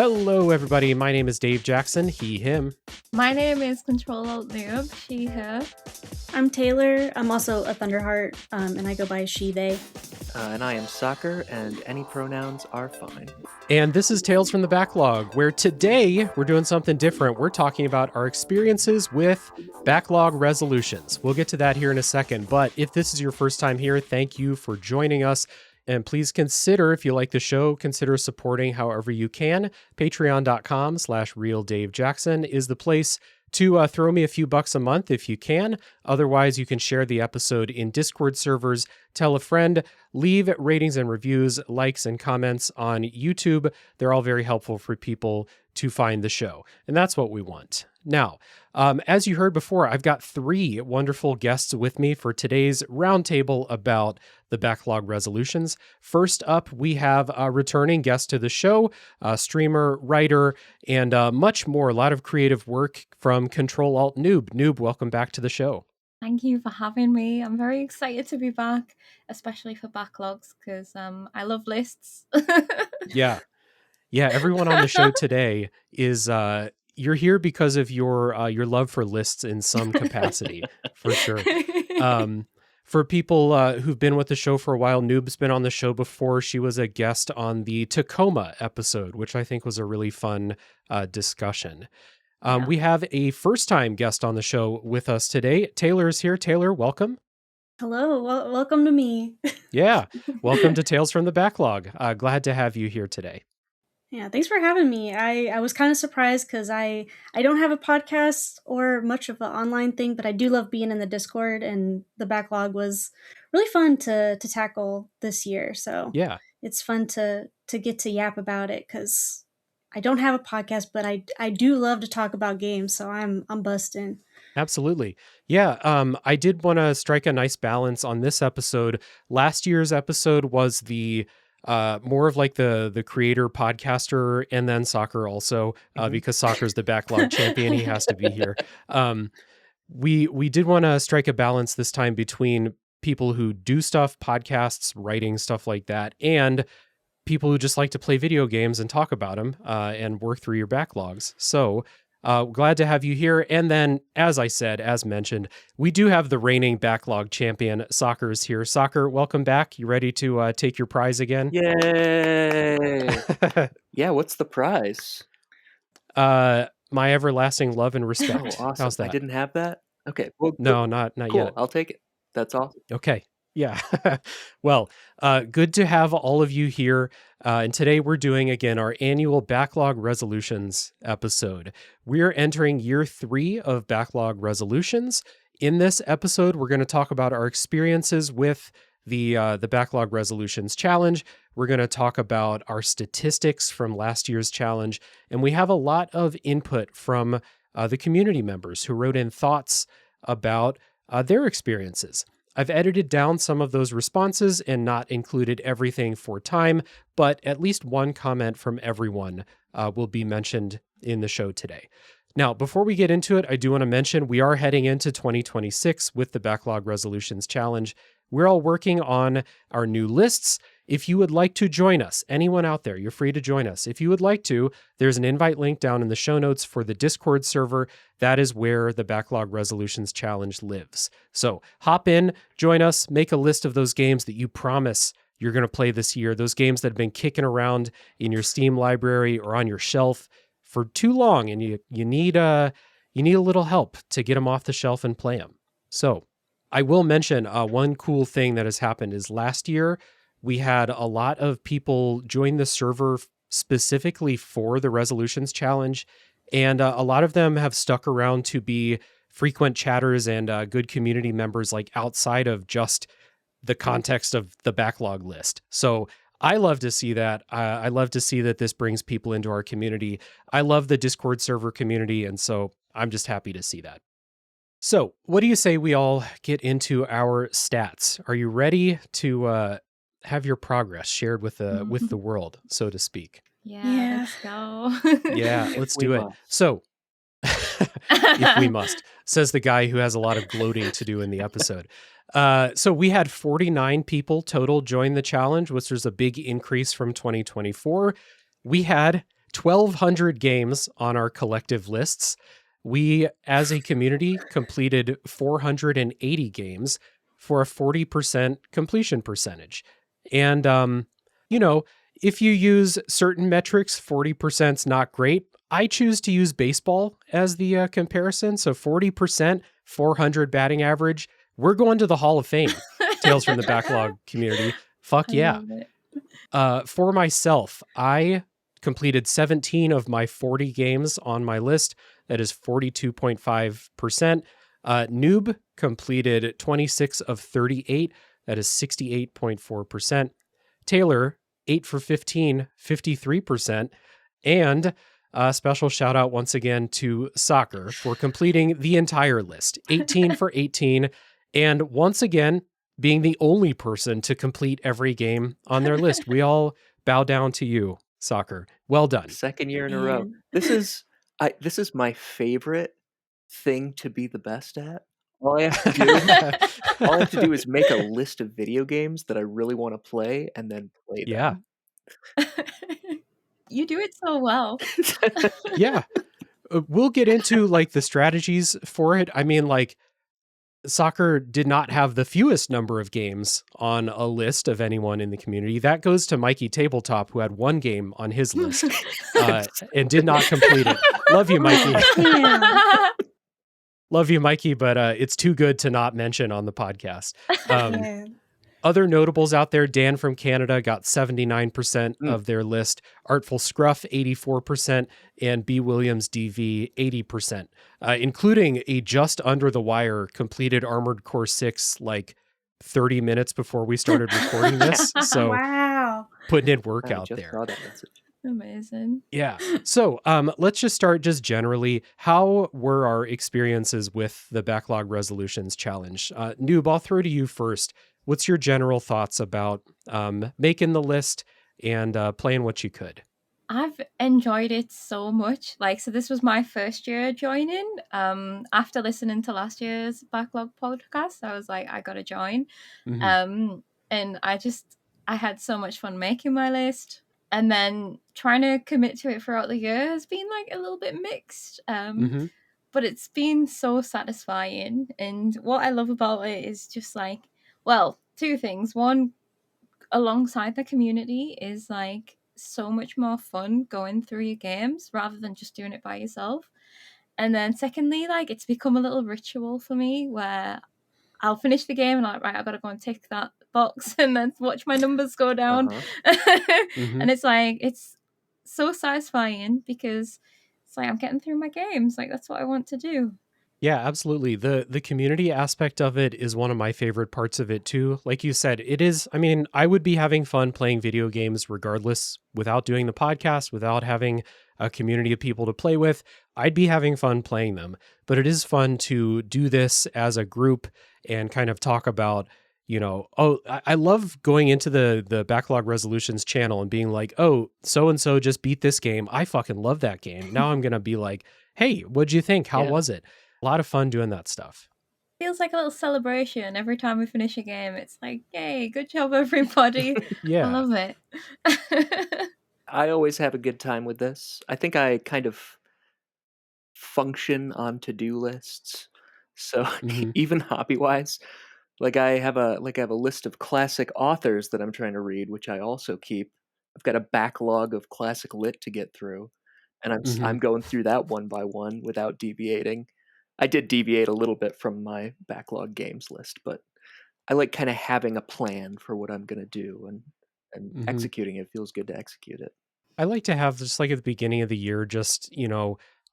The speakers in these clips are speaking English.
Hello, everybody. My name is Dave Jackson, he, him. My name is Control Alt Noob, she, her. I'm Taylor. I'm also a Thunderheart, and I go by she, they. And I am Suhrke, and any pronouns are fine. And this is Tales from the Backlog, where today we're doing something different. We're talking about our experiences with backlog resolutions. We'll get to that here in a second, but if this is your first time here, thank you for joining us. And please consider, if you like the show, consider supporting however you can. Patreon.com/RealDaveJackson is the place to throw me a few bucks a month if you can. Otherwise, you can share the episode in Discord servers, tell a friend, leave ratings and reviews, likes and comments on YouTube. They're all very helpful for people to find the show. And that's what we want. Now, as you heard before, I've got three wonderful guests with me for today's roundtable about the backlog resolutions. First up, we have a returning guest to the show, a streamer, writer, and much more, a lot of creative work from Control Alt Noob. Noob, welcome back to the show. Thank you for having me. I'm very excited to be back, especially for backlogs, because I love lists. Yeah, everyone on the show today is... you're here because of your love for lists in some capacity, for sure. For people who've been with the show for a while, Noob's been on the show before. She was a guest on the Tacoma episode, which I think was a really fun discussion. We have a first-time guest on the show with us today. Taylor is here. Taylor, welcome. Hello, welcome to me. Yeah, welcome to Tales from the Backlog. Glad to have you here today. Yeah, thanks for having me. I was kind of surprised because I don't have a podcast or much of an online thing, but I do love being in the Discord, and the backlog was really fun to tackle this year. So yeah, it's fun to get to yap about it because I don't have a podcast, but I do love to talk about games, so I'm busting. Absolutely. Yeah, I did want to strike a nice balance on this episode. Last year's episode was the more of like the creator podcaster, and then Suhrke also, because Suhrke's the backlog champion. He has to be here. We did want to strike a balance this time between people who do stuff, podcasts, writing, stuff like that, and people who just like to play video games and talk about them and work through your backlogs. So glad to have you here. And then, as I said, as mentioned, we do have the reigning backlog champion, Suhrke, is here. Suhrke, welcome back. You ready to take your prize again? Yay! Yeah, what's the prize? My everlasting love and respect. Oh, awesome. How's that? I didn't have that? Okay. Well, no, not cool. yet. I'll take it. That's awesome. Okay. Yeah. Well, good to have all of you here. And today we're doing, again, our annual Backlog Resolutions episode. We're entering year 3 of Backlog Resolutions. In this episode, we're going to talk about our experiences with the Backlog Resolutions Challenge. We're going to talk about our statistics from last year's challenge. And we have a lot of input from the community members who wrote in thoughts about their experiences. I've edited down some of those responses and not included everything for time, but at least one comment from everyone will be mentioned in the show today. Now, before we get into it, I do want to mention we are heading into 2026 with the Backlog Resolutions Challenge. We're all working on our new lists. If you would like to join us, anyone out there, you're free to join us. If you would like to, there's an invite link down in the show notes for the Discord server. That is where the Backlog Resolutions Challenge lives. So hop in, join us, make a list of those games that you promise you're going to play this year, those games that have been kicking around in your Steam library or on your shelf for too long, and you need a little help to get them off the shelf and play them. So I will mention one cool thing that has happened is last year, we had a lot of people join the server specifically for the Resolutions Challenge, and a lot of them have stuck around to be frequent chatters and good community members, like outside of just the context of the backlog list. So I love to see that. I love to see that this brings people into our community. I love the Discord server community, and so I'm just happy to see that. So what do you say we all get into our stats? Are you ready to have your progress shared with the world, so to speak? Yeah. Let's go. Yeah, let's do it. So, if we must, says the guy who has a lot of gloating to do in the episode. So we had 49 people total join the challenge, which was a big increase from 2024. We had 1,200 games on our collective lists. We, as a community, completed 480 games for a 40% completion percentage. And, if you use certain metrics, 40%'s not great. I choose to use baseball as the comparison. So 40%, 400 batting average. We're going to the Hall of Fame. Tales from the Backlog community. Fuck yeah. love it. For myself, I completed 17 of my 40 games on my list. That is 42.5%. Noob completed 26 of 38. That is 68.4%. Taylor, 8 for 15, 53%. And a special shout out once again to Soccer for completing the entire list, 18 for 18. And once again, being the only person to complete every game on their list. We all bow down to you, Soccer. Well done. Second year in a row. Man. This is my favorite thing to be the best at. All I have to do is make a list of video games that I really want to play and then play them. Yeah. You do it so well. Yeah. We'll get into like the strategies for it. I mean, like, Soccer did not have the fewest number of games on a list of anyone in the community. That goes to Mikey Tabletop, who had one game on his list and did not complete it. Love you, Mikey. Yeah. Love you, Mikey, but it's too good to not mention on the podcast. Yeah. Other notables out there, Dan from Canada got 79% of their list, Artful Scruff 84%, and B. Williams DV 80%, including a just under the wire completed Armored Core 6 like 30 minutes before we started recording this. So Wow. putting in work I out just there. saw that message. Amazing. Yeah. So let's just start just generally. How were our experiences with the Backlog Resolutions Challenge? Noob, I'll throw to you first. What's your general thoughts about making the list and playing what you could? I've enjoyed it so much. So this was my first year joining. After listening to last year's Backlog podcast, I was like, I gotta join. Mhm. And I had so much fun making my list. And then trying to commit to it throughout the year has been like a little bit mixed. Mhm. But it's been so satisfying. And what I love about it is just like, well, two things. One, alongside the community is like so much more fun going through your games rather than just doing it by yourself. And then secondly, like it's become a little ritual for me where I'll finish the game and I'm like, right, I gotta go and tick that box and then watch my numbers go down. Mhm. And it's like it's so satisfying because it's like I'm getting through my games. Like that's what I want to do. Yeah, absolutely. The community aspect of it is one of my favorite parts of it too. Like you said, it is, I mean, I would be having fun playing video games regardless without doing the podcast, without having a community of people to play with. I'd be having fun playing them. But it is fun to do this as a group and kind of talk about, I love going into the Backlog Resolutions channel and being like, oh, so-and-so just beat this game. I fucking love that game. Now I'm going to be like, hey, what'd you think? How was it? A lot of fun doing that stuff. Feels like a little celebration every time we finish a game. It's like, yay, good job, everybody. Yeah. I love it. I always have a good time with this. I think I kind of function on to-do lists. So Mhm. even hobby-wise, like I have a list of classic authors that I'm trying to read, which I also keep. I've got a backlog of classic lit to get through, and I'm going through that one by one without deviating. I did deviate a little bit from my backlog games list, but I like kind of having a plan for what I'm going to do and executing it. Feels good to execute it. I like to have just like at the beginning of the year, just,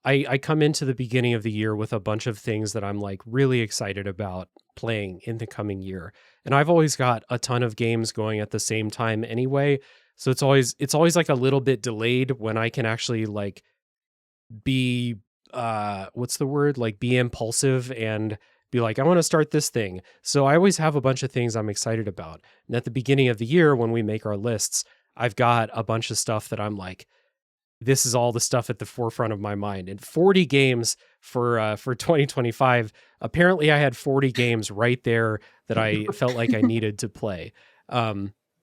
I come into the beginning of the year with a bunch of things that I'm like really excited about playing in the coming year. And I've always got a ton of games going at the same time anyway. So it's always like a little bit delayed when I can actually like be what's the word? Like be impulsive and be like, I want to start this thing. So I always have a bunch of things I'm excited about. And at the beginning of the year, when we make our lists, I've got a bunch of stuff that I'm like, this is all the stuff at the forefront of my mind. And 40 games for 2025. Apparently I had 40 games right there that I felt like I needed to play.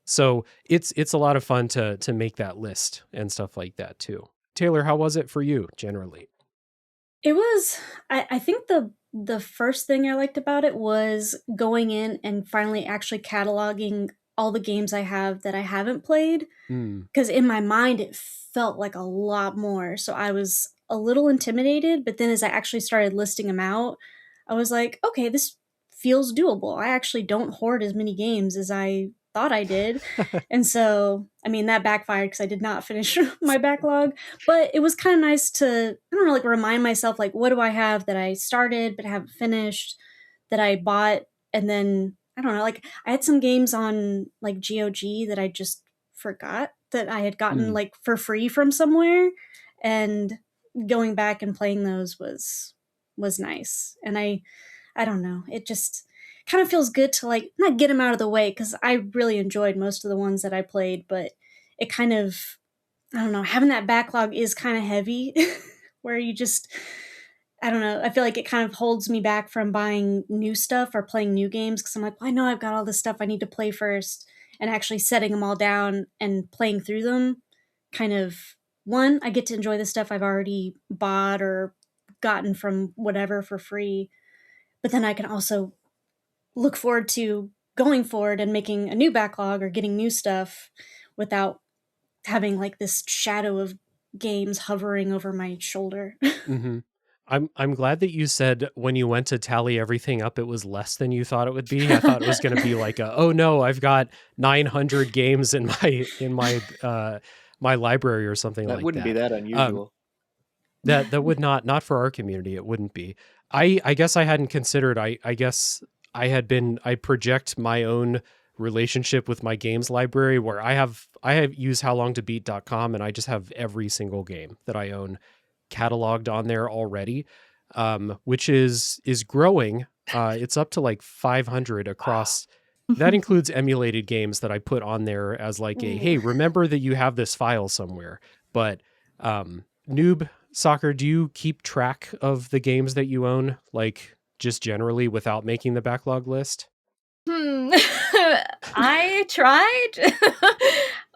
So it's a lot of fun to make that list and stuff like that too. Taylor, how was it for you generally? It was, I think the first thing I liked about it was going in and finally actually cataloging all the games I have that I haven't played. Because in my mind, it felt like a lot more. So I was a little intimidated, but then as I actually started listing them out, I was like, okay, this feels doable. I actually don't hoard as many games as I thought I did. And so, I mean, that backfired because I did not finish my backlog, but it was kind of nice to, I don't know, like remind myself, like, what do I have that I started but haven't finished, that I bought, and then, I don't know, like, I had some games on, like, GOG that I just forgot that I had gotten, like, for free from somewhere, and going back and playing those was nice. And I don't know, it just kind of feels good to, like, not get them out of the way, because I really enjoyed most of the ones that I played, but it kind of, I don't know, having that backlog is kind of heavy, where you just, I don't know, I feel like it kind of holds me back from buying new stuff or playing new games, because I'm like, well, I know I've got all this stuff I need to play first, and actually setting them all down and playing through them, kind of, one, I get to enjoy the stuff I've already bought or gotten from whatever for free, but then I can also look forward to going forward and making a new backlog or getting new stuff without having like this shadow of games hovering over my shoulder. I'm glad that you said when you went to tally everything up, it was less than you thought it would be. I thought it was going to be like, oh no, I've got 900 games in my library or something like that. That wouldn't be that unusual. That would not for our community. It wouldn't be. I guess I hadn't considered. I guess I project my own relationship with my games library, where I have used howlongtobeat.com, and I just have every single game that I own cataloged on there already, which is growing. It's up to like 500 across. That includes emulated games that I put on there as like a, hey, remember that you have this file somewhere. But Noob Soccer, do you keep track of the games that you own, like just generally without making the backlog list? I tried.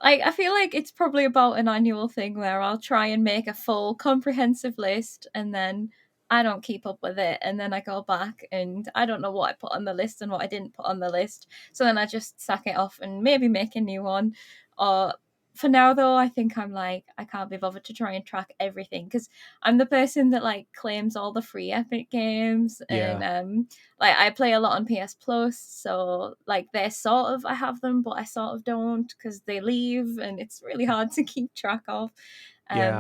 Like, I feel like it's probably about an annual thing where I'll try and make a full comprehensive list, and then I don't keep up with it, and then I go back and I don't know what I put on the list and what I didn't put on the list. So then I just sack it off and maybe make a new one. Or for now though, I think I'm like, I can't be bothered to try and track everything, because I'm the person that like claims all the free Epic games, and like I play a lot on PS Plus, so like they're sort of, I have them, but I sort of don't, because they leave and it's really hard to keep track of.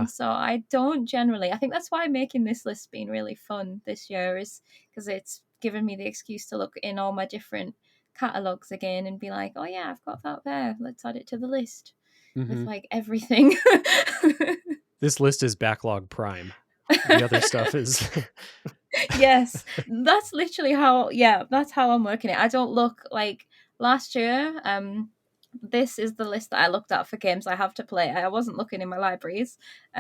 So I don't generally. I think that's why making this list been really fun this year, is because it's given me the excuse to look in all my different catalogs again and be like, oh yeah, I've got that there, let's add it to the list. With like everything. This list is backlog prime. The other stuff is yes, that's literally how, that's how I'm working it. I don't look like last year. This is the list that I looked at for games I have to play. I wasn't looking in my libraries,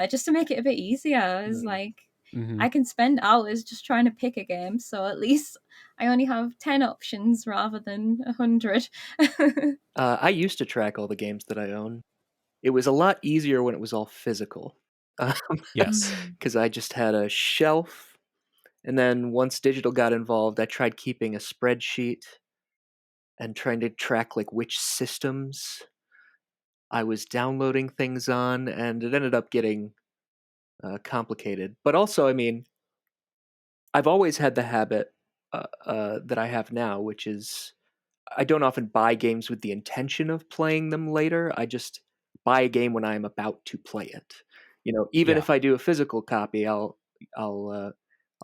just to make it a bit easier. It's like I can spend hours just trying to pick a game, so at least I only have 10 options rather than 100. I used to track all the games that I own. It was a lot easier when it was all physical. Yes. Because I just had a shelf, and then once digital got involved, I tried keeping a spreadsheet and trying to track like which systems I was downloading things on, and it ended up getting complicated. But also, I mean, I've always had the habit that I have now, which is I don't often buy games with the intention of playing them later. I just buy a game when I am about to play it. You know, even if I do a physical copy, I'll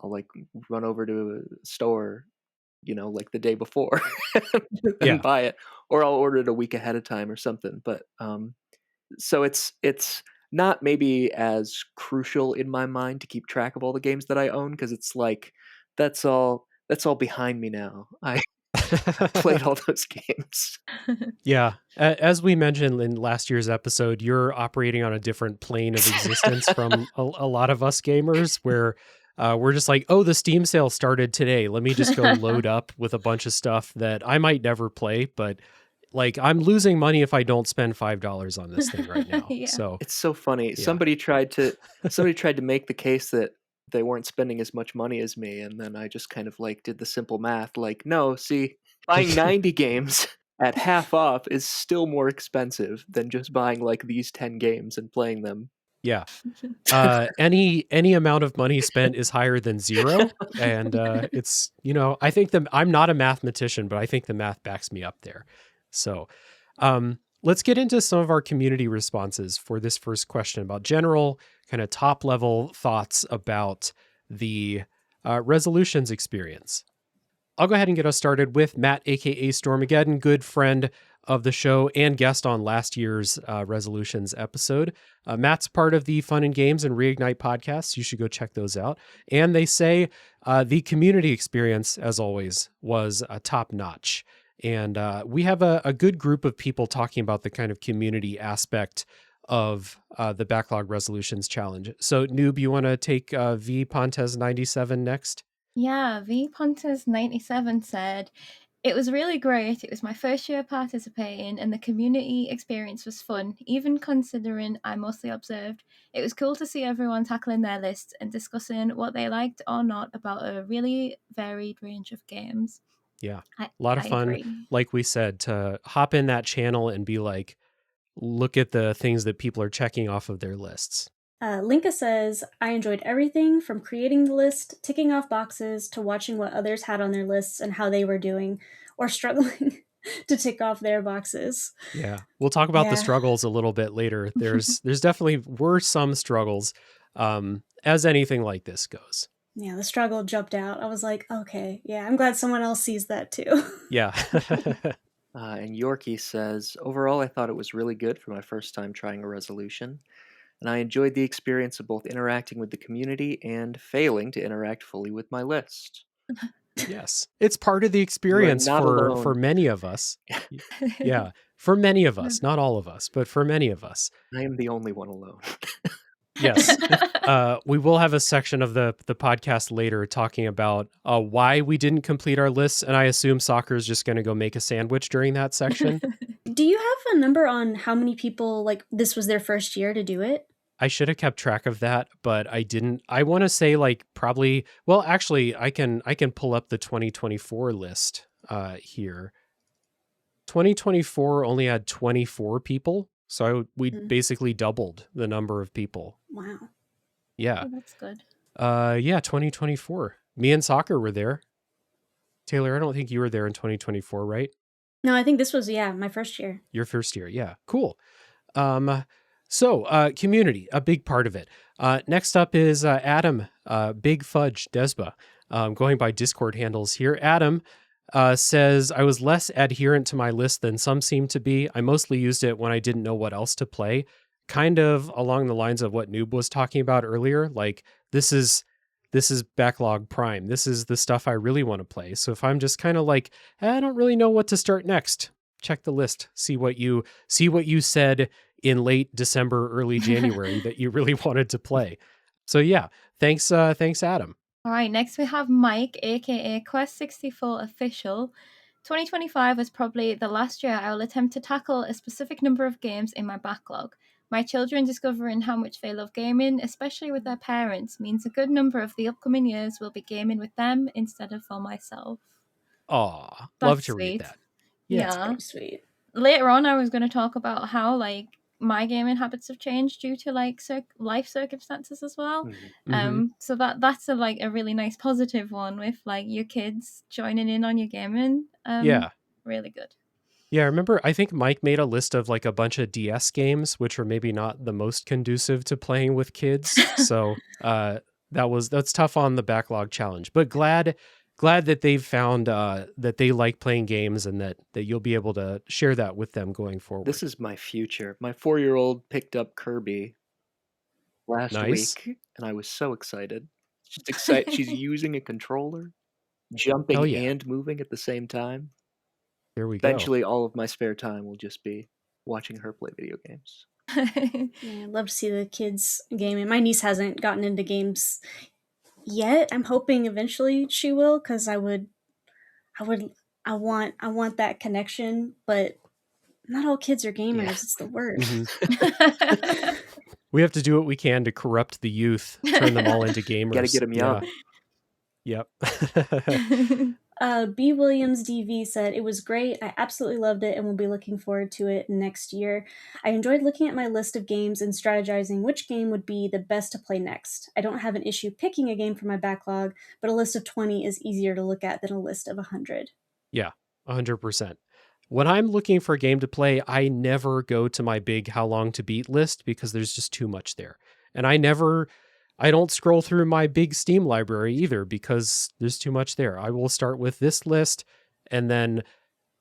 like run over to a store, you know, like the day before and buy it, or I'll order it a week ahead of time or something. But so it's not maybe as crucial in my mind to keep track of all the games that I own, because it's like that's all behind me now. I played all those games. Yeah. As we mentioned in last year's episode, you're operating on a different plane of existence from a lot of us gamers, where we're just like, oh, the Steam sale started today. Let me just go load up with a bunch of stuff that I might never play, but Like, I'm losing money if I don't spend $5 on this thing right now. Yeah. So It's so funny. Yeah. Somebody tried to make the case that they weren't spending as much money as me, and then I just kind of like did the simple math. Like, no, see, buying 90 games at half off is still more expensive than just buying like these 10 games and playing them. yeah. Any amount of money spent is higher than zero. And it's, I think I'm not a mathematician, but I think the math backs me up there. So let's get into some of our community responses for this first question about general kind of top level thoughts about the resolutions experience. I'll go ahead and get us started with Matt, aka Stormageddon, good friend of the show and guest on last year's resolutions episode. Matt's part of the Fun and Games and Reignite podcasts. You should go check those out. And they say the community experience, as always, was top notch. And we have a good group of people talking about the kind of community aspect of the Backlog Resolutions Challenge. So, Noob, you want to take V Pontes 97 next? Yeah, V Pontes 97 said, "It was really great. It was my first year participating, and the community experience was fun, even considering I mostly observed. It was cool to see everyone tackling their lists and discussing what they liked or not about a really varied range of games." Yeah, a lot of fun. Agree. Like we said, to hop in that channel and be like, look at the things that people are checking off of their lists. Linka says, I enjoyed everything from creating the list, ticking off boxes, to watching what others had on their lists and how they were doing or struggling to tick off their boxes. Yeah, we'll talk about the struggles a little bit later. There's definitely were some struggles, as anything like this goes. Yeah, the struggle jumped out. I was like, okay, yeah, I'm glad someone else sees that too. Yeah. And Yorkie says, overall, I thought it was really good for my first time trying a resolution. And I enjoyed the experience of both interacting with the community and failing to interact fully with my list. Yes, it's part of the experience for many of us. Yeah, for many of us, not all of us, but for many of us. I am the only one alone. Yes. We will have a section of the podcast later talking about why we didn't complete our lists, and I assume Soccer is just going to go make a sandwich during that section. Do you have a number on how many people, like, this was their first year to do it? I should have kept track of that, but I didn't. I want to say like probably, well, actually I can pull up the 2024 list here. 2024 only had 24 people. So we basically doubled the number of people. Wow. Yeah. Oh, that's good. Yeah, 2024. Me and Soccer were there. Taylor, I don't think you were there in 2024, right? No, I think this was, my first year. Your first year. Yeah. Cool. So, community, a big part of it. Next up is Adam, Big Fudge Desba, going by Discord handles here. Adam says, I was less adherent to my list than some seem to be. I mostly used it when I didn't know what else to play. Kind of along the lines of what Noob was talking about earlier. Like, this is Backlog Prime. This is the stuff I really want to play. So if I'm just kind of like, I don't really know what to start next, check the list. See what you said in late December, early January that you really wanted to play. So yeah, thanks Adam. All right, next we have Mike, aka Quest64 Official. 2025 was probably the last year I will attempt to tackle a specific number of games in my backlog. My children discovering how much they love gaming, especially with their parents, means a good number of the upcoming years will be gaming with them instead of for myself. Aw, love to read that. Yeah. That's pretty sweet. Later on, I was going to talk about how, like, my gaming habits have changed due to like life circumstances as well. So that's a really nice positive one with like your kids joining in on your gaming. Yeah, really good. Yeah, I think Mike made a list of like a bunch of DS games, which are maybe not the most conducive to playing with kids. So that's tough on the Backlog challenge, but glad that they've found that they like playing games and that you'll be able to share that with them going forward. This is my future. My 4-year-old picked up Kirby last week, and I was so excited. Just excited. She's using a controller, jumping and moving at the same time. Here we go. Eventually, all of my spare time will just be watching her play video games. Yeah, I'd love to see the kids gaming. My niece hasn't gotten into games yet. I'm hoping eventually she will, because I want that connection, but not all kids are gamers. Yeah. It's the worst. Mhm. We have to do what we can to corrupt the youth, turn them all into gamers. Gotta get them young. Yep. B. Williams DV said, "It was great. I absolutely loved it and will be looking forward to it next year. I enjoyed looking at my list of games and strategizing which game would be the best to play next. I don't have an issue picking a game for my backlog, but a list of 20 is easier to look at than a list of 100. Yeah, 100%. When I'm looking for a game to play, I never go to my big how long to beat list because there's just too much there. And I don't scroll through my big Steam library either because there's too much there. I will start with this list and then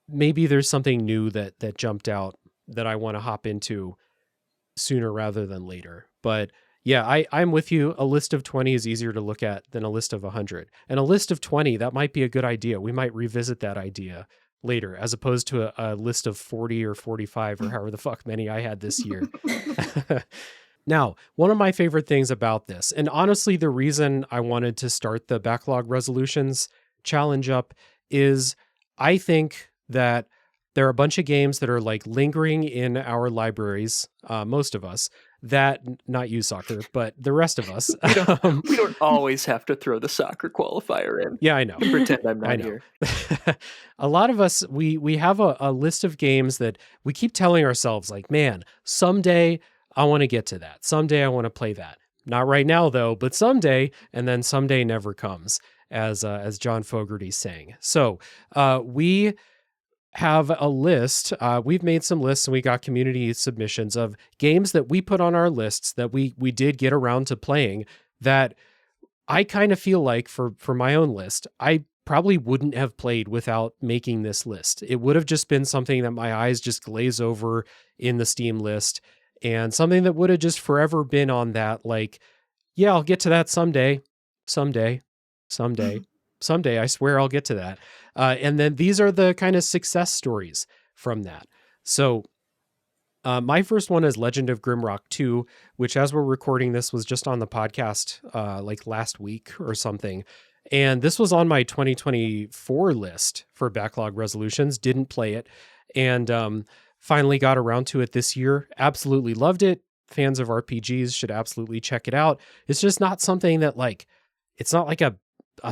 maybe there's something new that jumped out that I want to hop into sooner rather than later. But yeah, I'm with you. A list of 20 is easier to look at than a list of 100. And a list of 20, that might be a good idea. We might revisit that idea later, as opposed to a list of 40 or 45 or however the fuck many I had this year. Now, one of my favorite things about this, and honestly, the reason I wanted to start the backlog resolutions challenge up is I think that there are a bunch of games that are like lingering in our libraries, most of us, that, not you, Soccer, but the rest of us. We don't always have to throw the soccer qualifier in. Yeah, I know. And pretend I'm I not know. here. A lot of us, we have a list of games that we keep telling ourselves like, man, someday I want to get to that. Someday I want to play that. Not right now though, but someday, and then someday never comes, as John Fogerty's saying. So we have a list. We've made some lists and we got community submissions of games that we put on our lists that we did get around to playing that I kind of feel like for my own list, I probably wouldn't have played without making this list. It would have just been something that my eyes just glaze over in the Steam list and something that would have just forever been on that, like, yeah, I'll get to that someday, someday. I swear I'll get to that. And then these are the kind of success stories from that. So my first one is Legend of Grimrock 2, which as we're recording this was just on the podcast like last week or something. And this was on my 2024 list for backlog resolutions. Didn't play it. And finally got around to it this year. Absolutely loved it. Fans of RPGs should absolutely check it out. It's just not something that like, it's not like a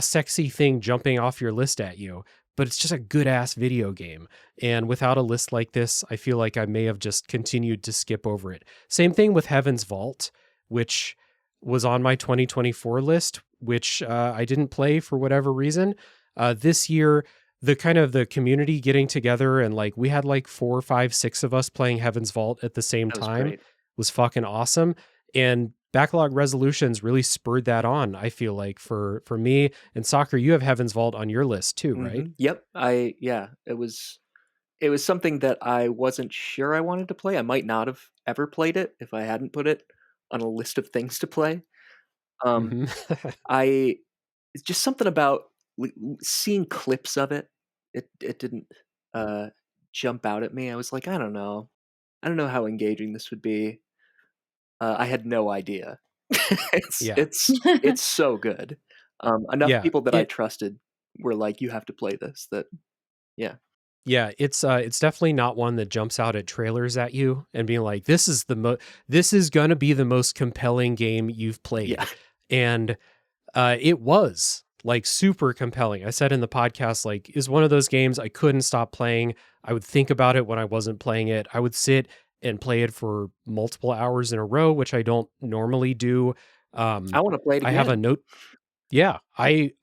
sexy thing jumping off your list at you, but it's just a good ass video game. And without a list like this, I feel like I may have just continued to skip over it. Same thing with Heaven's Vault, which was on my 2024 list, which I didn't play for whatever reason. This year, the kind of the community getting together and like we had like 4, 5, 6 of us playing Heaven's Vault at the same time was fucking awesome. And backlog resolutions really spurred that on, I feel like, for me. And Soccer, you have Heaven's Vault on your list too, right? Yep. It was something that I wasn't sure I wanted to play. I might not have ever played it if I hadn't put it on a list of things to play. It's just something about seeing clips of it. It didn't jump out at me. I was like, I don't know how engaging this would be. I had no idea. It's so good. Enough people that I trusted were like, you have to play this. Yeah, it's definitely not one that jumps out at trailers at you and being like, this is gonna be the most compelling game you've played. Yeah. And it was like super compelling. I said in the podcast, like, is one of those games I couldn't stop playing. I would think about it when I wasn't playing it. I would sit and play it for multiple hours in a row, which I don't normally do. I want to play it again. I have a note. Yeah, I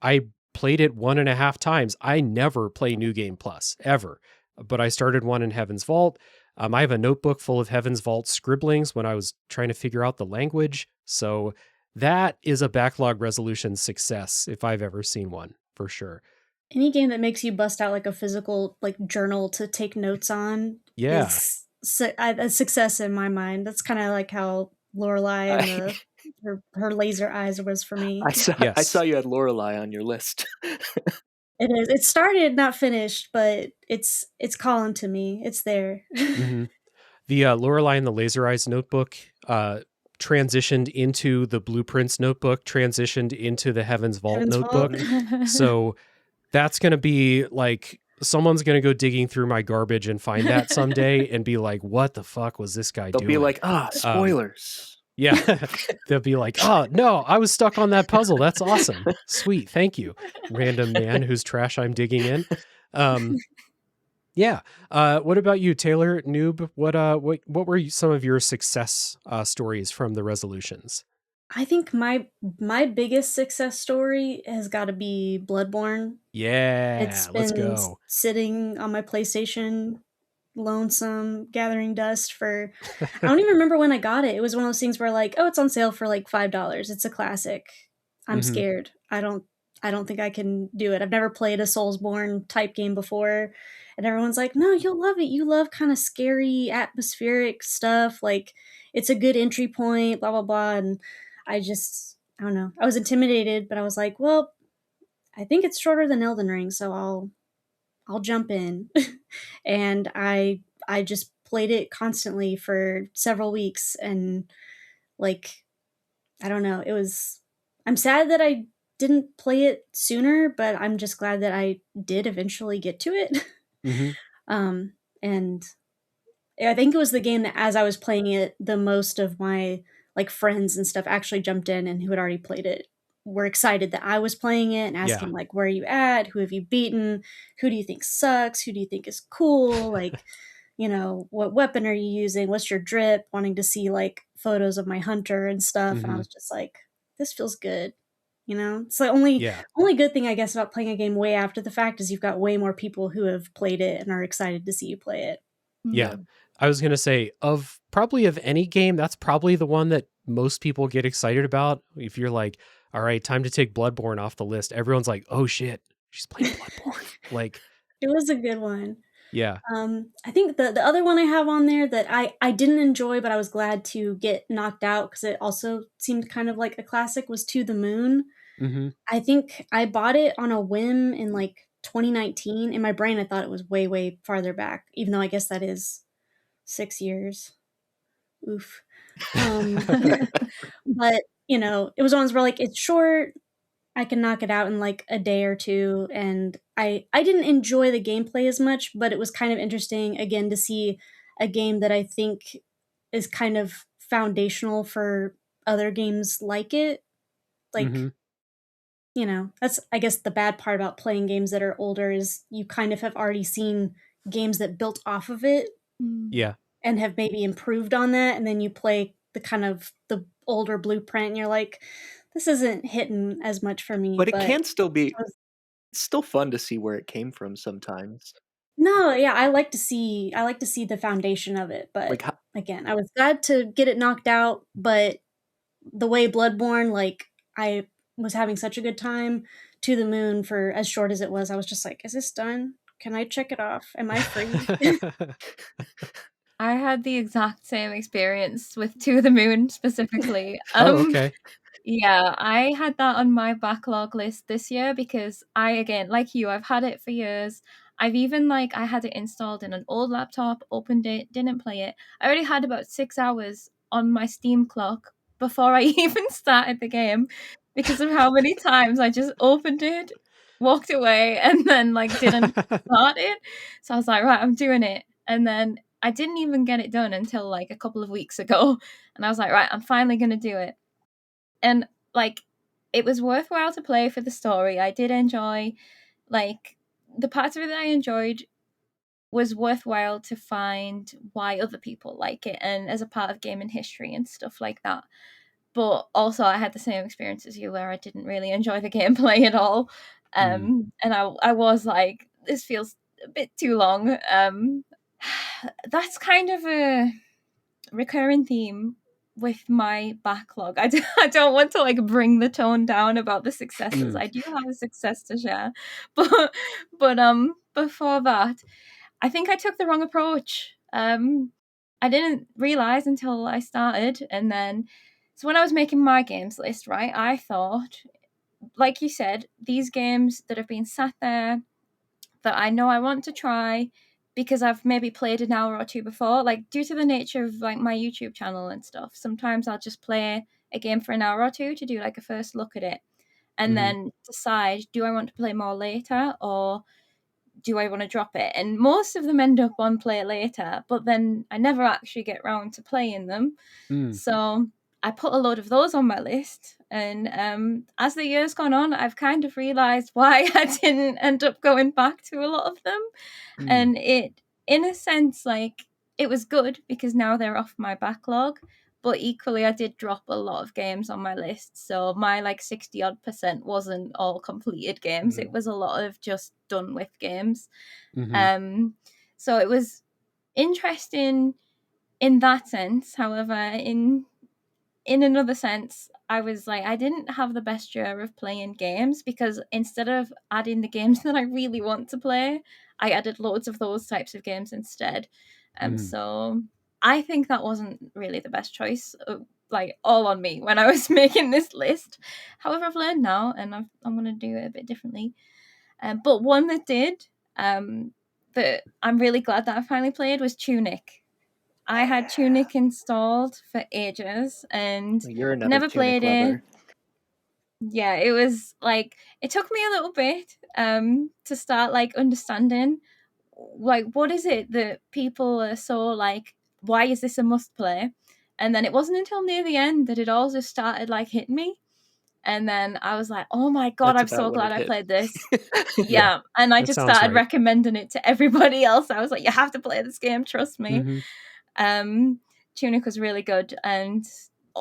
played it 1.5 times. I never play New Game Plus ever, but I started one in Heaven's Vault. I have a notebook full of Heaven's Vault scribblings when I was trying to figure out the language. So that is a backlog resolution success if I've ever seen one, for sure. Any game that makes you bust out like a physical like journal to take notes on is a success in my mind. That's kind of like how Lorelei and her laser eyes was for me. I saw you had Lorelei on your list. It is. It started, not finished, but it's calling to me. It's there. Mm-hmm. The Lorelei and the Laser Eyes notebook transitioned into the Blueprints notebook, transitioned into the Heaven's Vault notebook. So that's going to be like someone's going to go digging through my garbage and find that someday and be like, what the fuck was this guy They'll doing? be like, spoilers. Yeah. They'll be like, oh, no, I was stuck on that puzzle. That's awesome. Sweet. Thank you, random man whose trash I'm digging in. Yeah. What about you, Taylor, Noob? What were some of your success stories from the resolutions? I think my biggest success story has got to be Bloodborne. It's Yeah, let's been go. sitting on my PlayStation, lonesome, gathering dust for I don't even remember when I got it. It was one of those things where like, oh, it's on sale for like $5. It's a classic. I'm scared. I don't think I can do it. I've never played a Soulsborne type game before. And everyone's like, "No, you'll love it. You love kind of scary, atmospheric stuff. Like it's a good entry point, blah blah blah." And I don't know. I was intimidated, but I was like, "Well, I think it's shorter than Elden Ring, so I'll jump in." And I just played it constantly for several weeks, and like I don't know, I'm sad that I didn't play it sooner, but I'm just glad that I did eventually get to it. And I think it was the game that as I was playing it, the most of my like friends and stuff actually jumped in and who had already played it were excited that I was playing it and asking like, where are you at? Who have you beaten? Who do you think sucks? Who do you think is cool? Like, what weapon are you using? What's your drip? Wanting to see like photos of my hunter and stuff. And I was just like, this feels good. It's the only good thing I guess about playing a game way after the fact is you've got way more people who have played it and are excited to see you play it. Yeah. I was going to say of any game, that's probably the one that most people get excited about. If you're like, all right, time to take Bloodborne off the list. Everyone's like, oh shit, she's playing Bloodborne. Like, it was a good one. Yeah. I think the other one I have on there that I didn't enjoy, but I was glad to get knocked out because it also seemed kind of like a classic was To the Moon. I think I bought it on a whim in like 2019. In my brain, I thought it was way, way farther back, even though I guess that is 6 years. Oof. But, it was ones where like it's short. I can knock it out in like a day or two. And I didn't enjoy the gameplay as much, but it was kind of interesting again to see a game that I think is kind of foundational for other games like it. Like, that's I guess the bad part about playing games that are older is you kind of have already seen games that built off of it. Yeah. And have maybe improved on that. And then you play the kind of the older blueprint and you're like, this isn't hitting as much for me. But it can still be, it's still fun to see where it came from sometimes. No, yeah, I like to see the foundation of it. But Like again, I was glad to get it knocked out. But the way Bloodborne, like I was having such a good time. To the Moon for as short as it was, I was just like, is this done? Can I check it off? Am I free? I had the exact same experience with To the Moon specifically. Okay. Yeah, I had that on my backlog list this year because again, like you, I've had it for years. I've even I had it installed in an old laptop, opened it, didn't play it. I already had about 6 hours on my Steam clock before I even started the game because of how many times I just opened it, walked away, and then didn't start it. So I was like, right, I'm doing it. And then I didn't even get it done until a couple of weeks ago. And I was like, right, I'm finally going to do it. And it was worthwhile to play for the story. I did enjoy the parts of it that I enjoyed was worthwhile to find why other people like it and as a part of gaming history and stuff like that. But also I had the same experience as you where I didn't really enjoy the gameplay at all. And I was like, this feels a bit too long. That's kind of a recurring theme with my backlog. I don't want to bring the tone down about the successes. I do have a success to share, but before that, I think I took the wrong approach. I didn't realize until I started, and then so when I was making my games list, right, I thought, like you said, these games that have been sat there that I know I want to try because I've maybe played an hour or two before, due to the nature of my YouTube channel and stuff. Sometimes I'll just play a game for an hour or two to do a first look at it and then decide, do I want to play more later or do I want to drop it? And most of them end up on play later, but then I never actually get round to playing them. So I put a load of those on my list, and as the years gone on, I've kind of realized why I didn't end up going back to a lot of them. And it, in a sense, like, it was good because now they're off my backlog, but equally I did drop a lot of games on my list. So my like 60 odd % wasn't all completed games. It was a lot of just done with games. So it was interesting in that sense. However, in another sense, I was like, I didn't have the best year of playing games, because instead of adding the games that I really want to play, I added loads of those types of games instead. So I think that wasn't really the best choice, like all on me when I was making this list. However, I've learned now, and I'm going to do it a bit differently. But one that did, that I'm really glad that I finally played, was Tunic. I had Tunic installed for ages and You're another never Tunic played it. lover. Yeah, it was like, it took me a little bit to start like understanding, like, what is it that people are so like, why is this a must play? And then it wasn't until near the end that it all just started like hitting me. And then I was like, oh my God, That's I'm so about when glad it I hit. played this. Yeah. And I that just sounds started right. recommending it to everybody else. I was like, you have to play this game, trust me. Tunic was really good. And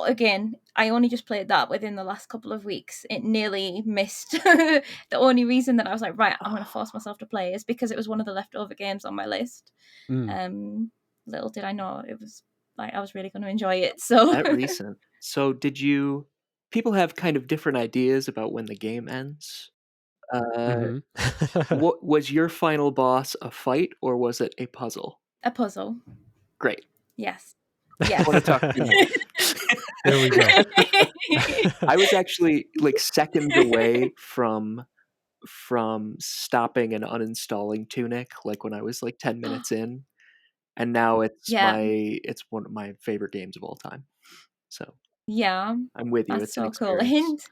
again, I only just played that within the last couple of weeks. It nearly missed. The only reason that I was like, right, I'm going to force myself to play is because it was one of the leftover games on my list. Little did I know it was like, I was really going to enjoy it. So That recent. So people have kind of different ideas about when the game ends. What was your final boss, a fight or was it a puzzle? A puzzle. Great. Yes. I want to talk Tunic. There we go. I was actually like seconds away from stopping and uninstalling Tunic, like when I was like 10 minutes in, and now it's one of my favorite games of all time. So yeah, I'm with you. that's It's an so cool. experience.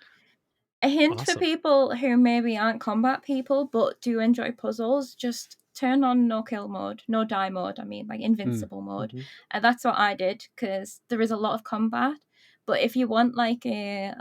A hint for Awesome. people who maybe aren't combat people but do enjoy puzzles, just turn on no kill mode, no die mode, I mean, like invincible mode. And that's what I did, because there is a lot of combat. But if you want like a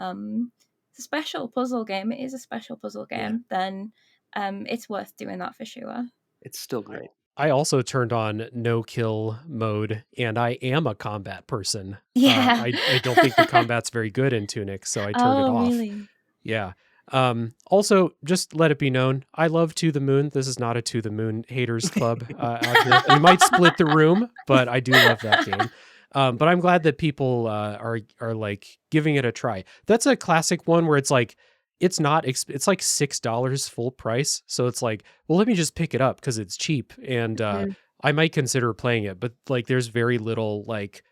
special puzzle game, it is a special puzzle game, then it's worth doing that for sure. It's still great. I also turned on no kill mode, and I am a combat person. Yeah. I don't think the combat's very good in Tunic, so I turned it off. Really? Yeah. Also, just let it be known, I love To the Moon. This is not a To the Moon haters club out here. We might split the room, but I do love that game. But I'm glad that people are like giving it a try. That's a classic one where it's like, it's not, it's like $6 full price. So it's like, well, let me just pick it up because it's cheap. And I might consider playing it, but like there's very little like,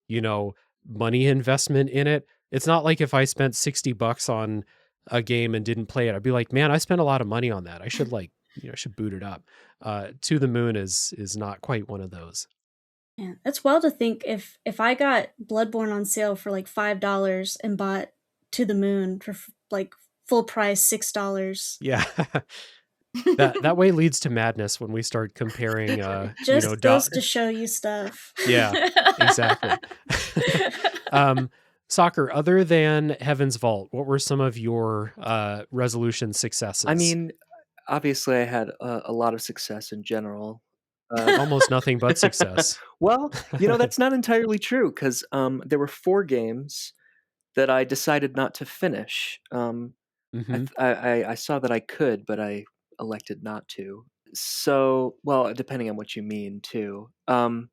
money investment in it. It's not like if I spent $60 on a game and didn't play it, I'd be like, man, I spent a lot of money on that. I should should boot it up. To the Moon is not quite one of those. Yeah, it's wild to think if I got Bloodborne on sale for like $5 and bought To the Moon for like full price $6. Yeah. that way leads to madness when we start comparing just goes to show you stuff. Yeah, exactly. Soccer, other than Heaven's Vault, what were some of your resolution successes? I mean, obviously I had a lot of success in general. Almost nothing but success. Well, that's not entirely true, because there were 4 games that I decided not to finish. I saw that I could, but I elected not to. So, well, depending on what you mean, too. I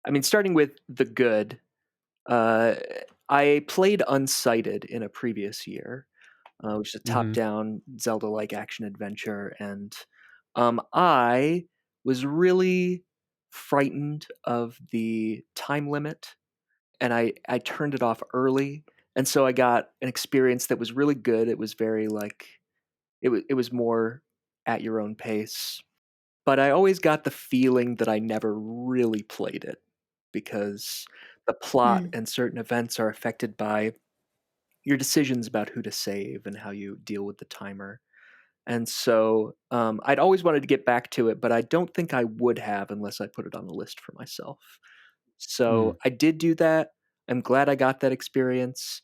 mean, starting with the good, I played Unsighted in a previous year, which is a top-down Zelda-like action-adventure, and I was really frightened of the time limit, and I turned it off early, and so I got an experience that was really good. It was very like, it was more at your own pace, but I always got the feeling that I never really played it, because the plot and certain events are affected by your decisions about who to save and how you deal with the timer. And so I'd always wanted to get back to it, but I don't think I would have unless I put it on the list for myself. So I did do that. I'm glad I got that experience.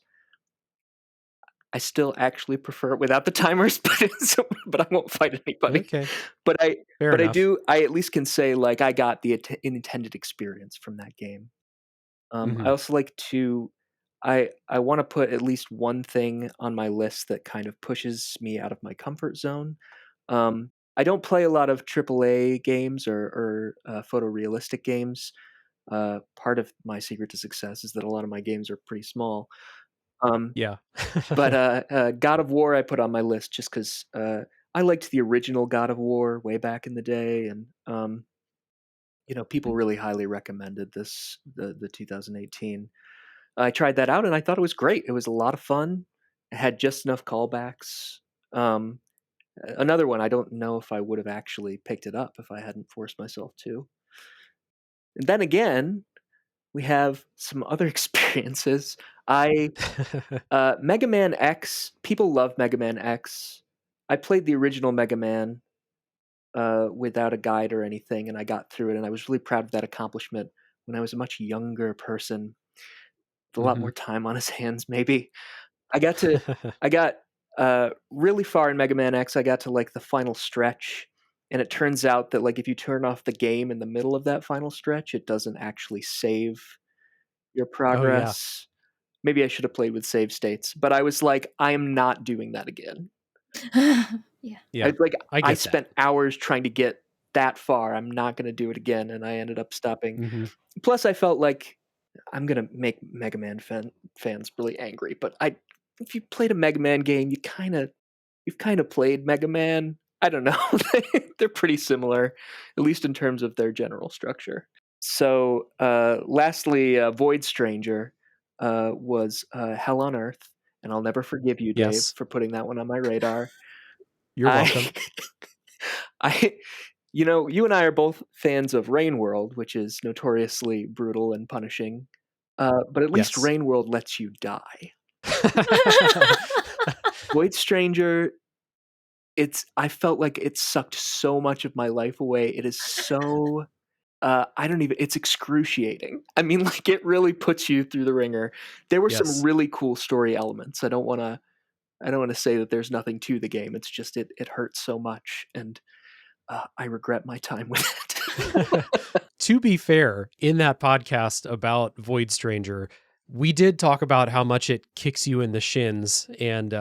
I still actually prefer it without the timers, but I won't fight anybody. Okay. But I enough. I at least can say like I got the intended experience from that game. I also like to I want to put at least one thing on my list that kind of pushes me out of my comfort zone. I don't play a lot of AAA games or photorealistic games. Part of my secret to success is that a lot of my games are pretty small. Yeah. But God of War I put on my list just because I liked the original God of War way back in the day, and people really highly recommended the 2018. I tried that out and I thought it was great. It was a lot of fun. It had just enough callbacks. Another one, I don't know if I would have actually picked it up if I hadn't forced myself to. And then again, we have some other experiences. Mega Man X, people love Mega Man X. I played the original Mega Man without a guide or anything, and I got through it, and I was really proud of that accomplishment when I was a much younger person with a lot more time on his hands, maybe. I got really far in Mega Man X. I got to like the final stretch, and it turns out that like if you turn off the game in the middle of that final stretch, it doesn't actually save your progress. Maybe I should have played with save states, but I was like, I am not doing that again. Yeah. I spent hours trying to get that far. I'm not going to do it again, and I ended up stopping. Plus, I felt like I'm going to make Mega Man fans really angry, but if you played a Mega Man game, you've kind of played Mega Man. I don't know. They're pretty similar, at least in terms of their general structure. So, lastly, Void Stranger was Hell on Earth, and I'll never forgive you, Dave, for putting that one on my radar. You're welcome. You and I are both fans of Rain World, which is notoriously brutal and punishing. But at least Rain World lets you die. Void Stranger, I felt like it sucked so much of my life away. It is so it's excruciating. I mean, like it really puts you through the ringer. There were some really cool story elements. I don't want to say that there's nothing to the game. It's just it hurts so much, and I regret my time with it. To be fair, in that podcast about Void Stranger, we did talk about how much it kicks you in the shins and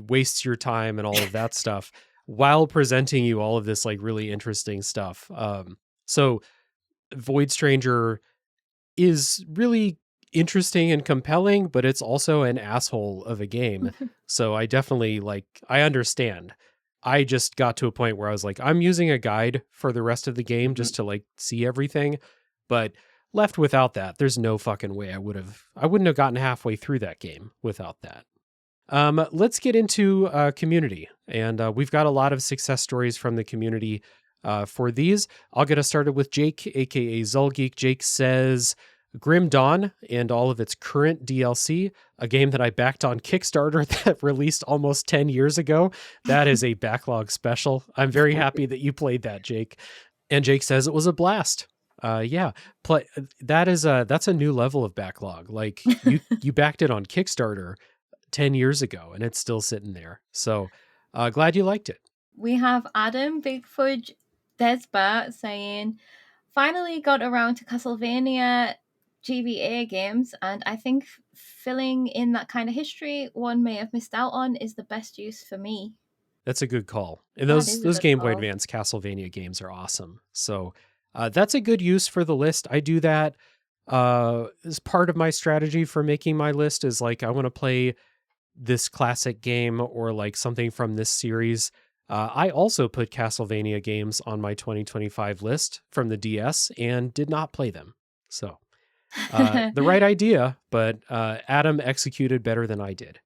wastes your time and all of that stuff while presenting you all of this like really interesting stuff. So Void Stranger is really interesting and compelling, but it's also an asshole of a game. So I definitely I understand. I just got to a point where I was like, I'm using a guide for the rest of the game just to see everything. But left without that, there's no fucking way I wouldn't have gotten halfway through that game without that. Let's get into community. And we've got a lot of success stories from the community for these. I'll get us started with Jake, aka Zulgeek. Jake says, Grim Dawn and all of its current DLC, a game that I backed on Kickstarter that released almost 10 years ago. That is a backlog special. I'm very happy that you played that, Jake. And Jake says it was a blast. That's a new level of backlog. Like you backed it on Kickstarter 10 years ago and it's still sitting there. So glad you liked it. We have Adam Big Fudge Desba saying, finally got around to Castlevania GBA games, and I think filling in that kind of history one may have missed out on is the best use for me. That's a good call. And those Game Boy Advance Castlevania games are awesome. So that's a good use for the list. I do that as part of my strategy for making my list is I want to play this classic game or something from this series. I also put Castlevania games on my 2025 list from the DS and did not play them. So the right idea, but Adam executed better than I did.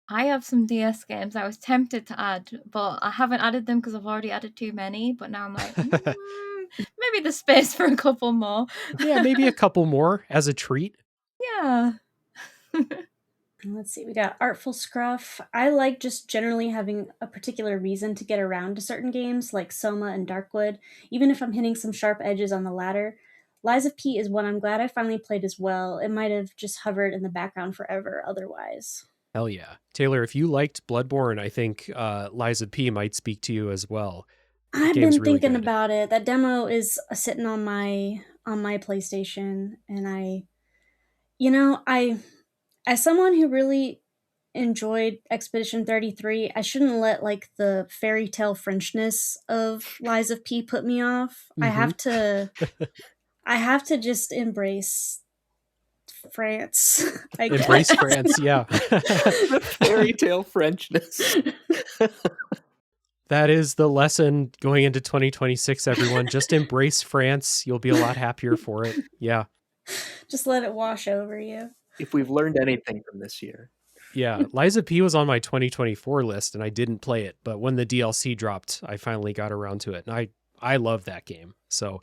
I have some DS games I was tempted to add, but I haven't added them because I've already added too many. But now I'm like, maybe there's space for a couple more. Yeah, maybe a couple more as a treat. Yeah. Let's see, we got Artful Scruff. I like just generally having a particular reason to get around to certain games, like Soma and Darkwood, even if I'm hitting some sharp edges on the latter. Lies of P is one I'm glad I finally played as well. It might have just hovered in the background forever otherwise. Hell yeah. Taylor, if you liked Bloodborne, I think Lies of P might speak to you as well. The I've game's been really thinking good. about it. That demo is sitting on my PlayStation, and I as someone who really enjoyed Expedition 33, I shouldn't let like the fairy tale Frenchness of Lies of P put me off. I have to just embrace France, I guess. Embrace France, yeah. The fairy tale Frenchness. That is the lesson going into 2026, everyone. Just embrace France. You'll be a lot happier for it. Yeah. Just let it wash over you. If we've learned anything from this year. Yeah. Lies of P was on my 2024 list and I didn't play it, but when the DLC dropped, I finally got around to it. And I love that game. So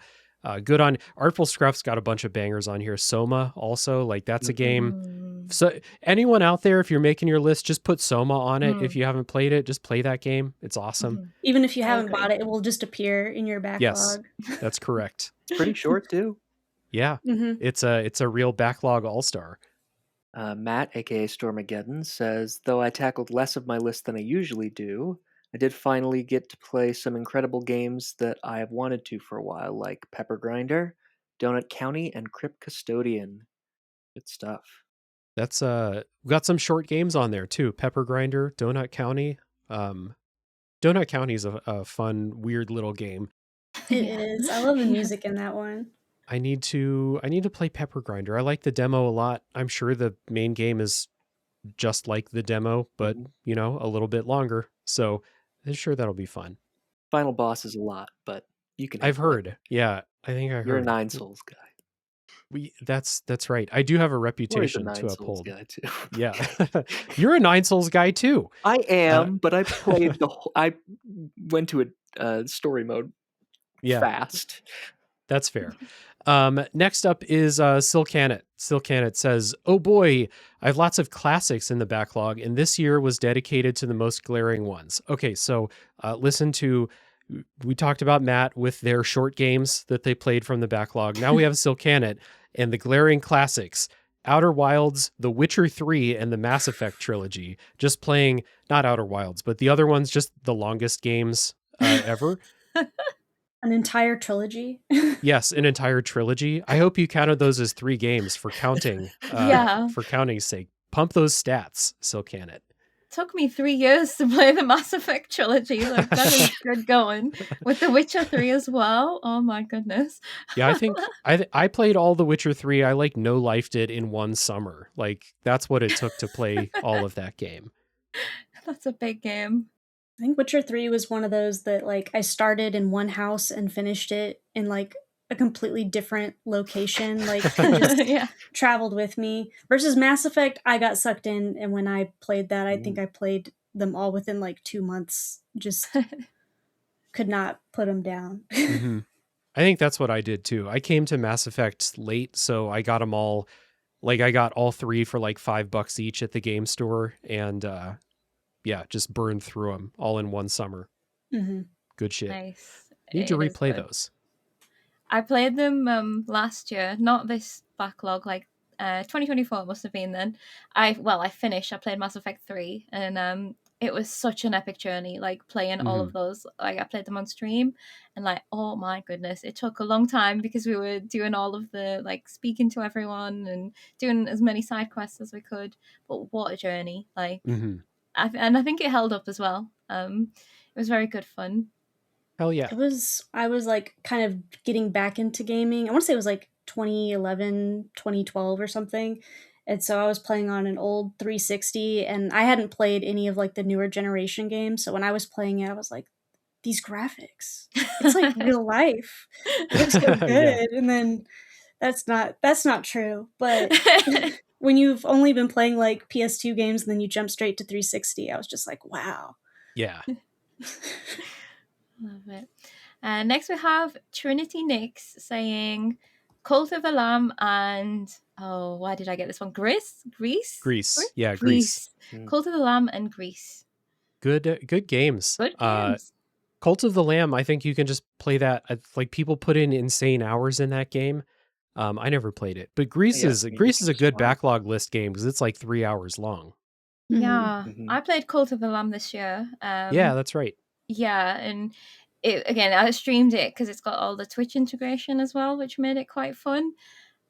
good on Artful Scruff's got a bunch of bangers on here. Soma also, like that's a game. So anyone out there, if you're making your list, just put Soma on it. If you haven't played it, just play that game. It's awesome. Even if you haven't bought it, it will just appear in your backlog. Yes, that's correct. It's pretty short too. Yeah, it's a real backlog all-star. Matt, aka Stormageddon, says, though I tackled less of my list than I usually do, I did finally get to play some incredible games that I have wanted to for a while, like Pepper Grinder, Donut County, and Crypt Custodian. Good stuff. That's we got some short games on there too. Pepper Grinder, Donut County. Donut County is a fun, weird little game. It is. I love the music in that one. I need to play Pepper Grinder. I like the demo a lot. I'm sure the main game is just like the demo, but a little bit longer. So I'm sure that'll be fun. Final boss is a lot, but you can. I've heard. Yeah, I think I heard. You're a Nine Souls guy. That's right. I do have a reputation to uphold. Guy too. Yeah, you're a Nine Souls guy too. I am, but I played I went to a story mode fast. That's fair. Next up is Silcanet. Silcanet says, "Oh boy, I have lots of classics in the backlog, and this year was dedicated to the most glaring ones." Okay, so we talked about Matt with their short games that they played from the backlog. Now we have Silcanet and the glaring classics. Outer Wilds, The Witcher 3, and the Mass Effect trilogy. Just playing, not Outer Wilds, but the other ones, just the longest games ever. An entire trilogy? Yes, an entire trilogy. I hope you counted those as 3 games for counting. For counting's sake. Pump those stats, Silcanet. Took me 3 years to play the Mass Effect trilogy. Like, that is good going. With The Witcher 3 as well. Oh my goodness. Yeah, I think I played all The Witcher 3. I no-lifed it in one summer. Like, that's what it took to play all of that game. That's a big game. I think Witcher 3 was one of those that like I started in one house and finished it in like a completely different location, like it just traveled with me. Versus Mass Effect, I got sucked in, and when I played that, I think I played them all within like 2 months. Just could not put them down. I think that's what I did too. I came to Mass Effect late, so I got them all. Like I got all 3 for like $5 each at the game store, and just burned through them all in one summer. Good shit. Nice. Need to replay those. I played them last year, not this backlog, like 2024 must have been then. I finished. I played Mass Effect 3, and it was such an epic journey, like playing all of those. Like I played them on stream, and like, oh my goodness, it took a long time because we were doing all of the like speaking to everyone and doing as many side quests as we could. But what a journey! Like, I think it held up as well. It was very good fun. Hell yeah. I was like kind of getting back into gaming. I want to say it was like 2011, 2012 or something. And so I was playing on an old 360, and I hadn't played any of like the newer generation games. So when I was playing it, I was like, these graphics, it's like real life. It's so good. And then that's not true. But when you've only been playing like PS2 games and then you jump straight to 360, I was just like, wow. Yeah. Love it. Next we have Trinity Nix saying Cult of the Lamb and Oh, why did I get this one? Greece? Yeah, Greece. Cult of the Lamb and Greece. Good games. Good games. Cult of the Lamb, I think you can just play that. Like, people put in insane hours in that game. I never played it, but Greece is a good backlog list game because it's like 3 hours long. Yeah, I played Cult of the Lamb this year. Yeah, that's right. Yeah, and I streamed it because it's got all the Twitch integration as well, which made it quite fun.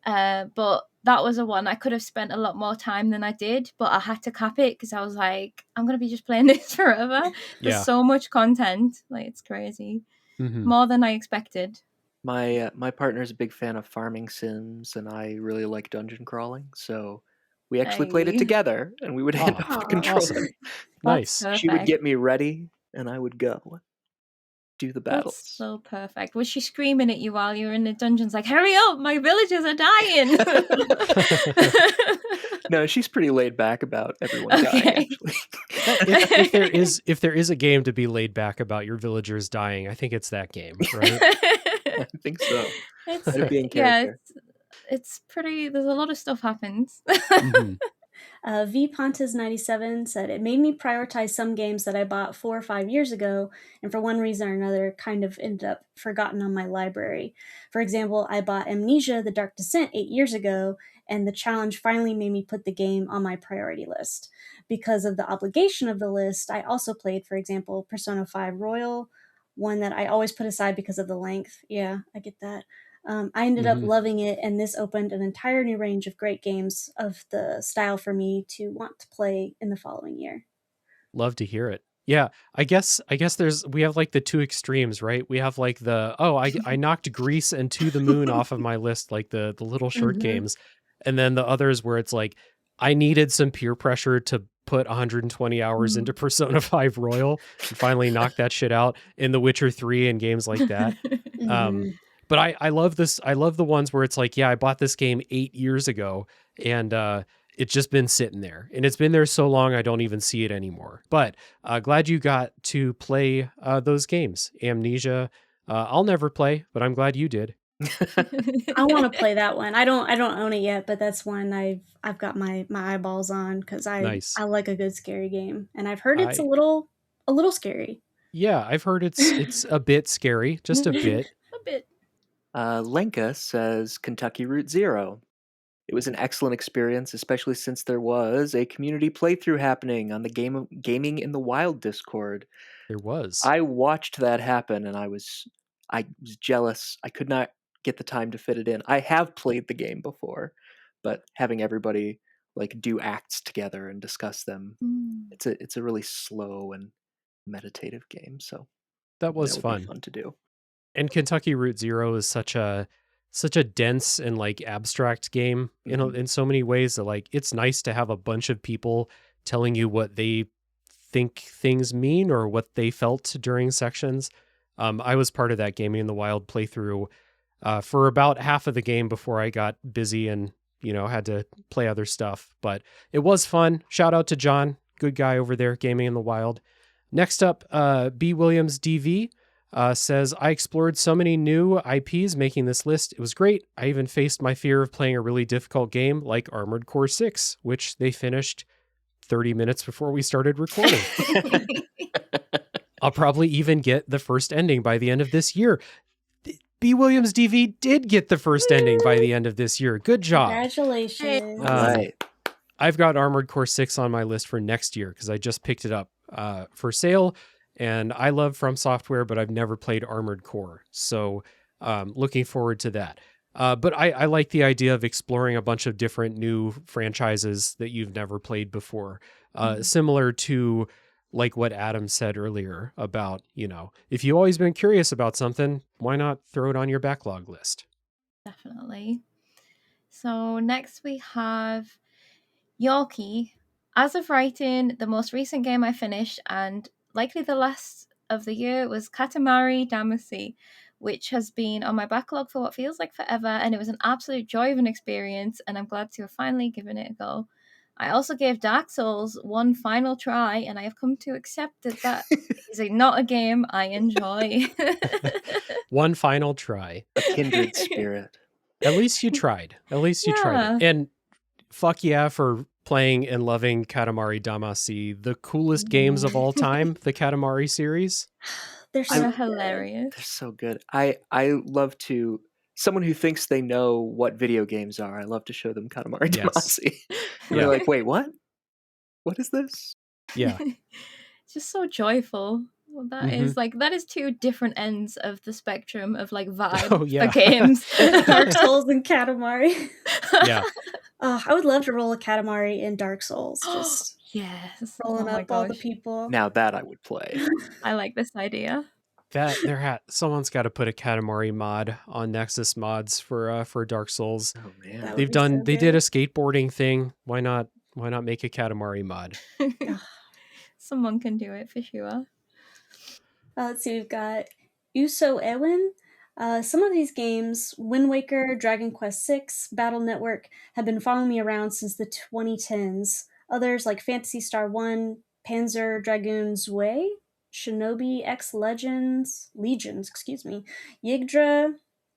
But that was a one I could have spent a lot more time than I did, but I had to cap it because I was like, I'm gonna be just playing this forever. There's so much content, like it's crazy, more than I expected. My partner's a big fan of farming sims, and I really like dungeon crawling, so we actually played it together, and we would hand off the controller. Awesome. Nice. She would get me ready, and I would go do the battles. That's so perfect. Was she screaming at you while you were in the dungeons like, hurry up, my villagers are dying? No, she's pretty laid back about everyone dying, actually. if there is a game to be laid back about your villagers dying, I think it's that game, right? I think so. It's pretty, there's a lot of stuff happens. V Pontes 97 said, it made me prioritize some games that I bought 4 or 5 years ago, and for one reason or another kind of ended up forgotten on my library. For example, I bought Amnesia: The Dark Descent 8 years ago, and the challenge finally made me put the game on my priority list. Because of the obligation of the list, I also played, for example, Persona 5 Royal, one that I always put aside because of the length. Yeah, I get that. I ended up loving it, and this opened an entire new range of great games of the style for me to want to play in the following year. Love to hear it. Yeah, I guess we have like the two extremes, right? We have like I knocked Greece and To the Moon off of my list, like the little short games, and then the others where it's like I needed some peer pressure to put 120 hours into Persona 5 Royal and finally knock that shit out in The Witcher 3 and games like that. But I love this. I love the ones where it's like, yeah, I bought this game 8 years ago and it's just been sitting there. And it's been there so long, I don't even see it anymore. But glad you got to play those games. Amnesia, I'll never play, but I'm glad you did. I want to play that one. I don't own it yet, but that's one I've got my eyeballs on because I like a good scary game. And I've heard it's a little scary. Yeah, I've heard it's a bit scary, just a bit. A bit. Lenka says Kentucky Route Zero. It was an excellent experience, especially since there was a community playthrough happening on the Gaming in the Wild Discord. There was. I watched that happen, and I was jealous. I could not get the time to fit it in. I have played the game before, but having everybody like do acts together and discuss them, it's a really slow and meditative game. So that was would fun. Be fun to do. And Kentucky Route Zero is such a dense and like abstract game, you know, in so many ways that like it's nice to have a bunch of people telling you what they think things mean or what they felt during sections. I was part of that Gaming in the Wild playthrough for about half of the game before I got busy and, you know, had to play other stuff. But it was fun. Shout out to John, good guy over there, Gaming in the Wild. Next up, B. Williams DV. Says, I explored so many new IPs making this list. It was great. I even faced my fear of playing a really difficult game like Armored Core 6, which they finished 30 minutes before we started recording. I'll probably even get the first ending by the end of this year. B. Williams DV did get the first ending by the end of this year. Good job. Congratulations. Right. I've got Armored Core 6 on my list for next year because I just picked it up for sale. And I love From Software, but I've never played Armored Core. So looking forward to that. But I like the idea of exploring a bunch of different new franchises that you've never played before. Similar to like what Adam said earlier about, you know, if you've always been curious about something, why not throw it on your backlog list? Definitely. So next we have Yorkie. As of writing, the most recent game I finished and likely the last of the year was Katamari Damacy, which has been on my backlog for what feels like forever, and it was an absolute joy of an experience, and I'm glad to have finally given it a go. I also gave Dark Souls one final try, and I have come to accept that is not a game I enjoy. One final try. A kindred spirit. At least you tried. At least you tried it. And fuck yeah for playing and loving Katamari Damacy, the coolest games of all time, the Katamari series. They're They're hilarious. They're so good. I love to, someone who thinks they know what video games are, I love to show them Katamari Damacy. And they're like, wait, what? What is this? Yeah. It's just so joyful. Well, that is that is two different ends of the spectrum of like vibe for games. Dark Souls and Katamari. Yeah. I would love to roll a Katamari in Dark Souls. Just yes. rolling up all the people. Now that I would play. I like this idea. Someone's got to put a Katamari mod on Nexus Mods for Dark Souls. Oh man. They did a skateboarding thing. Why not make a Katamari mod? Someone can do it for sure. Let's see, we've got Uso Ewin. Some of these games, Wind Waker, Dragon Quest VI, Battle Network, have been following me around since the 2010s. Others like Phantasy Star 1, Panzer Dragoon's Way, Shinobi X Legions, Yggdra,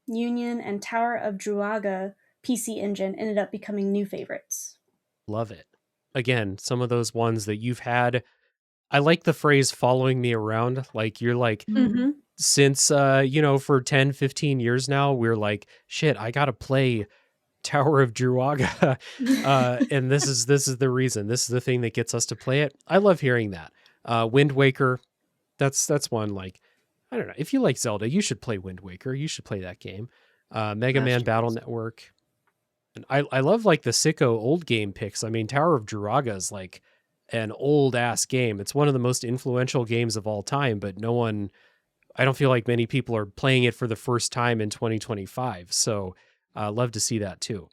Union, and Tower of Druaga PC Engine ended up becoming new favorites. Love it. Again, some of those ones that you've had. I like the phrase following me around. Like you're like, since, for 10, 15 years now, we're like, shit, I got to play Tower of Druaga. And this is the reason. This is the thing that gets us to play it. I love hearing that. Wind Waker, that's one, like, I don't know. If you like Zelda, you should play Wind Waker. You should play that game. Mega Man Battle Network. And I love like the sicko old game picks. I mean, Tower of Druaga is like an old ass game. It's one of the most influential games of all time, but I don't feel like many people are playing it for the first time in 2025. So love to see that too.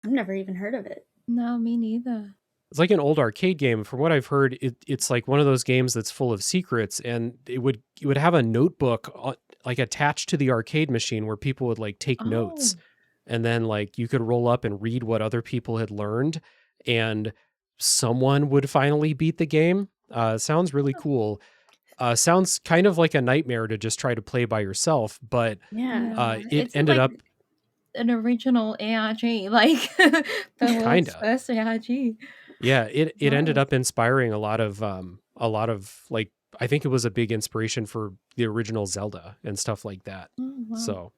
I've never even heard of it. No, me neither. It's like an old arcade game. From what I've heard, it's like one of those games that's full of secrets, and it would have a notebook like attached to the arcade machine where people would like take notes, and then like you could roll up and read what other people had learned, and someone would finally beat the game. Sounds really cool. Sounds kind of like a nightmare to just try to play by yourself, but it ended up an original ARG, like the world's first ARG. Yeah, it ended up inspiring a lot of like, I think it was a big inspiration for the original Zelda and stuff like that. Oh, wow. So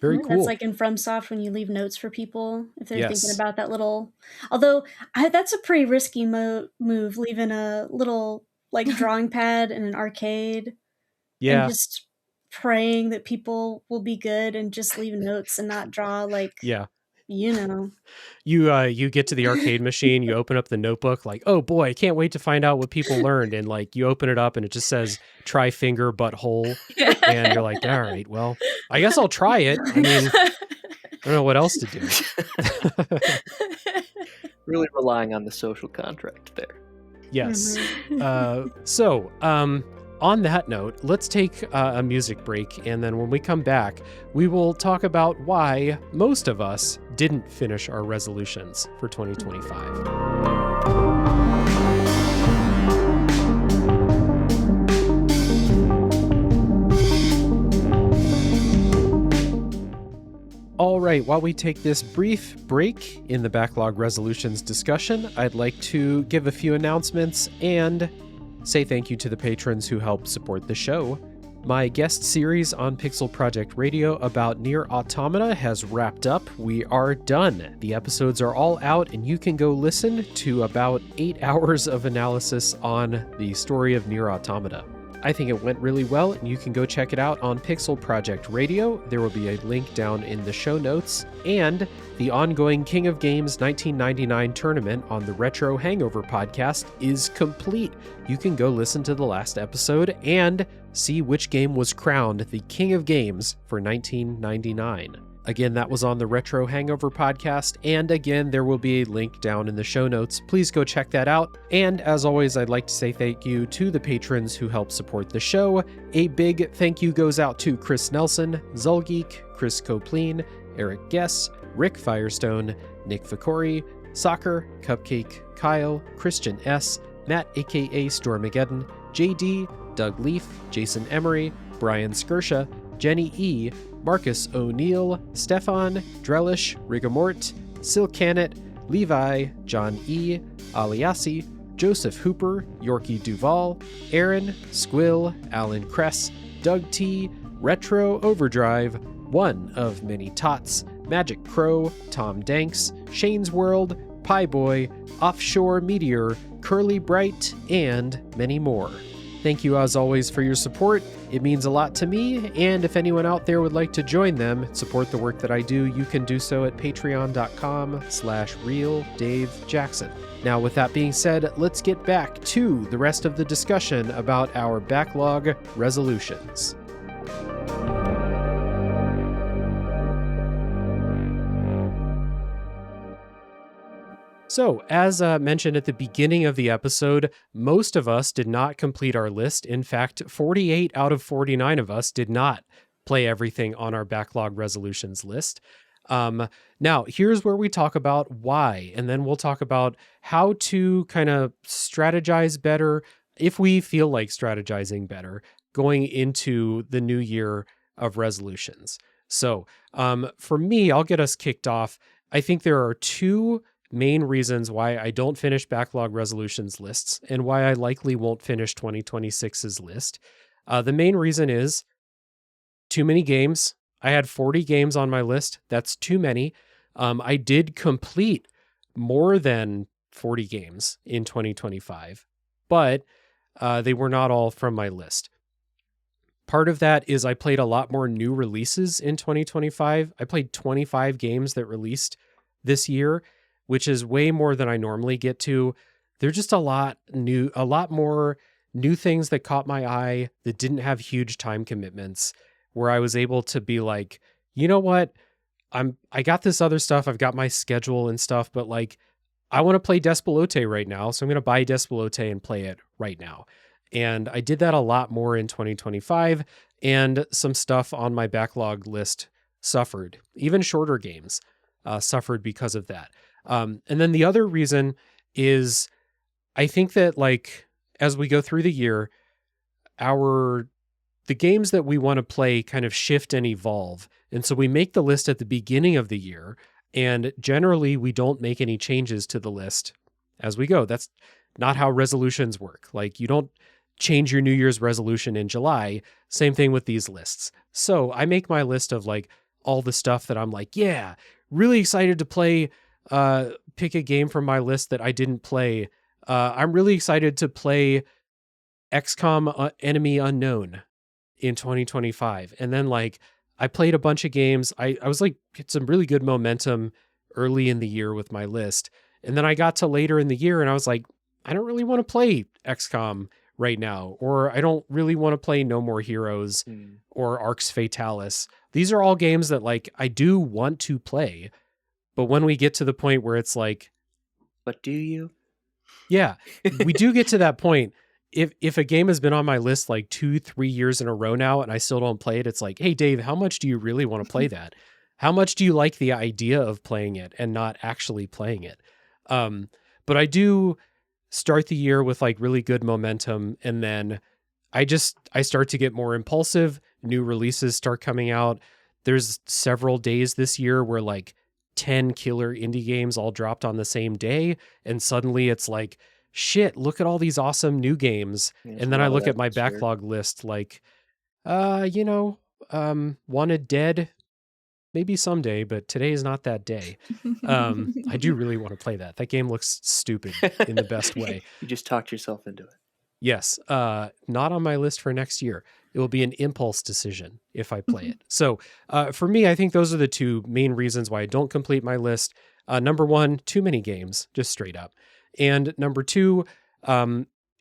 very cool. That's like in FromSoft when you leave notes for people if they're thinking about that little. Although that's a pretty risky move, leaving a little like drawing pad in an arcade. Yeah. And just praying that people will be good and just leave notes and not draw like. Yeah. You get to the arcade machine, you open up the notebook, like, oh boy, I can't wait to find out what people learned. And like, you open it up and it just says try finger butthole. And you're like, all right, well, I guess I'll try it. I mean, I don't know what else to do. Really relying on the social contract there. Yes. So, on that note, let's take a music break, and then when we come back, we will talk about why most of us didn't finish our resolutions for 2025. All right, while we take this brief break in the Backlog resolutions discussion, I'd like to give a few announcements and say thank you to the patrons who help support the show. My guest series on Pixel Project Radio about Nier Automata has wrapped up. We are done. The episodes are all out, and you can go listen to about 8 hours of analysis on the story of Nier Automata. I think it went really well, and you can go check it out on Pixel Project Radio. There will be a link down in the show notes. And the ongoing King of Games 1999 tournament on the Retro Hangover podcast is complete. You can go listen to the last episode and see which game was crowned the King of Games for 1999. Again, that was on the Retro Hangover podcast, and again, there will be a link down in the show notes. Please go check that out. And as always, I'd like to say thank you to the patrons who help support the show. A big thank you goes out to Chris Nelson, Zulgeek, Chris Copleen, Eric Guess, Rick Firestone, Nick Ficori, Soccer, Cupcake, Kyle, Christian S., Matt aka Stormageddon, JD, Doug Leaf, Jason Emery, Brian Skirsha, Jenny E., Marcus O'Neill, Stefan, Drellish, Rigamort, Silcanet, Levi, John E., Aliasi, Joseph Hooper, Yorkie Duval, Aaron, Squill, Alan Kress, Doug T., Retro Overdrive, One of Many Tots, Magic Crow, Tom Danks, Shane's World, Pie Boy, Offshore Meteor, Curly Bright, and many more. Thank you as always for your support. It means a lot to me, and if anyone out there would like to join them, support the work that I do, you can do so at patreon.com/RealDaveJackson. Now, with that being said, let's get back to the rest of the discussion about our backlog resolutions. So, as mentioned at the beginning of the episode, most of us did not complete our list. In fact, 48 out of 49 of us did not play everything on our backlog resolutions list. Now, here's where we talk about why, and then we'll talk about how to kind of strategize better, if we feel like strategizing better, going into the new year of resolutions. So, for me, I'll get us kicked off. I think there are two main reasons why I don't finish backlog resolutions lists and why I likely won't finish 2026's list. The main reason is too many games. I had 40 games on my list. That's too many. I did complete more than 40 games in 2025, but they were not all from my list. Part of that is I played a lot more new releases in 2025. I played 25 games that released this year, which is way more than I normally get to. They're just a lot more new things that caught my eye that didn't have huge time commitments, where I was able to be like, you know what? I got this other stuff. I've got my schedule and stuff, but like, I want to play Despelote right now. So I'm going to buy Despelote and play it right now. And I did that a lot more in 2025, and some stuff on my backlog list suffered. Even shorter games suffered because of that. And then the other reason is I think that like, as we go through the year, the games that we want to play kind of shift and evolve. And so we make the list at the beginning of the year, and generally we don't make any changes to the list as we go. That's not how resolutions work. Like, you don't change your New Year's resolution in July. Same thing with these lists. So I make my list of like all the stuff that I'm like, yeah, really excited to play. Pick a game from my list that I didn't play. I'm really excited to play XCOM Enemy Unknown in 2025. And then like I played a bunch of games. I was like, get some really good momentum early in the year with my list. And then I got to later in the year and I was like, I don't really want to play XCOM right now, or I don't really want to play No More Heroes or Arx Fatalis. These are all games that like I do want to play. But when we get to the point where it's like, but do you? Yeah, we do get to that point. If a game has been on my list like 2-3 years in a row now and I still don't play it, it's like, hey, Dave, how much do you really want to play that? How much do you like the idea of playing it and not actually playing it? But I do start the year with like really good momentum, and then I start to get more impulsive. New releases start coming out. There's several days this year where like 10 killer indie games all dropped on the same day, and suddenly it's like, shit, look at all these awesome new games. And then I look at my backlog list like, Wanted Dead, maybe someday, but today is not that day. I do really want to play that. That game looks stupid in the best way. You just talked yourself into it. Yes. Not on my list for next year. It will be an impulse decision if I play it. So for me, I think those are the two main reasons why I don't complete my list. Number one, too many games, just straight up. And number two,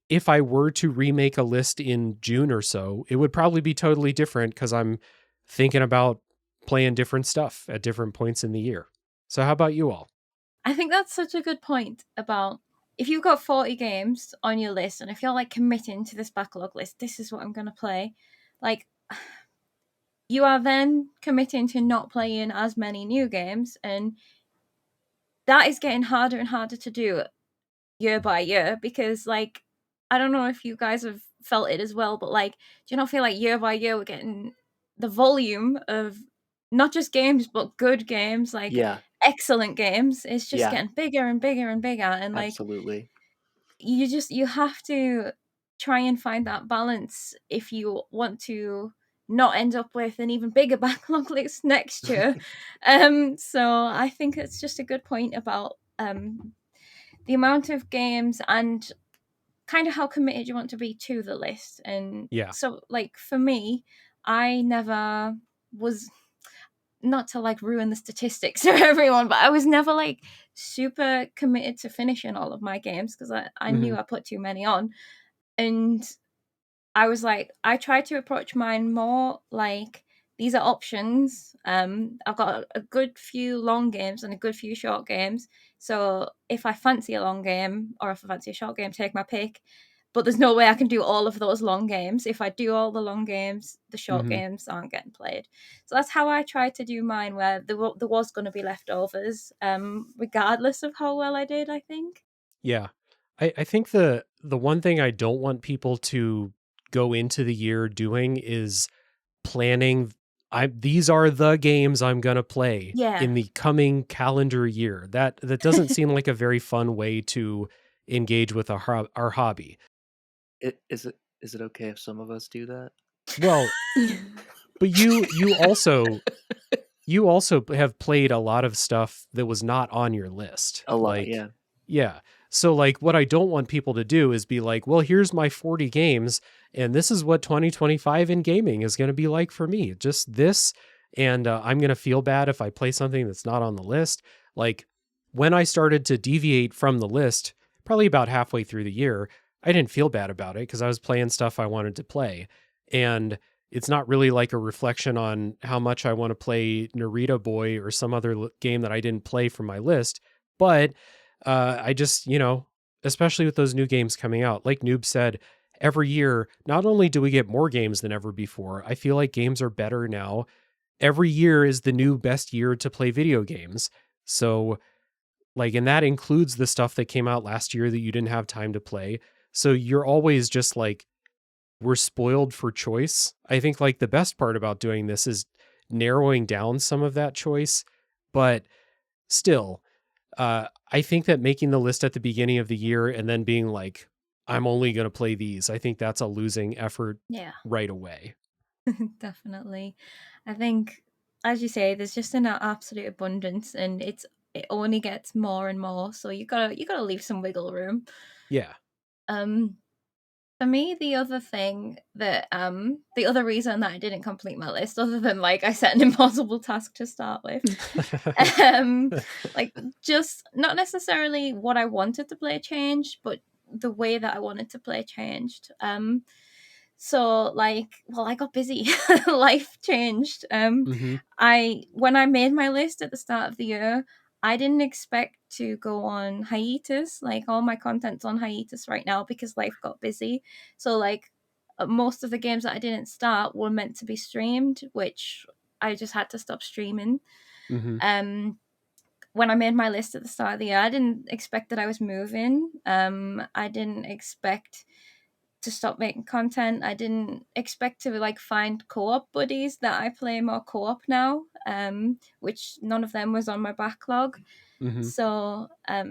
if I were to remake a list in June or so, it would probably be totally different because I'm thinking about playing different stuff at different points in the year. So how about you all? I think that's such a good point about if you've got 40 games on your list and if you're like committing to this backlog list, this is what I'm going to play. Like, you are then committing to not playing as many new games, and that is getting harder and harder to do year by year because, like, I don't know if you guys have felt it as well, but like, do you not feel like year by year we're getting the volume of not just games but good games, like excellent games, is just getting bigger and bigger and bigger, and like absolutely. You have to try and find that balance if you want to not end up with an even bigger backlog list next year. So I think it's just a good point about the amount of games and kind of how committed you want to be to the list. And so like for me, I never was, not to like ruin the statistics for everyone, but I was never like super committed to finishing all of my games because I knew I put too many on. And I was like, I tried to approach mine more like these are options. I've got a good few long games and a good few short games. So if I fancy a long game or if I fancy a short game, take my pick. But there's no way I can do all of those long games. If I do all the long games, the short games aren't getting played. So that's how I tried to do mine, where there was going to be leftovers, regardless of how well I did, I think. Yeah. I think the one thing I don't want people to go into the year doing is planning, these are the games I'm going to play in the coming calendar year. That doesn't seem like a very fun way to engage with our hobby. Is it okay if some of us do that? Well, but you also have played a lot of stuff that was not on your list. A lot, like, yeah. So like what I don't want people to do is be like, well, here's my 40 games and this is what 2025 in gaming is going to be like for me. Just this. And I'm going to feel bad if I play something that's not on the list. Like when I started to deviate from the list, probably about halfway through the year, I didn't feel bad about it because I was playing stuff I wanted to play. And it's not really like a reflection on how much I want to play Narita Boy or some other game that I didn't play from my list. But I just, especially with those new games coming out, like Noob said, every year, not only do we get more games than ever before, I feel like games are better now. Every year is the new best year to play video games. So like, and that includes the stuff that came out last year that you didn't have time to play. So you're always just like, we're spoiled for choice. I think like the best part about doing this is narrowing down some of that choice, but still, I think that making the list at the beginning of the year and then being like, I'm only going to play these, I think that's a losing effort right away. Definitely. I think, as you say, there's just an absolute abundance and it only gets more and more. So you gotta leave some wiggle room. Yeah. For me, the other thing that the other reason that I didn't complete my list, other than like I set an impossible task to start with, like just not necessarily what I wanted to play changed, but the way that I wanted to play changed. So like, well, I got busy. Life changed. When I made my list at the start of the year, I didn't expect to go on hiatus. Like all my content's on hiatus right now because life got busy. So like most of the games that I didn't start were meant to be streamed, which I just had to stop streaming. When I made my list at the start of the year, I didn't expect that I was moving. I didn't expect to stop making content. I didn't expect to like find co-op buddies that I play more co-op now, which none of them was on my backlog. So I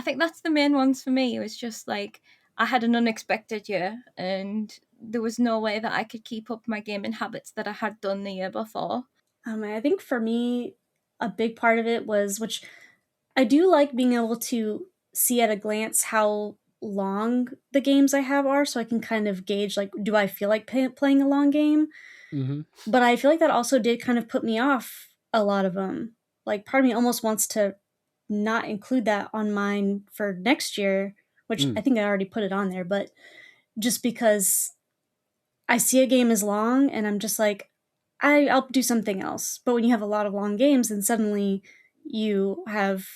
think that's the main ones for me. It was just like I had an unexpected year and there was no way that I could keep up my gaming habits that I had done the year before. I think for me, a big part of it was, which I do like being able to see at a glance how long the games I have are, so I can kind of gauge, like, do I feel like playing a long game? But I feel like that also did kind of put me off a lot of them. Like, part of me almost wants to not include that on mine for next year, which I think I already put it on there, but just because I see a game as long and I'm just like, I'll do something else. But when you have a lot of long games, then suddenly you have,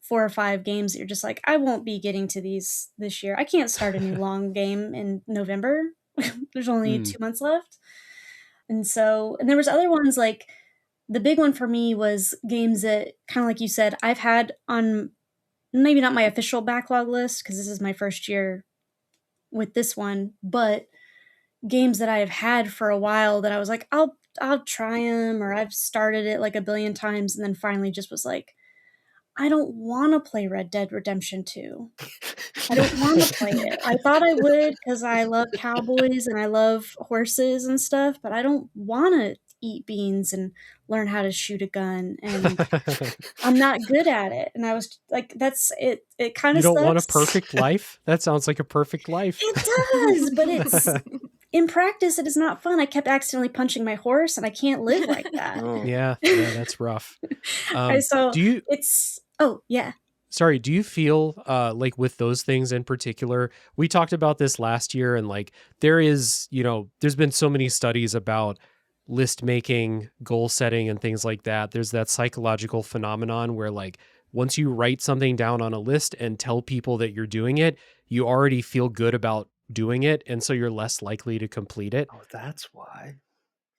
4 or 5 games that you're just like, I won't be getting to these this year. I can't start a new long game in November. There's only 2 months left. And there was other ones, like the big one for me was games that, kind of like you said, I've had on maybe not my official backlog list because this is my first year with this one, but games that I have had for a while that I was like, I'll try them, or I've started it like a billion times, and then finally just was like, I don't want to play Red Dead Redemption 2. I don't want to play it. I thought I would because I love cowboys and I love horses and stuff, but I don't want to eat beans and learn how to shoot a gun, and I'm not good at it. And I was like, that's it. It kind You of don't sucks. want a perfect life? That sounds like a perfect life. It does, but it's in practice, it is not fun. I kept accidentally punching my horse, and I can't live like that. Oh. Yeah, that's rough. So Do you? oh yeah. Sorry, do you feel like with those things in particular, we talked about this last year, and like there's been so many studies about list making, goal setting, and things like that. There's that psychological phenomenon where like once you write something down on a list and tell people that you're doing it, you already feel good about doing it, and so you're less likely to complete it. Oh, that's why.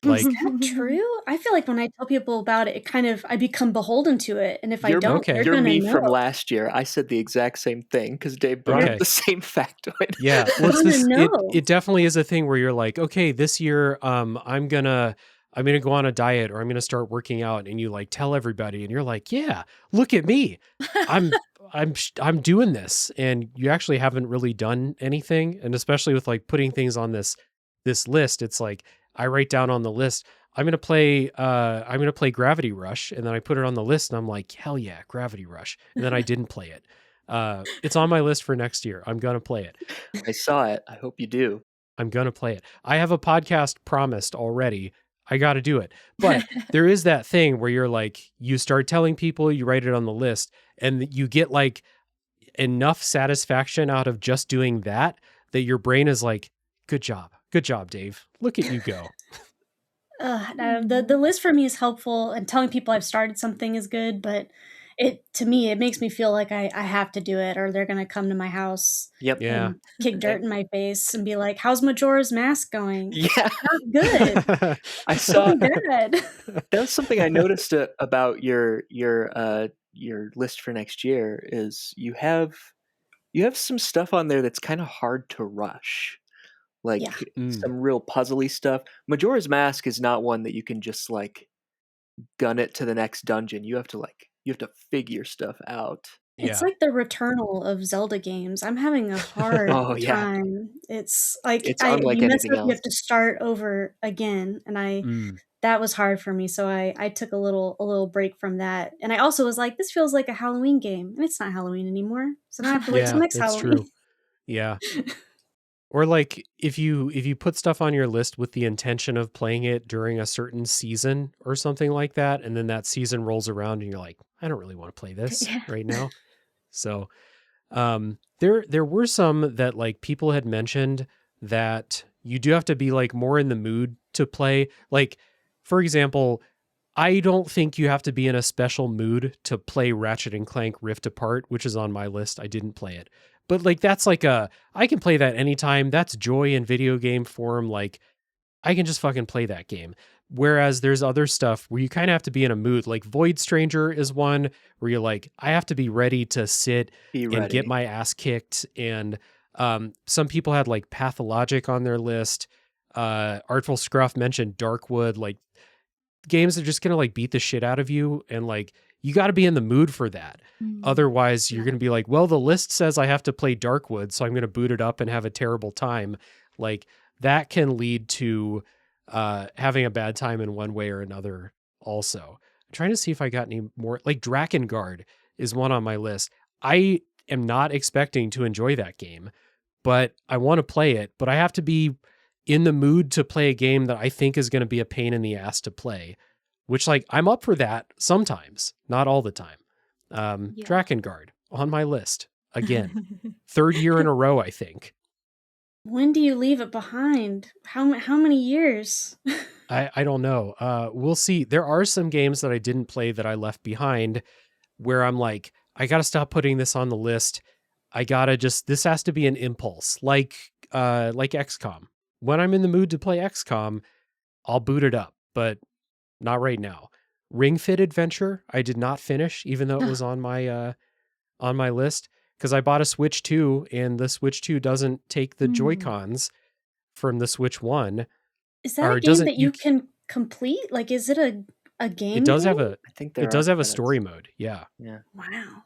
Like, Is that true? I feel like when I tell people about it, I become beholden to it, and if I don't, okay. they're You're gonna me know. from last year. I said the exact same thing because Dave brought Okay. up the same factoid. Yeah, well, it's wanna this. know. It definitely is a thing where you're like, okay, this year, I'm gonna go on a diet, or I'm gonna start working out, and you like tell everybody, and you're like, yeah, look at me, I'm doing this, and you actually haven't really done anything, and especially with like putting things on this list, it's like I write down on the list, I'm gonna play Gravity Rush, and then I put it on the list, and I'm like, hell yeah, Gravity Rush, and then I didn't play it. It's on my list for next year. I'm gonna play it. I saw it. I hope you do. I'm gonna play it. I have a podcast promised already. I got to do it. But there is that thing where you're like, you start telling people, you write it on the list, and you get like enough satisfaction out of just doing that your brain is like, good job, Dave. Look at you go. The list for me is helpful, and telling people I've started something is good, but it makes me feel like I have to do it, or they're gonna come to my house Yep. Yeah. and kick dirt in my face and be like, "How's Majora's Mask going?" Yeah. Not good. I saw Really bad. that's something I noticed about your list for next year is you have some stuff on there that's kind of hard to rush. Like Yeah. some real puzzly stuff. Majora's Mask is not one that you can just like gun it to the next dungeon. You have to figure stuff out. It's Yeah. like the Returnal of Zelda games. I'm having a hard Oh, yeah. time. It's like It's unlike you mess anything up, you else. have to start over again, and that was hard for me. So I took a little break from that, and I also was like, this feels like a Halloween game, and it's not Halloween anymore. So now I have to wait till Yeah, next that's Halloween. true. Yeah. Or like if you put stuff on your list with the intention of playing it during a certain season or something like that, and then that season rolls around and you're like, I don't really want to play this Yeah. right now. So there were some that like people had mentioned that you do have to be like more in the mood to play. Like, for example, I don't think you have to be in a special mood to play Ratchet and Clank Rift Apart, which is on my list. I didn't play it. But like that's like I can play that anytime. That's joy in video game form. Like I can just fucking play that game. Whereas there's other stuff where you kind of have to be in a mood. Like Void Stranger is one where you're like, I have to be ready to sit and get my ass kicked. And some people had like Pathologic on their list. Artful Scruff mentioned Darkwood. Like games are just gonna like beat the shit out of you, and like you got to be in the mood for that. Otherwise, you're going to be like, well, the list says I have to play Darkwood, so I'm going to boot it up and have a terrible time. Like that can lead to having a bad time in one way or another also. I'm trying to see if I got any more. Like Drakengard is one on my list. I am not expecting to enjoy that game, but I want to play it. But I have to be in the mood to play a game that I think is going to be a pain in the ass to play, which like I'm up for that sometimes, not all the time. Drakengard on my list again, third year in a row, I think. When do you leave it behind? How many years? I don't know. We'll see. There are some games that I didn't play that I left behind where I'm like, I got to stop putting this on the list. This has to be an impulse, like XCOM. When I'm in the mood to play XCOM, I'll boot it up, but not right now. Ring Fit Adventure, I did not finish, even though it was on my list, because I bought a Switch 2, and the Switch 2 doesn't take the Joy-Cons from the Switch 1. Is that Or a game doesn't that you can complete? Like, is it a game? it does game? have a I think it does have a story mode. Yeah. Yeah. Wow.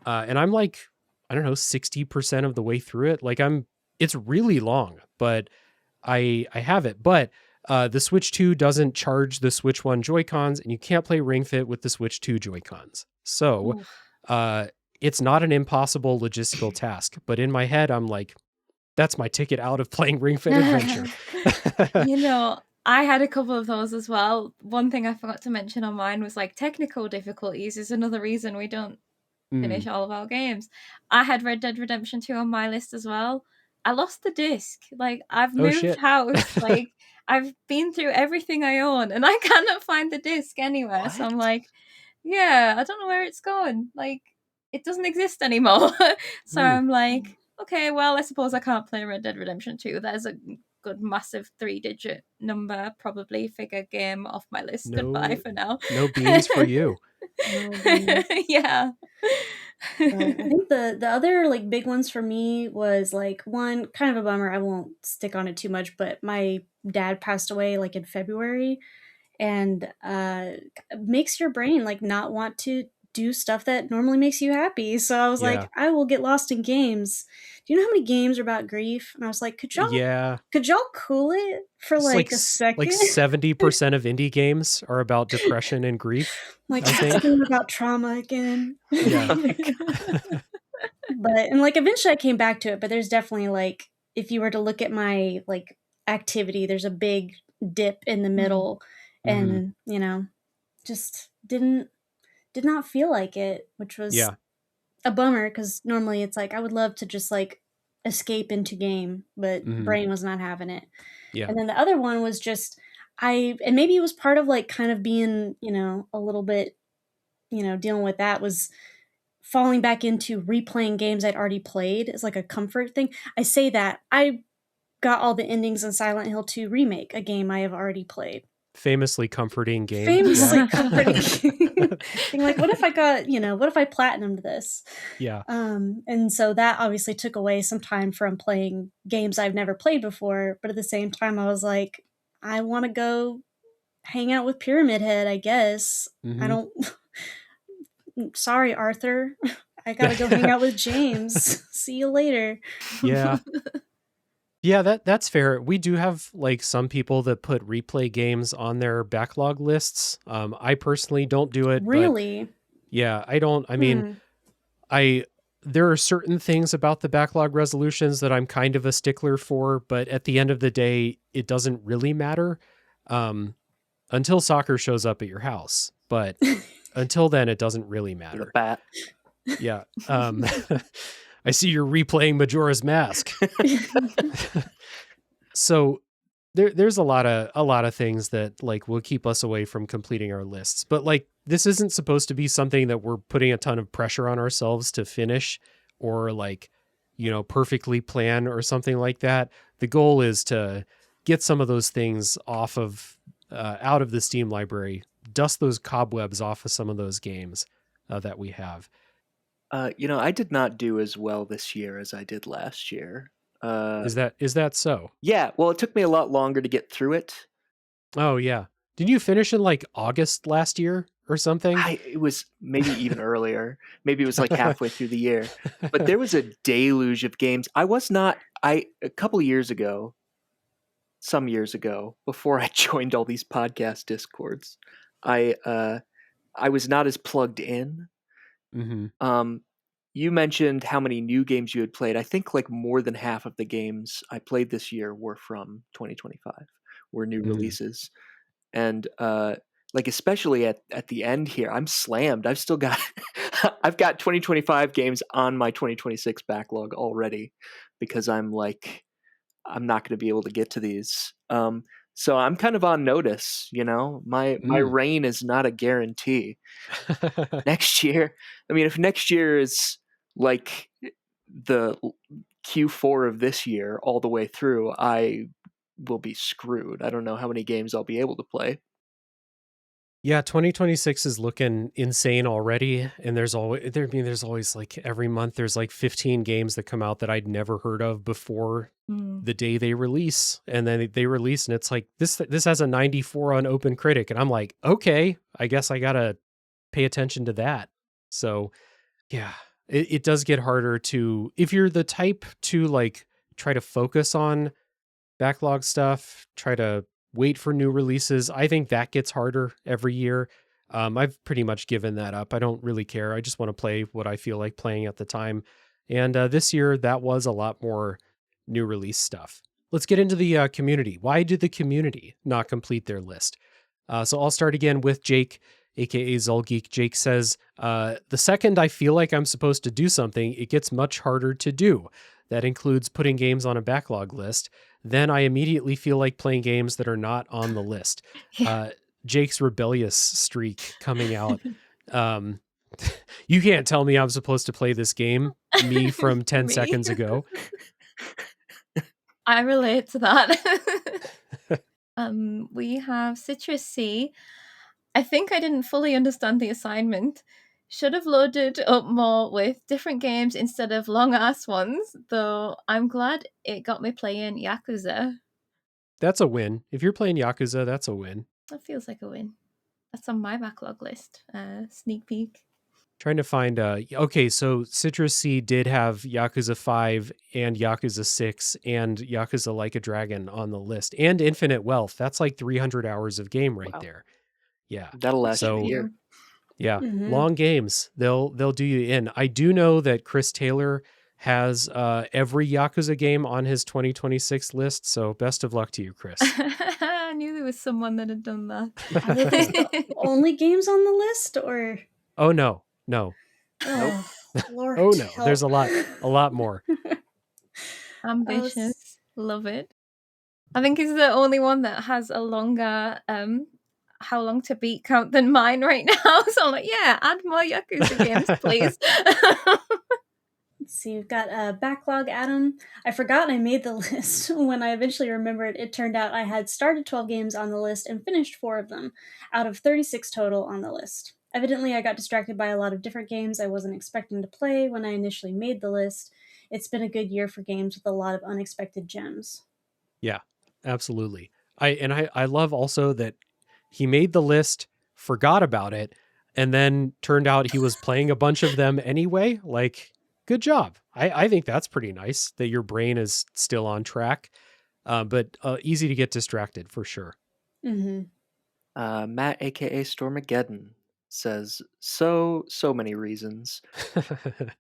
And I'm like, I don't know, 60% of the way through it. Like it's really long, but I have it. But the Switch 2 doesn't charge the Switch 1 Joy-Cons, and you can't play Ring Fit with the Switch 2 Joy-Cons. So it's not an impossible logistical task. But in my head, I'm like, that's my ticket out of playing Ring Fit Adventure. You know, I had a couple of those as well. One thing I forgot to mention on mine was like technical difficulties is another reason we don't finish all of our games. I had Red Dead Redemption 2 on my list as well. I lost the disc. Like, I've moved shit. house. Like, I've been through everything I own and I cannot find the disc anywhere. So I'm like, yeah, I don't know where it's gone. Like, it doesn't exist anymore. So I'm like, okay, well, I suppose I can't play Red Dead Redemption 2. There's a good massive 3-digit number, probably figure game off my list. Goodbye for now. No beans for you. No beans. Yeah. I think the other like big ones for me was like one kind of a bummer. I won't stick on it too much, but my dad passed away like in February, and makes your brain like not want to do stuff that normally makes you happy. So I was like, I will get lost in games. Do you know how many games are about grief? And I was like, could y'all cool it for It's like a second? Like 70% of indie games are about depression and grief. Like, I think. something about trauma again. Yeah. But and like eventually I came back to it, but there's definitely like if you were to look at my like activity, there's a big dip in the middle, and you know, just did not feel like it, which was a bummer because normally it's like I would love to just like escape into game, but brain was not having it. Yeah. And then the other one was just and maybe it was part of like kind of being, you know, a little bit, you know, dealing with that was falling back into replaying games I'd already played as like a comfort thing. I say that I got all the endings in Silent Hill 2 Remake, a game I have already played. Famously comforting game. Famously comforting. Being like, what if I got, you know, what if I platinumed this? Yeah. And so that obviously took away some time from playing games I've never played before. But at the same time, I was like, I want to go hang out with Pyramid Head, I guess. I don't. Sorry, Arthur. I gotta go hang out with James. See you later. Yeah. Yeah, that's fair. We do have like some people that put replay games on their backlog lists. I personally don't do it. Really? But yeah, I don't. I mean, there are certain things about the backlog resolutions that I'm kind of a stickler for, but at the end of the day, it doesn't really matter until soccer shows up at your house. But until then, it doesn't really matter. The bat. Yeah. I see you're replaying Majora's Mask. So there's a lot of things that like will keep us away from completing our lists. But like this isn't supposed to be something that we're putting a ton of pressure on ourselves to finish or like, you know, perfectly plan or something like that. The goal is to get some of those things off of out of the Steam library, dust those cobwebs off of some of those games that we have. You know, I did not do as well this year as I did last year. Is that so? Yeah, well, it took me a lot longer to get through it. Oh, yeah. Didn't you finish in like August last year or something? It was maybe even earlier. Maybe it was like halfway through the year. But there was a deluge of games. A couple of years ago, some years ago, before I joined all these podcast discords, I was not as plugged in. You mentioned how many new games you had played. I think like more than half of the games I played this year were from 2025, were new releases. And like especially at the end here, I'm slammed. I've still got I've got 2025 games on my 2026 backlog already because I'm not going to be able to get to these. So I'm kind of on notice, you know. My reign is not a guarantee. Next year, I mean, if next year is like the Q4 of this year all the way through, I will be screwed. I don't know how many games I'll be able to play. Yeah, 2026 is looking insane already, and there's always like every month there's like 15 games that come out that I'd never heard of before the day they release, and then they release and it's like this has a 94 on OpenCritic, and I'm like, okay, I guess I gotta pay attention to that. So yeah, it does get harder to, if you're the type to like try to focus on backlog stuff, try to wait for new releases. I think that gets harder every year. I've pretty much given that up. I don't really care. I just want to play what I feel like playing at the time. And this year, that was a lot more new release stuff. Let's get into the community. Why did the community not complete their list? So I'll start again with Jake, aka Zulgeek. Jake says, the second I feel like I'm supposed to do something, it gets much harder to do. That includes putting games on a backlog list. Then I immediately feel like playing games that are not on the list. Jake's rebellious streak coming out. You can't tell me I'm supposed to play this game, me from 10 seconds ago. I relate to that. We have Citrus C. I think I didn't fully understand the assignment. Should have loaded up more with different games instead of long-ass ones, though I'm glad it got me playing Yakuza. That's a win. If you're playing Yakuza, that's a win. That feels like a win. That's on my backlog list. Sneak peek. Trying to find, okay, so Citrus C did have Yakuza 5 and Yakuza 6 and Yakuza Like a Dragon on the list, and Infinite Wealth. That's like 300 hours of game right there. Yeah. That'll last you a year. Yeah, long games. They'll do you in. I do know that Chris Taylor has every Yakuza game on his 2026 list, so best of luck to you, Chris. I knew there was someone that had done that. Are those the only games on the list, or? Oh no. Oh, Lord oh no, help. there's a lot more. Ambitious. Love it. I think he's the only one that has a longer how long to beat count than mine right now. So I'm like, yeah, add more Yakuza games, please. Let's see, we've got a backlog, Adam. I forgot I made the list. When I eventually remembered, it turned out I had started 12 games on the list and finished 4 of them, out of 36 total on the list. Evidently, I got distracted by a lot of different games I wasn't expecting to play when I initially made the list. It's been a good year for games with a lot of unexpected gems. Yeah, absolutely. I love also that he made the list, forgot about it, and then turned out he was playing a bunch of them anyway. Like, good job. I think that's pretty nice that your brain is still on track, but easy to get distracted for sure. Matt, aka Stormageddon, says so many reasons.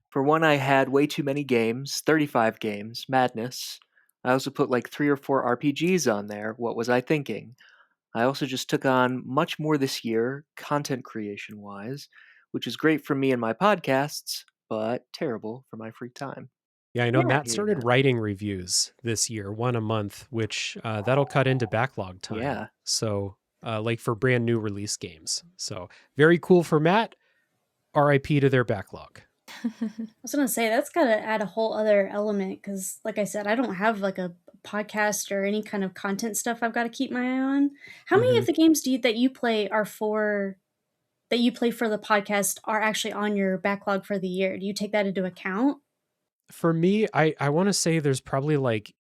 For one, I had way too many games, 35 games, madness. I also put like 3 or 4 RPGs on there. What was I thinking? I also just took on much more this year, content creation wise, which is great for me and my podcasts, but terrible for my free time. Yeah, I know Matt started writing reviews this year, 1 a month, which that'll cut into backlog time. Yeah. So like for brand new release games. So very cool for Matt. RIP to their backlog. I was going to say, that's got to add a whole other element because, like I said, I don't have like a podcast or any kind of content stuff I've got to keep my eye on. How many of the games that you play for the podcast are actually on your backlog for the year? Do you take that into account? For me, I want to say there's probably like,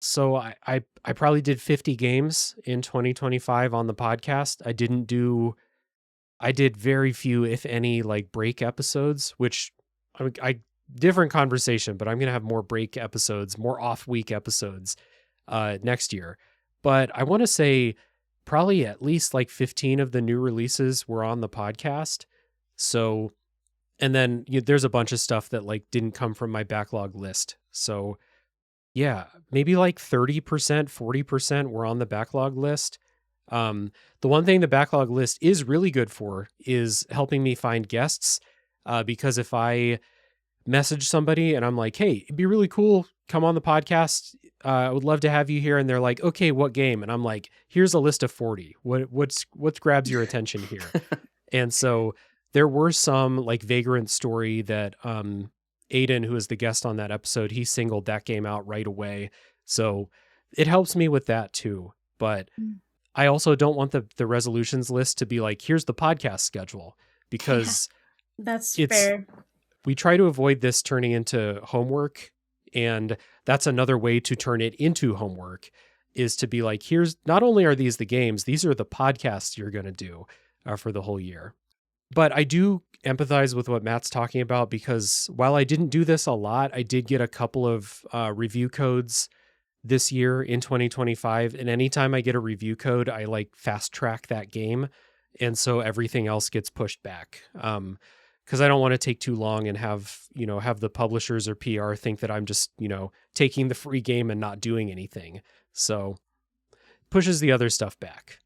so I probably did 50 games in 2025 on the podcast. I did very few, if any, like break episodes, which I different conversation, but I'm going to have more break episodes, more off week episodes next year. But I want to say probably at least like 15 of the new releases were on the podcast. So, and then there's a bunch of stuff that like didn't come from my backlog list. So yeah, maybe like 30%, 40% were on the backlog list. The one thing the backlog list is really good for is helping me find guests. Because if I message somebody and I'm like, hey, it'd be really cool, come on the podcast. I would love to have you here. And they're like, okay, what game? And I'm like, here's a list of 40. What grabs your attention here? And so there were some like Vagrant Story that Aiden, who is the guest on that episode, he singled that game out right away. So it helps me with that too. But I also don't want the resolutions list to be like, here's the podcast schedule, because That's it's fair. we try to avoid this turning into homework, and that's another way to turn it into homework, is to be like, here's, not only are these the games, these are the podcasts you're going to do for the whole year. But I do empathize with what Matt's talking about, because while I didn't do this a lot, I did get a couple of review codes this year in 2025. And anytime I get a review code, I like fast track that game. And so everything else gets pushed back. Because I don't want to take too long and have the publishers or PR think that I'm just, taking the free game and not doing anything. So pushes the other stuff back.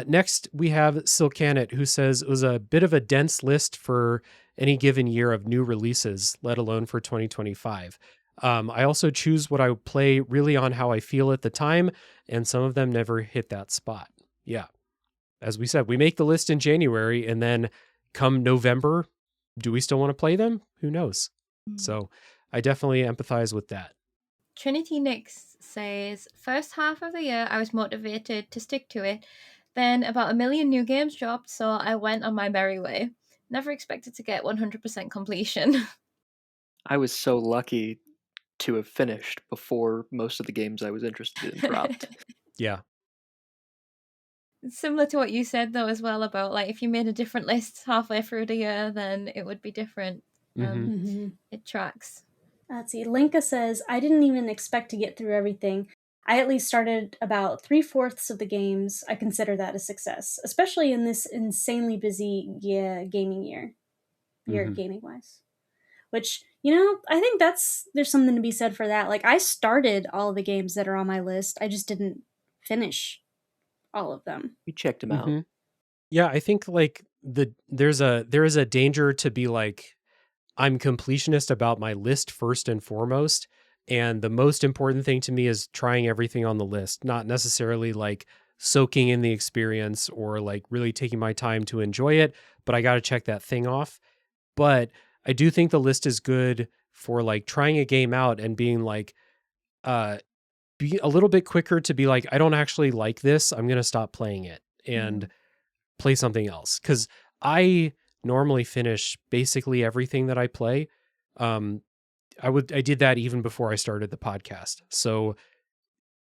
Next, we have Silkanet, who says it was a bit of a dense list for any given year of new releases, let alone for 2025. I also choose what I play really on how I feel at the time, and some of them never hit that spot. Yeah. As we said, we make the list in January, and then come November, do we still want to play them? Who knows? So I definitely empathize with that. Trinity Nix says, first half of the year, I was motivated to stick to it. Then about 1 million new games dropped, so I went on my merry way. Never expected to get 100% completion. I was so lucky to have finished before most of the games I was interested in dropped. Yeah. Similar to what you said, though, as well, about like if you made a different list halfway through the year, then it would be different. It tracks. Let's see. Linka says, I didn't even expect to get through everything. I at least started about 3/4 of the games. I consider that a success, especially in this insanely busy gaming year gaming-wise. Which, I think there's something to be said for that. Like, I started all the games that are on my list. I just didn't finish all of them. You checked them out. Yeah, I think like there is a danger to be like, I'm completionist about my list first and foremost. And the most important thing to me is trying everything on the list, not necessarily like soaking in the experience or like really taking my time to enjoy it. But I got to check that thing off. But I do think the list is good for like trying a game out and being like, be a little bit quicker to be like, I don't actually like this. I'm going to stop playing it and play something else. Cause I normally finish basically everything that I play. I did that even before I started the podcast. So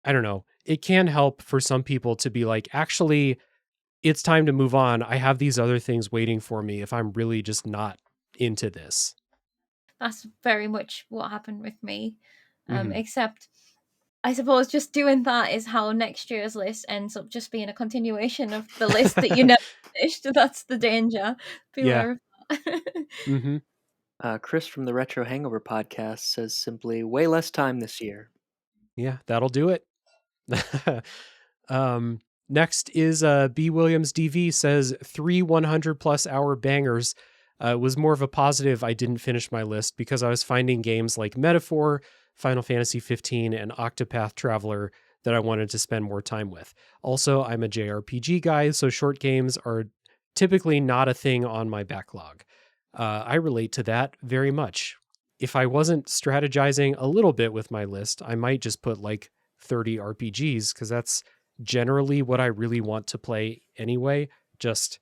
I don't know. It can help for some people to be like, actually, it's time to move on. I have these other things waiting for me if I'm really just not into this. That's very much what happened with me. Except I suppose just doing that is how next year's list ends up just being a continuation of the list that you never finished. That's the danger. Beware of that. Chris from the Retro Hangover podcast says simply, way less time this year. Yeah, that'll do it. Next is B. Williams DV says 3 100+ hour bangers. Was more of a positive. I didn't finish my list because I was finding games like Metaphor, Final Fantasy 15, and Octopath Traveler that I wanted to spend more time with. Also, I'm a JRPG guy, so short games are typically not a thing on my backlog. I relate to that very much. If I wasn't strategizing a little bit with my list, I might just put like 30 RPGs, because that's generally what I really want to play anyway. Just,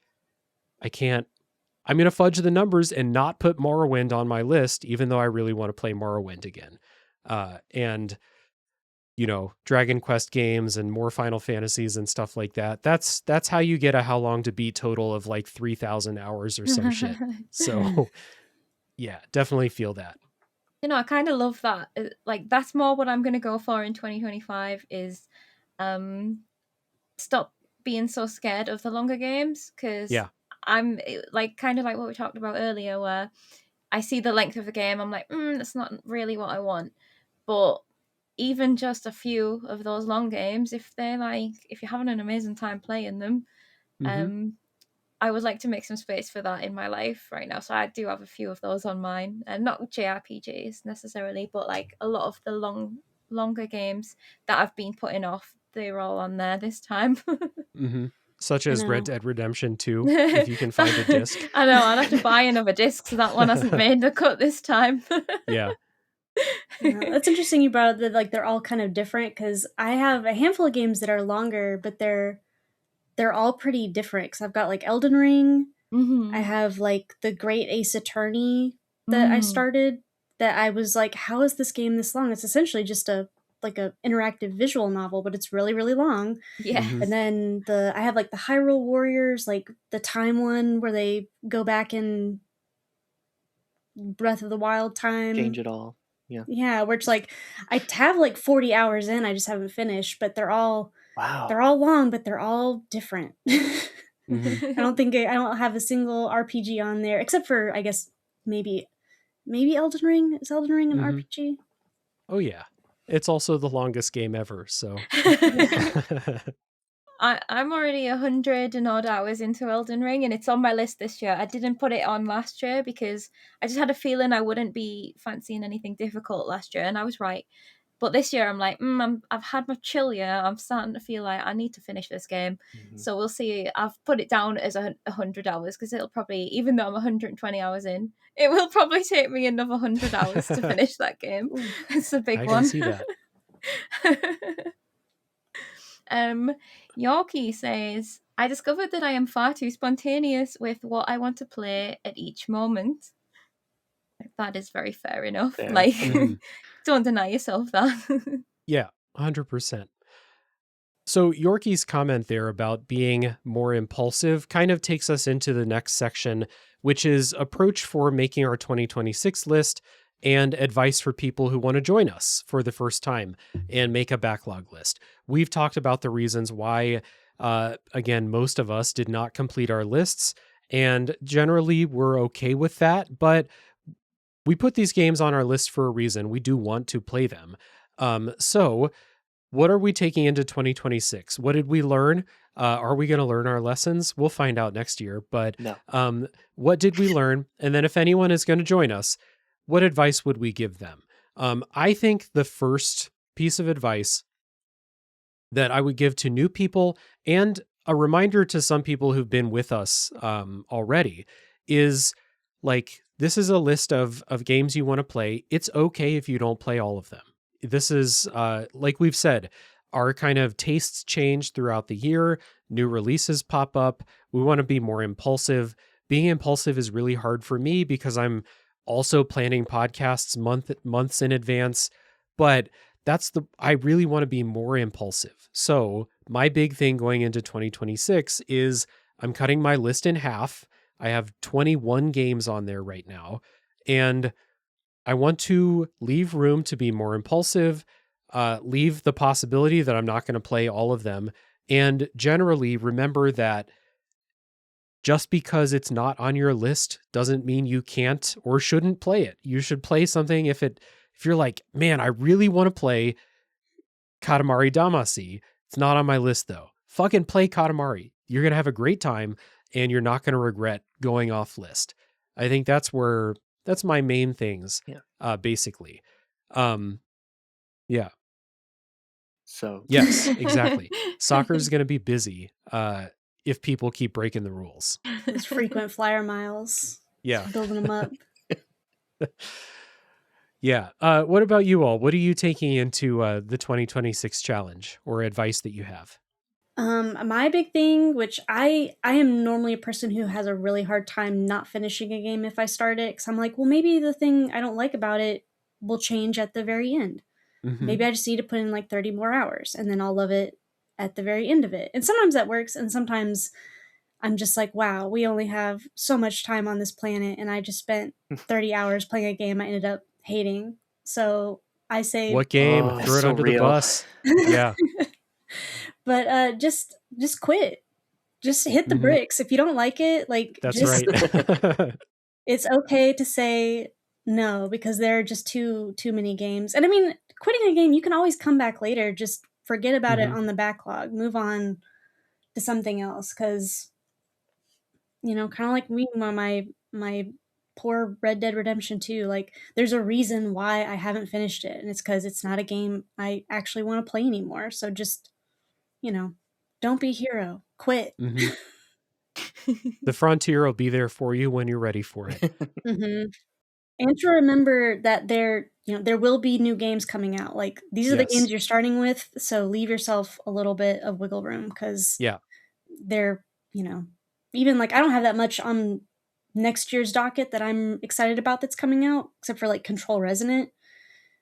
I'm going to fudge the numbers and not put Morrowind on my list, even though I really want to play Morrowind again. And, Dragon Quest games and more Final Fantasies and stuff like that. That's how you get a how long to beat total of like 3,000 hours or some shit. So yeah, definitely feel that. I kind of love that. Like, that's more what I'm going to go for in 2025 is stop being so scared of the longer games, because I'm like kind of like what we talked about earlier, where I see the length of the game, I'm like, that's not really what I want. But even just a few of those long games, if you're having an amazing time playing them, I would like to make some space for that in my life right now. So I do have a few of those on mine, and not JRPGs necessarily, but like a lot of the longer games that I've been putting off, they're all on there this time. Such as Red Dead Redemption 2, if you can find a disc. I know, I'd have to buy another disc, so that one hasn't made the cut this time. Yeah. That's interesting you brought up that like they're all kind of different, because I have a handful of games that are longer, but they're they're all pretty different. Because I've got like Elden Ring. Mm-hmm. I have like the Great Ace Attorney that I started. That I was like, how is this game this long? It's essentially just a interactive visual novel, but it's really, really long. Yes. And then I have like the Hyrule Warriors, like the time one where they go back in Breath of the Wild time. Change it all. Yeah. Yeah, where it's like I have like 40 hours in, I just haven't finished, but they're all long, but they're all different. I don't have a single RPG on there, except for I guess maybe Elden Ring. Is Elden Ring an RPG? Oh yeah. It's also the longest game ever, so I'm already 100 and odd hours into Elden Ring, and it's on my list this year. I didn't put it on last year because I just had a feeling I wouldn't be fancying anything difficult last year, and I was right. But this year I'm like, I've had my chill year. I'm starting to feel like I need to finish this game. So we'll see. I've put it down as 100 hours because it'll probably, even though I'm 120 hours in, it will probably take me another 100 hours to finish that game. It's a big one. I can see that. Yorkie says, I discovered that I am far too spontaneous with what I want to play at each moment. That is very fair enough. Fair. Like, don't deny yourself that. Yeah, 100%. So Yorkie's comment there about being more impulsive kind of takes us into the next section, which is approach for making our 2026 list and advice for people who want to join us for the first time and make a backlog list. We've talked about the reasons why, again, most of us did not complete our lists, and generally we're okay with that, but we put these games on our list for a reason. We do want to play them. So what are we taking into 2026? What did we learn? Are we going to learn our lessons? We'll find out next year, but no. What did we learn? And then if anyone is going to join us, what advice would we give them? I think the first piece of advice that I would give to new people, and a reminder to some people who've been with us already, is like, this is a list of games you want to play. It's okay if you don't play all of them. This is, like we've said, our kind of tastes change throughout the year. New releases pop up. We want to be more impulsive. Being impulsive is really hard for me because I'm also planning podcasts months in advance, but I really want to be more impulsive. So my big thing going into 2026 is I'm cutting my list in half. I have 21 games on there right now, and I want to leave room to be more impulsive, leave the possibility that I'm not going to play all of them, and generally remember that just because it's not on your list doesn't mean you can't or shouldn't play it. You should play something if you're like, man, I really want to play Katamari Damacy. It's not on my list though. Fucking play Katamari. You're going to have a great time and you're not going to regret going off list. I think that's my main things, basically. Yeah. So. Yes, exactly. Soccer's going to be busy. If people keep breaking the rules. Those frequent flyer miles. Yeah. Building them up. Yeah. What about you all? What are you taking into the 2026 challenge or advice that you have? My big thing, which I am normally a person who has a really hard time not finishing a game if I start it, because I'm like, well, maybe the thing I don't like about it will change at the very end. Mm-hmm. Maybe I just need to put in like 30 more hours and then I'll love it at the very end of it. And sometimes that works, and sometimes I'm just like, wow, we only have so much time on this planet, and I just spent 30 hours playing a game I ended up hating. So I say, what game? Throw it under the bus. Yeah. But just quit. Just hit the bricks. If you don't like it, like, that's right. It's okay to say no, because there are just too many games. And I mean, quitting a game, you can always come back later. Just forget about it on the backlog. Move on to something else, because, you know, kind of like me, my poor Red Dead Redemption 2, like, there's a reason why I haven't finished it, and it's because it's not a game I actually want to play anymore. So just, you know, don't be a hero. Quit. The frontier will be there for you when you're ready for it. And to remember that there will be new games coming out. Like, these are the games you're starting with, so leave yourself a little bit of wiggle room, because they're, even like I don't have that much on next year's docket that I'm excited about that's coming out, except for like Control Resonant.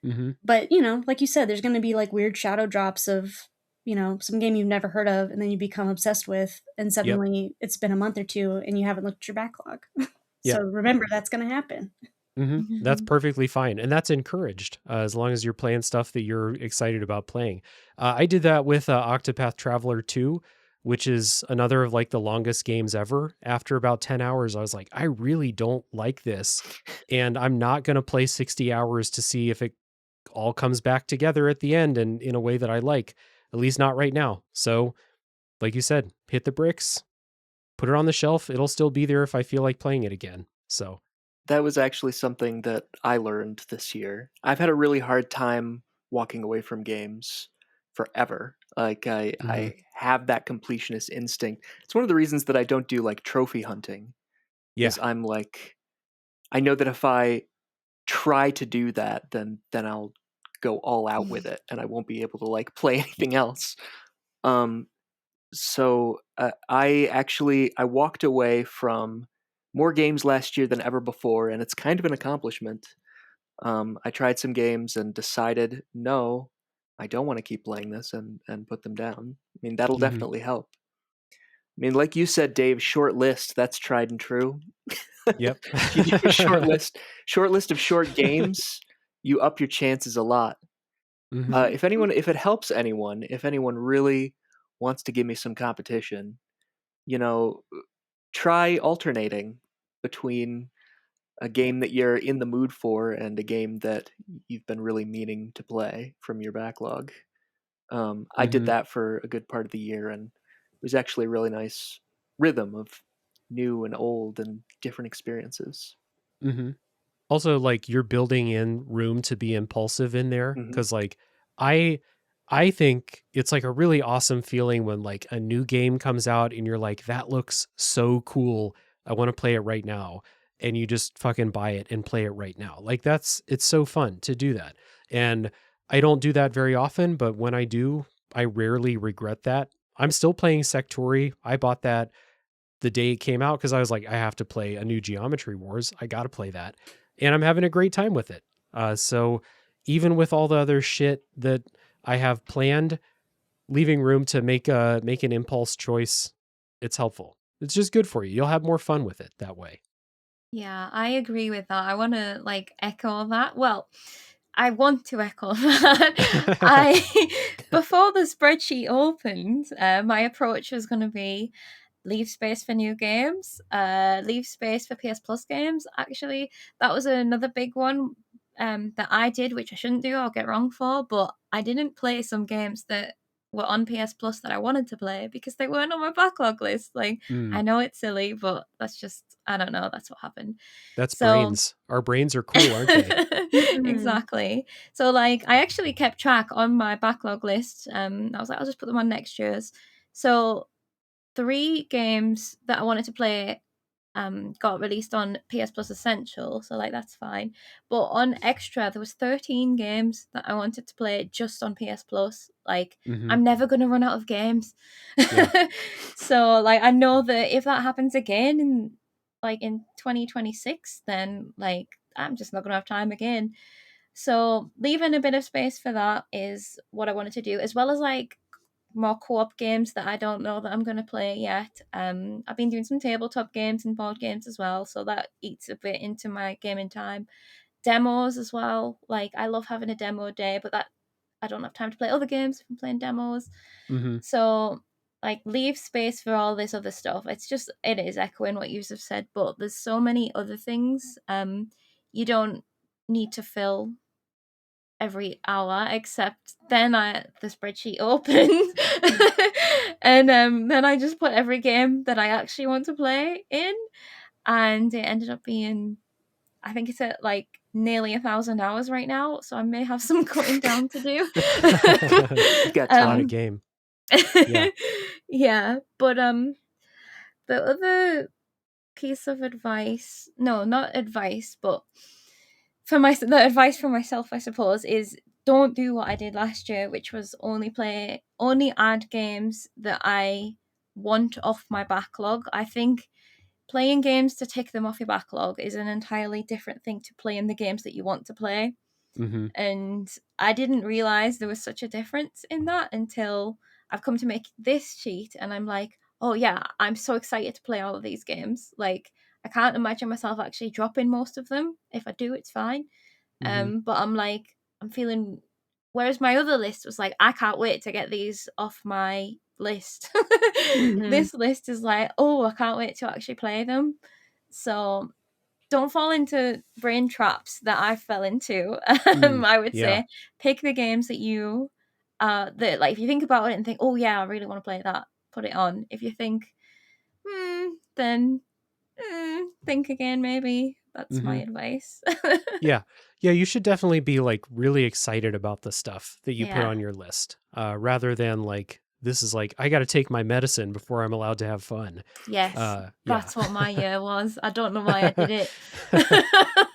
Mm-hmm. But, like you said, there's going to be like weird shadow drops of, some game you've never heard of, and then you become obsessed with, and suddenly it's been a month or two and you haven't looked at your backlog. So remember, that's going to happen. Mm-hmm. That's perfectly fine. And that's encouraged as long as you're playing stuff that you're excited about playing. I did that with Octopath Traveler 2, which is another of like the longest games ever. After about 10 hours, I was like, I really don't like this. And I'm not going to play 60 hours to see if it all comes back together at the end and in a way that I like, at least not right now. So, like you said, hit the bricks, put it on the shelf. It'll still be there if I feel like playing it again. So, That was actually something that I learned this year. I've had a really hard time walking away from games forever. Like I have that completionist instinct. It's one of the reasons that I don't do like trophy hunting. yeah. Is I'm like, I know that if I try to do that, then I'll go all out with it, and I won't be able to like play anything else. So I walked away from more games last year than ever before, and it's kind of an accomplishment. I tried some games and decided, no, I don't want to keep playing this, and put them down. I mean, that'll definitely help. I mean, like you said, Dave, short list, that's tried and true. Yep. If you do a short list of short games, you up your chances a lot. If it helps anyone, if anyone really wants to give me some competition, try alternating between a game that you're in the mood for and a game that you've been really meaning to play from your backlog. I did that for a good part of the year, and it was actually a really nice rhythm of new and old and different experiences. Mm-hmm. Also, like you're building in room to be impulsive in there because, like, I think it's like a really awesome feeling when like a new game comes out and you're like, that looks so cool. I want to play it right now. And you just fucking buy it and play it right now. Like it's so fun to do that. And I don't do that very often, but when I do, I rarely regret that. I'm still playing Sectori. I bought that the day it came out because I was like, I have to play a new Geometry Wars. I got to play that. And I'm having a great time with it. So even with all the other shit that I have planned, leaving room to make an impulse choice, it's helpful. It's just good for you. You'll have more fun with it that way. Yeah, I agree with that. I want to like echo that. Well, I want to echo that. Before the spreadsheet opened, my approach was going to be leave space for new games, leave space for PS Plus games. Actually, that was another big one that I did, which I shouldn't do. I'll get wrong for, but I didn't play some games that were on PS Plus that I wanted to play because they weren't on my backlog list. Like, I know it's silly, but that's just, I don't know, that's what happened. That's So brains. Our brains are cool, aren't they? exactly. So like I actually kept track on my backlog list. I was like, I'll just put them on next year's. So 3 games that I wanted to play got released on PS Plus Essential, so like that's fine. But on Extra, there was 13 games that I wanted to play just on PS Plus. Like I'm never gonna run out of games. Yeah. So like I know that if that happens again in 2026, then like I'm just not gonna have time again. So leaving a bit of space for that is what I wanted to do, as well as like more co-op games that I don't know that I'm going to play yet. I've been doing some tabletop games and board games as well, so that eats a bit into my gaming time. Demos as well. Like I love having a demo day, but that I don't have time to play other games if I'm playing demos. So like leave space for all this other stuff. It is echoing what you have said, but there's so many other things. You don't need to fill every hour, except then the spreadsheet opened and then I just put every game that I actually want to play in, and it ended up being, I think it's at like nearly 1,000 hours right now, so I may have some cutting down to do. You've got A lot time. of game. Yeah, but the other piece of advice, no, not advice, but the advice for myself, I suppose, is don't do what I did last year, which was only add games that I want off my backlog. I think playing games to tick them off your backlog is an entirely different thing to playing the games that you want to play. And I didn't realize there was such a difference in that until I've come to make this sheet, and I'm like, oh yeah, I'm so excited to play all of these games. Like, I can't imagine myself actually dropping most of them. If I do, it's fine. But I'm like, I'm feeling, whereas my other list was like, I can't wait to get these off my list. This list is like, oh, I can't wait to actually play them. So don't fall into brain traps that I fell into. I would say pick the games that you that, like, if you think about it and think, oh yeah, I really want to play that, put it on. If you think, then think again, maybe. That's my advice. Yeah, you should definitely be like really excited about the stuff that you put on your list, rather than like, this is like, I got to take my medicine before I'm allowed to have fun. Yes, that's what my year was. I don't know why I did it.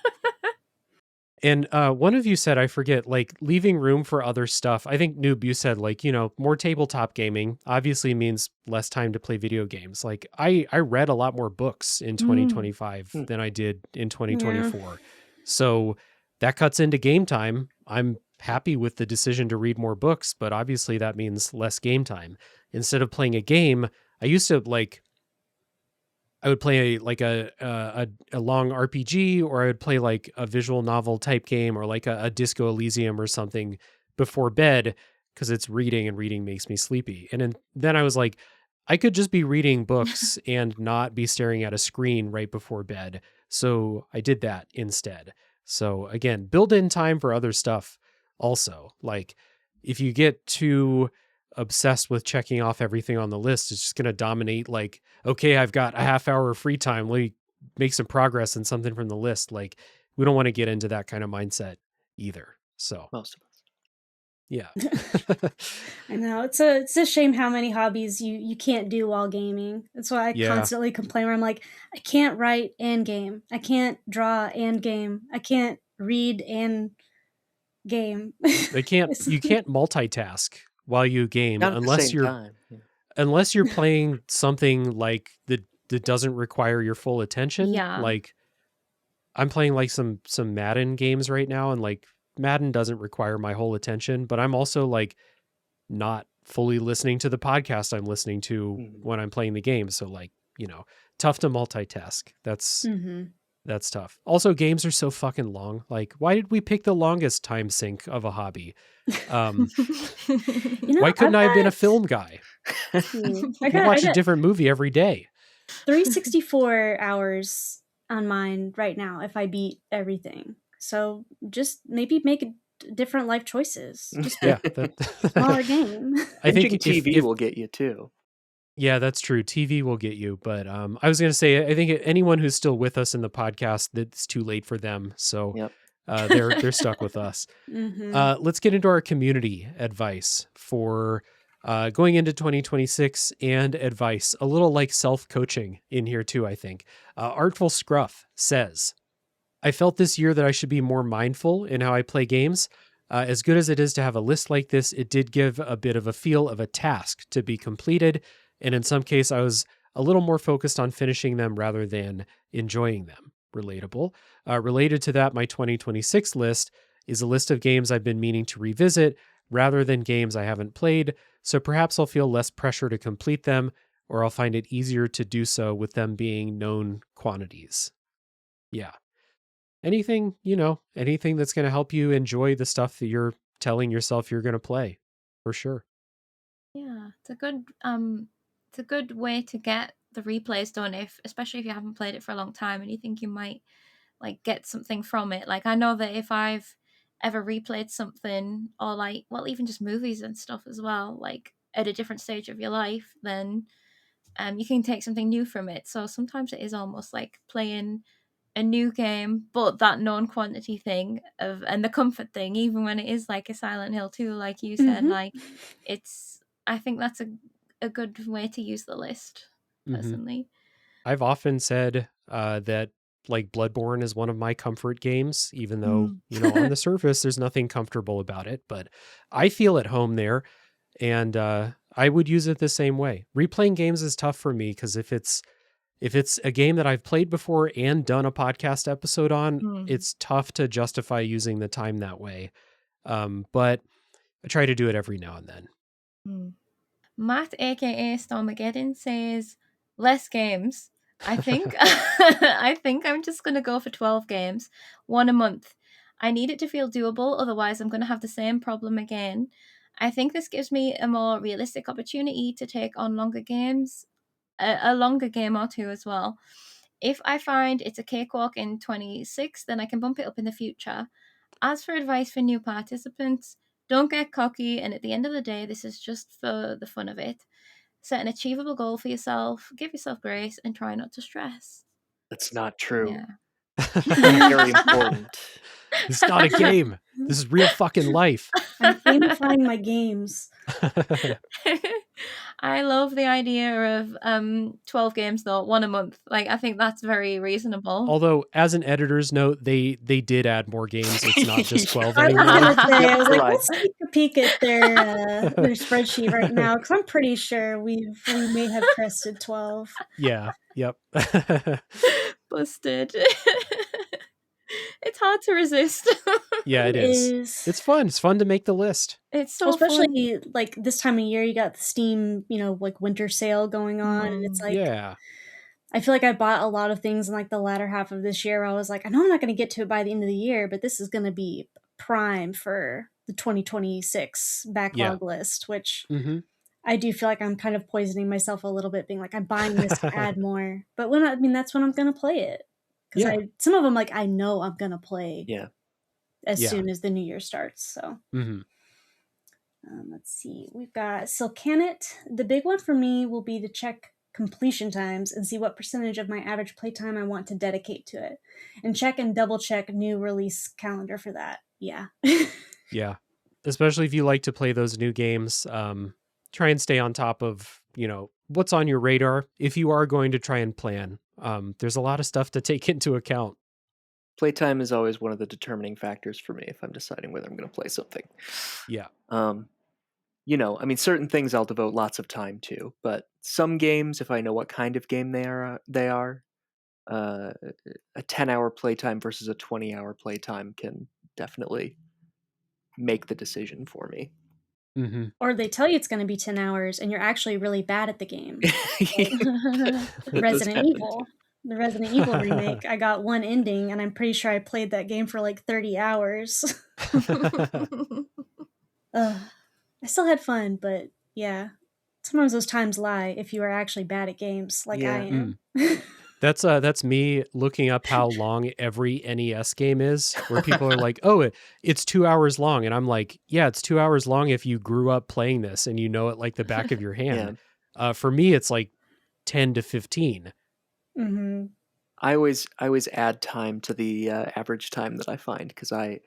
And one of you said, I forget, like leaving room for other stuff. I think Noob, you said like, more tabletop gaming obviously means less time to play video games. Like I read a lot more books in 2025 than I did in 2024. Yeah. So that cuts into game time. I'm happy with the decision to read more books, but obviously that means less game time. Instead of playing a game, I used to I would play a long RPG, or I would play like a visual novel type game, or like a Disco Elysium or something before bed, because it's reading, and reading makes me sleepy. And then I was like, I could just be reading books and not be staring at a screen right before bed. So I did that instead. So again, build in time for other stuff also. Like if you get too obsessed with checking off everything on the list, it's just going to dominate. Like, okay, I've got a half hour of free time. Let me make some progress in something from the list. Like, we don't want to get into that kind of mindset either. So most of us. Yeah. I know. It's a shame how many hobbies you can't do while gaming. That's why I constantly complain, where I'm like, I can't write and game. I can't draw and game. I can't read and game. You can't multitask while you game. Not unless you're unless you're playing something like that doesn't require your full attention. Yeah. Like I'm playing like some Madden games right now, and like Madden doesn't require my whole attention, but I'm also like not fully listening to the podcast I'm listening to when I'm playing the game. So like, tough to multitask. That's tough. Also, games are so fucking long. Like, why did we pick the longest time sink of a hobby? Why couldn't I have been a film guy? I watch a different movie every day. 364 hours on mine right now if I beat everything. So just maybe make different life choices. Just smaller game. I think TV will get you too. Yeah, that's true. TV will get you. But I was going to say, I think anyone who's still with us in the podcast, it's too late for them. So they're stuck with us. Let's get into our community advice for going into 2026, and advice, a little like self-coaching in here too, I think. Artful Scruff says, I felt this year that I should be more mindful in how I play games. As good as it is to have a list like this, it did give a bit of a feel of a task to be completed. And in some case, I was a little more focused on finishing them rather than enjoying them. Relatable. Related to that, my 2026 list is a list of games I've been meaning to revisit rather than games I haven't played. So perhaps I'll feel less pressure to complete them, or I'll find it easier to do so with them being known quantities. Yeah. Anything that's going to help you enjoy the stuff that you're telling yourself you're going to play, for sure. Yeah, it's a good way to get the replays done, especially if you haven't played it for a long time and you think you might like get something from it. Like, I know that if I've ever replayed something, or like, well, even just movies and stuff as well, like at a different stage of your life, then you can take something new from it. So sometimes it is almost like playing a new game, but that known quantity thing and the comfort thing, even when it is like a Silent Hill 2, like you said, like I think that's a good way to use the list, personally. I've often said that like Bloodborne is one of my comfort games, even though, on the surface, there's nothing comfortable about it, but I feel at home there. And I would use it the same way. Replaying games is tough for me because if it's a game that I've played before and done a podcast episode on, it's tough to justify using the time that way. But I try to do it every now and then. Matt, aka Stormageddon, says less games. I think I think I'm just gonna go for 12 games, one a month. I need it to feel doable, otherwise I'm gonna have the same problem again. I think this gives me a more realistic opportunity to take on longer games, a longer game or two as well. If I find it's a cakewalk in 26, then I can bump it up in the future. As for advice for new participants, don't get cocky, and at the end of the day, this is just for the fun of it. Set an achievable goal for yourself, give yourself grace, and try not to stress. That's not true. Yeah. Very important. It's not a game. This is real fucking life. I'm gamifying my games. I love the idea of 12 games though, one a month. Like, I think that's very reasonable. Although, as an editor's note, they did add more games. It's not just 12 I anymore. I was like, let's take a peek at their spreadsheet right now, because I'm pretty sure we may have crested 12. Yeah. Yep. Busted. It's hard to resist. Yeah, it is. It's fun. It's fun to make the list. It's so especially fun. like this time of year, you got the Steam, like winter sale going on, and it's like, yeah. I feel like I bought a lot of things in like the latter half of this year where I was like, I know I'm not going to get to it by the end of the year, but this is going to be prime for the 2026 backlog list, which I do feel like I'm kind of poisoning myself a little bit, being like, I'm buying this to add more. But that's when I'm going to play it. Because some of them, like, I know I'm going to play as soon as the new year starts. So let's see. We've got Silcanet. The big one for me will be to check completion times and see what percentage of my average playtime I want to dedicate to it. And check and double check new release calendar for that. Yeah. Yeah. Especially if you like to play those new games. Try and stay on top of, what's on your radar if you are going to try and plan. There's a lot of stuff to take into account. Playtime is always one of the determining factors for me if I'm deciding whether I'm going to play something. Yeah. Certain things I'll devote lots of time to, but some games, if I know what kind of game they are, a 10-hour playtime versus a 20-hour playtime can definitely make the decision for me. Mm-hmm. Or they tell you it's going to be 10 hours and you're actually really bad at the game. Resident Evil. The Resident Evil remake, I got one ending and I'm pretty sure I played that game for like 30 hours. I still had fun, but yeah. Sometimes those times lie if you are actually bad at games like I am. That's me looking up how long every NES game is, where people are like, oh, it's 2 hours long. And I'm like, yeah, it's 2 hours long if you grew up playing this and you know it like the back of your hand. For me, it's like 10 to 15. Mm-hmm. I always add time to the average time that I find because I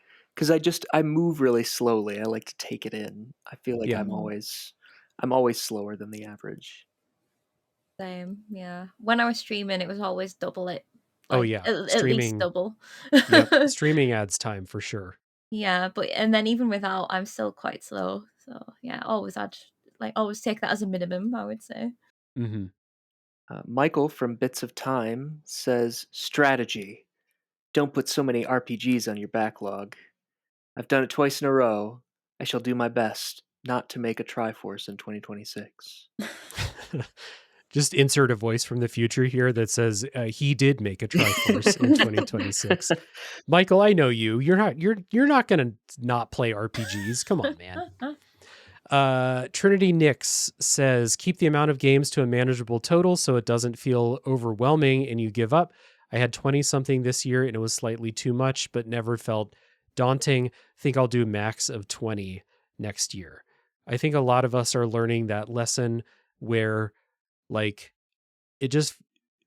move really slowly. I like to take it in. I feel like I'm always slower than the average. Same, yeah. When I was streaming, it was always double it. Like, at least double. Streaming adds time for sure. Yeah, and then even without, I'm still quite slow. So yeah, always take that as a minimum, I would say. Mm-hmm. Michael from Bits of Time says, strategy. Don't put so many RPGs on your backlog. I've done it twice in a row. I shall do my best not to make a Triforce in 2026. Just insert a voice from the future here that says he did make a Triforce in 2026. Michael, I know you. You're not going to not play RPGs. Come on, man. Trinity Nix says, keep the amount of games to a manageable total so it doesn't feel overwhelming and you give up. I had 20 something this year and it was slightly too much, but never felt daunting. Think I'll do max of 20 next year. I think a lot of us are learning that lesson where like it just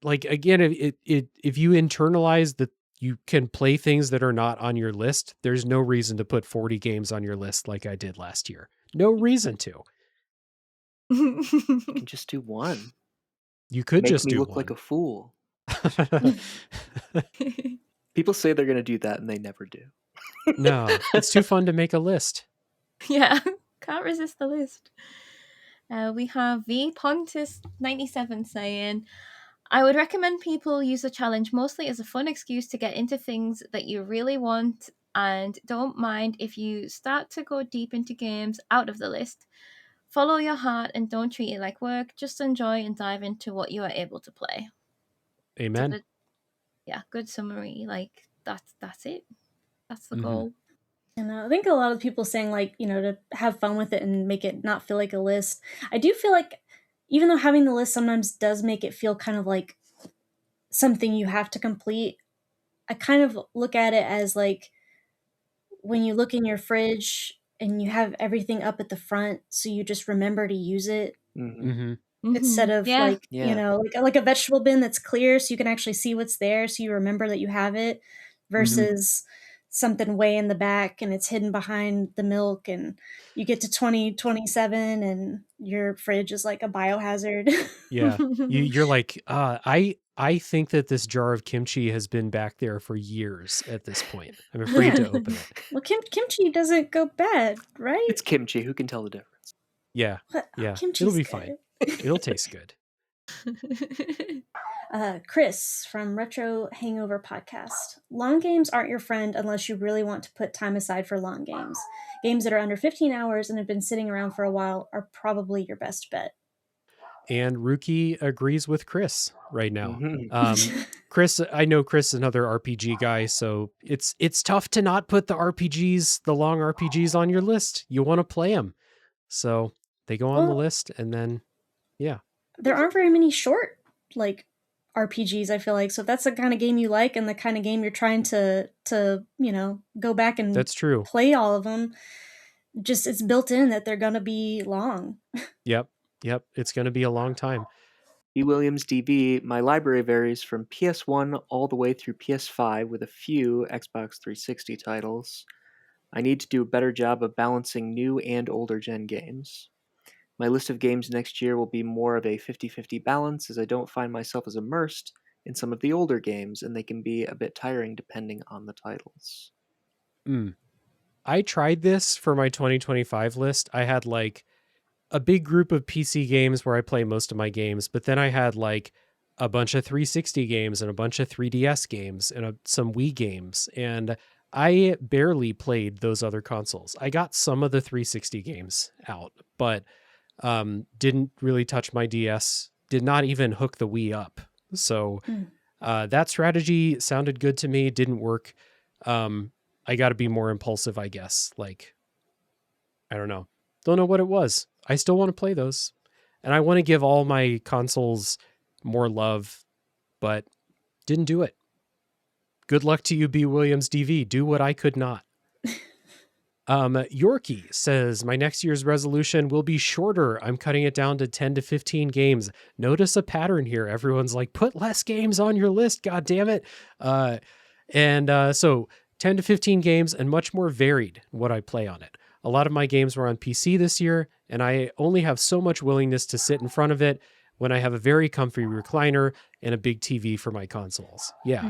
like, again, if you internalize that you can play things that are not on your list, there's no reason to put 40 games on your list like I did last year. No reason to. You can just do one. You could Make just me do look one. like a fool. People say they're going to do that and they never do. No, it's too fun to make a list. Yeah, can't resist the list. We have V Pontus 97 saying, I would recommend people use the challenge mostly as a fun excuse to get into things that you really want, and don't mind if you start to go deep into games out of the list. Follow your heart and don't treat it like work. Just enjoy and dive into what you are able to play. Amen. So good summary. Like that's it. That's the Mhm. goal. And I think a lot of people saying, like, to have fun with it and make it not feel like a list. I do feel like, even though having the list sometimes does make it feel kind of like something you have to complete, I kind of look at it as like when you look in your fridge and you have everything up at the front, so you just remember to use it Mhm. instead of Yeah. like, like a vegetable bin that's clear so you can actually see what's there, so you remember that you have it, versus something way in the back and it's hidden behind the milk, and you get to 2027 and your fridge is like a biohazard. Yeah. You're like, I think that this jar of kimchi has been back there for years at this point. I'm afraid to open it. Well, kimchi doesn't go bad, right? It's kimchi. Who can tell the difference? Yeah. What? Yeah. Kimchi's It'll be good. fine. It'll taste good. Chris from Retro Hangover Podcast. Long games aren't your friend unless you really want to put time aside for long games. Games that are under 15 hours and have been sitting around for a while are probably your best bet. And Ruki agrees with Chris right now. Mhm. Chris, I know Chris is another RPG guy, so it's tough to not put the long RPGs on your list. You want to play them. So they go on the list, and then, yeah. There aren't very many short, like, RPGs, I feel like. So if that's the kind of game you like and the kind of game you're trying to go back and That's true. play all of them, just it's built in that they're going to be long. Yep. It's going to be a long time. B. Williams DB, my library varies from PS1 all the way through PS5 with a few Xbox 360 titles. I need to do a better job of balancing new and older gen games. My list of games next year will be more of a 50-50 balance, as I don't find myself as immersed in some of the older games, and they can be a bit tiring depending on the titles. I tried this for my 2025 list. I had like a big group of PC games where I play most of my games, but then I had like a bunch of 360 games and a bunch of 3DS games and some Wii games, and I barely played those other consoles. I got some of the 360 games out, but didn't really touch my DS, did not even hook the Wii up. So that strategy sounded good to me, didn't work. I got to be more impulsive, I guess. Like, I don't know what it was. I still want to play those, and I want to give all my consoles more love, but didn't do it. Good luck to you, B. Williams DV. Do what I could not. Yorkie says, my next year's resolution will be shorter. I'm cutting it down to 10 to 15 games. Notice a pattern here. Everyone's like, put less games on your list. God damn it. So 10 to 15 games and much more varied what I play on it. A lot of my games were on PC this year, and I only have so much willingness to sit in front of it when I have a very comfy recliner and a big TV for my consoles. Yeah.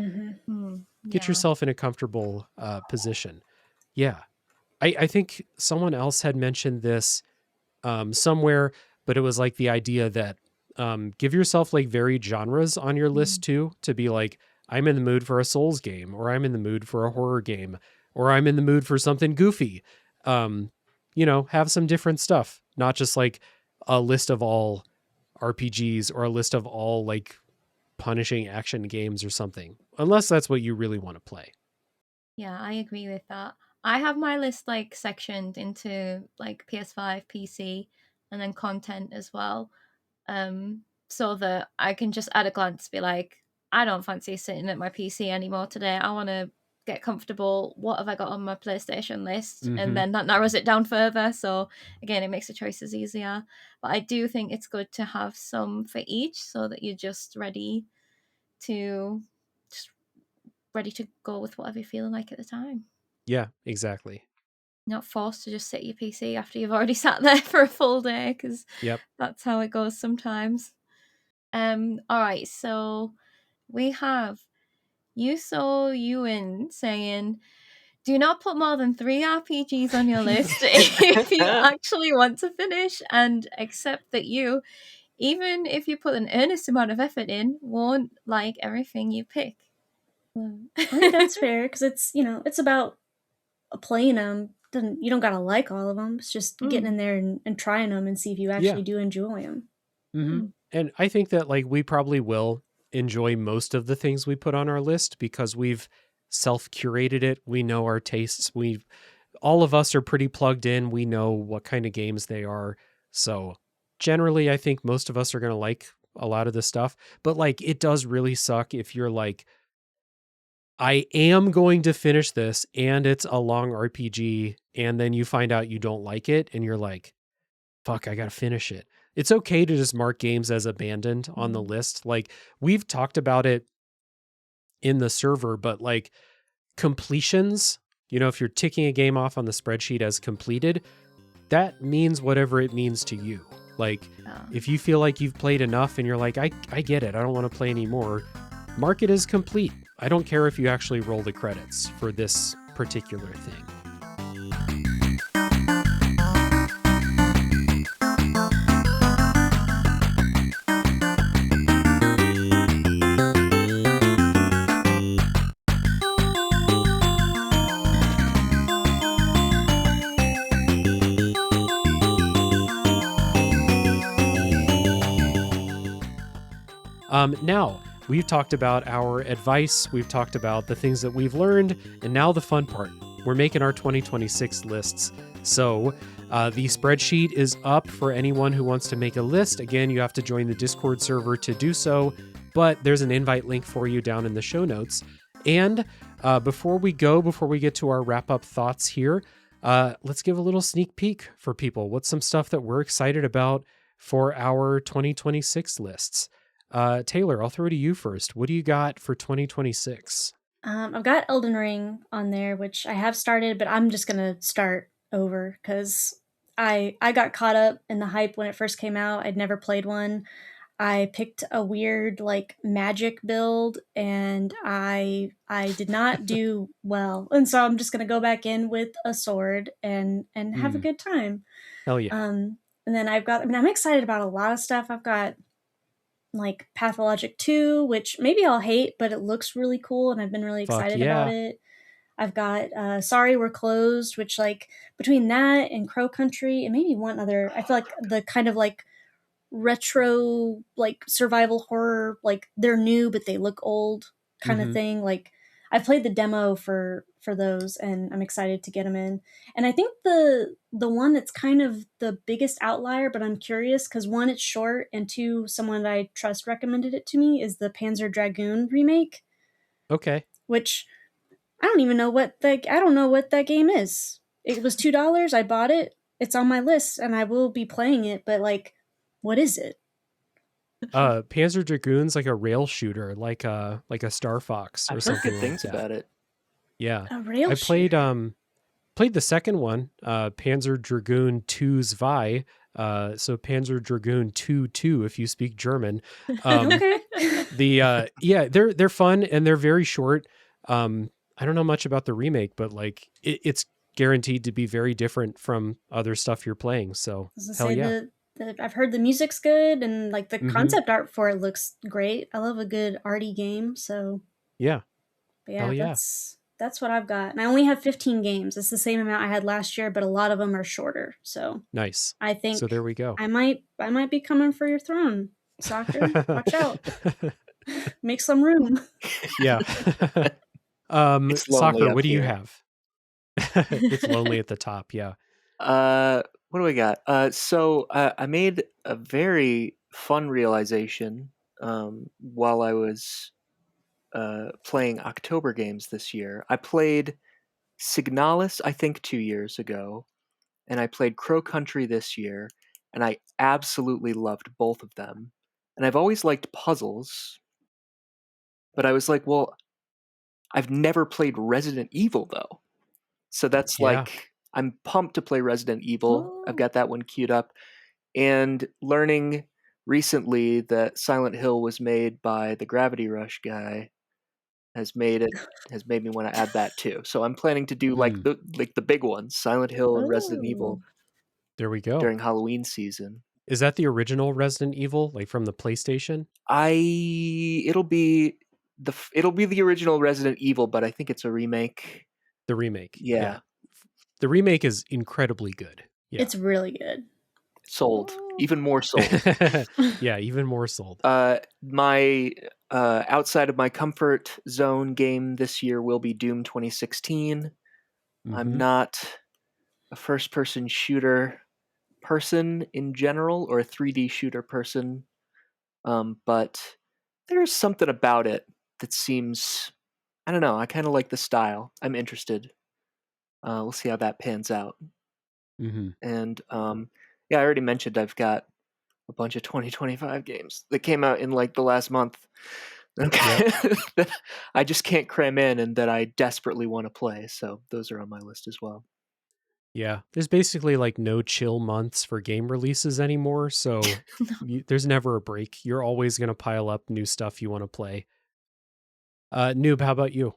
Get yourself in a comfortable position. Yeah. I think someone else had mentioned this somewhere, but it was like the idea that give yourself like varied genres on your list too, to be like, I'm in the mood for a Souls game, or I'm in the mood for a horror game, or I'm in the mood for something goofy. Have some different stuff, not just like a list of all RPGs or a list of all like punishing action games or something, unless that's what you really want to play. Yeah, I agree with that. I have my list like sectioned into like PS5, PC, and then content as well. So that I can just at a glance be like, I don't fancy sitting at my PC anymore today. I want to get comfortable. What have I got on my PlayStation list? And then that narrows it down further. So again, it makes the choices easier. But I do think it's good to have some for each, so that you're just ready to go with whatever you're feeling like at the time. Yeah, exactly. Not forced to just sit at your PC after you've already sat there for a full day, because that's how it goes sometimes. All right, so we have Yuso Ewan saying, do not put more than 3 RPGs on your list if you actually want to finish, and accept that you, even if you put an earnest amount of effort in, won't like everything you pick. I think that's fair because it's about playing them. You don't gotta like all of them. It's just getting in there and trying them and see if you actually do enjoy them. Mm-hmm. And I think that like we probably will enjoy most of the things we put on our list because we've self-curated it. We know our tastes. All of us are pretty plugged in. We know what kind of games they are. So generally, I think most of us are going to like a lot of this stuff. But like, it does really suck if you're like, I am going to finish this and it's a long RPG. And then you find out you don't like it and you're like, fuck, I got to finish it. It's okay to just mark games as abandoned on the list. Like we've talked about it in the server, but like completions, if you're ticking a game off on the spreadsheet as completed, that means whatever it means to you. Like if you feel like you've played enough and you're like, I get it, I don't want to play anymore, mark it as complete. I don't care if you actually roll the credits for this particular thing. Now, we've talked about our advice, we've talked about the things that we've learned, and now the fun part. We're making our 2026 lists. So the spreadsheet is up for anyone who wants to make a list. Again, you have to join the Discord server to do so, but there's an invite link for you down in the show notes. And before we get to our wrap-up thoughts here, let's give a little sneak peek for people. What's some stuff that we're excited about for our 2026 lists? Taylor, I'll throw to you first. What do you got for 2026? I've got Elden Ring on there, which I have started, but I'm just gonna start over because I got caught up in the hype when it first came out. I'd never played one. I picked a weird like magic build, and I did not do well, and so I'm just gonna go back in with a sword and have a good time. Hell yeah. And then I'm excited about a lot of stuff. I've got like Pathologic 2, which maybe I'll hate, but it looks really cool and I've been really excited about it. I've got Sorry We're Closed, which like between that and Crow Country and maybe one other, I feel like the kind of like retro like survival horror, like they're new but they look old kind of thing. Like I've played the demo for those and I'm excited to get them in. And I think the one that's kind of the biggest outlier, but I'm curious because one, it's short, and two, someone that I trust recommended it to me, is the Panzer Dragoon remake. Okay. Which I don't even know what I don't know what that game is. It was $2. I bought it. It's on my list and I will be playing it, but like, what is it? Panzer Dragoon's like a rail shooter, like a Star Fox or I've something heard good like things that. about it. Yeah. A rail I played shooter. Played the second one, Panzer Dragoon 2 Zwei. So Panzer Dragoon 2 if you speak German. Okay. They're fun and they're very short. I don't know much about the remake, but like it's guaranteed to be very different from other stuff you're playing. So hell yeah. I've heard the music's good and like the concept art for it looks great. I love a good arty game, so yeah. But yeah, hell yeah. that's what I've got. And I only have 15 games. It's the same amount I had last year, but a lot of them are shorter. So nice. I think so. There we go. I might be coming for your throne, Soccer. Watch out. Make some room. Yeah. Soccer, what do you have? It's lonely at the top. Yeah. What do we got? So I made a very fun realization while I was playing October games this year. I played Signalis, I think 2 years ago, and I played Crow Country this year, and I absolutely loved both of them. And I've always liked puzzles, but I was like, well, I've never played Resident Evil though. So that's like, I'm pumped to play Resident Evil. I've got that one queued up. And learning recently that Silent Hill was made by the Gravity Rush guy, has made me want to add that too. So I'm planning to do like the big ones, Silent Hill and Resident Evil. There we go. During Halloween season. Is that the original Resident Evil, like from the PlayStation? It'll be the original Resident Evil, but I think it's a remake. The remake. Yeah. The remake is incredibly good. Yeah. It's really good. Sold. Even more sold. Yeah, even more sold. My outside of my comfort zone game this year will be Doom 2016. I'm not a first-person shooter person in general, or a 3D shooter person, but there's something about it that seems, I don't know, I kind of like the style. I'm interested. We'll see how that pans out. And yeah, I already mentioned I've got a bunch of 2025 games that came out in like the last month that I just can't cram in and that I desperately want to play. So those are on my list as well. Yeah, there's basically like no chill months for game releases anymore, so there's never a break. You're always going to pile up new stuff you want to play. Noob, how about you?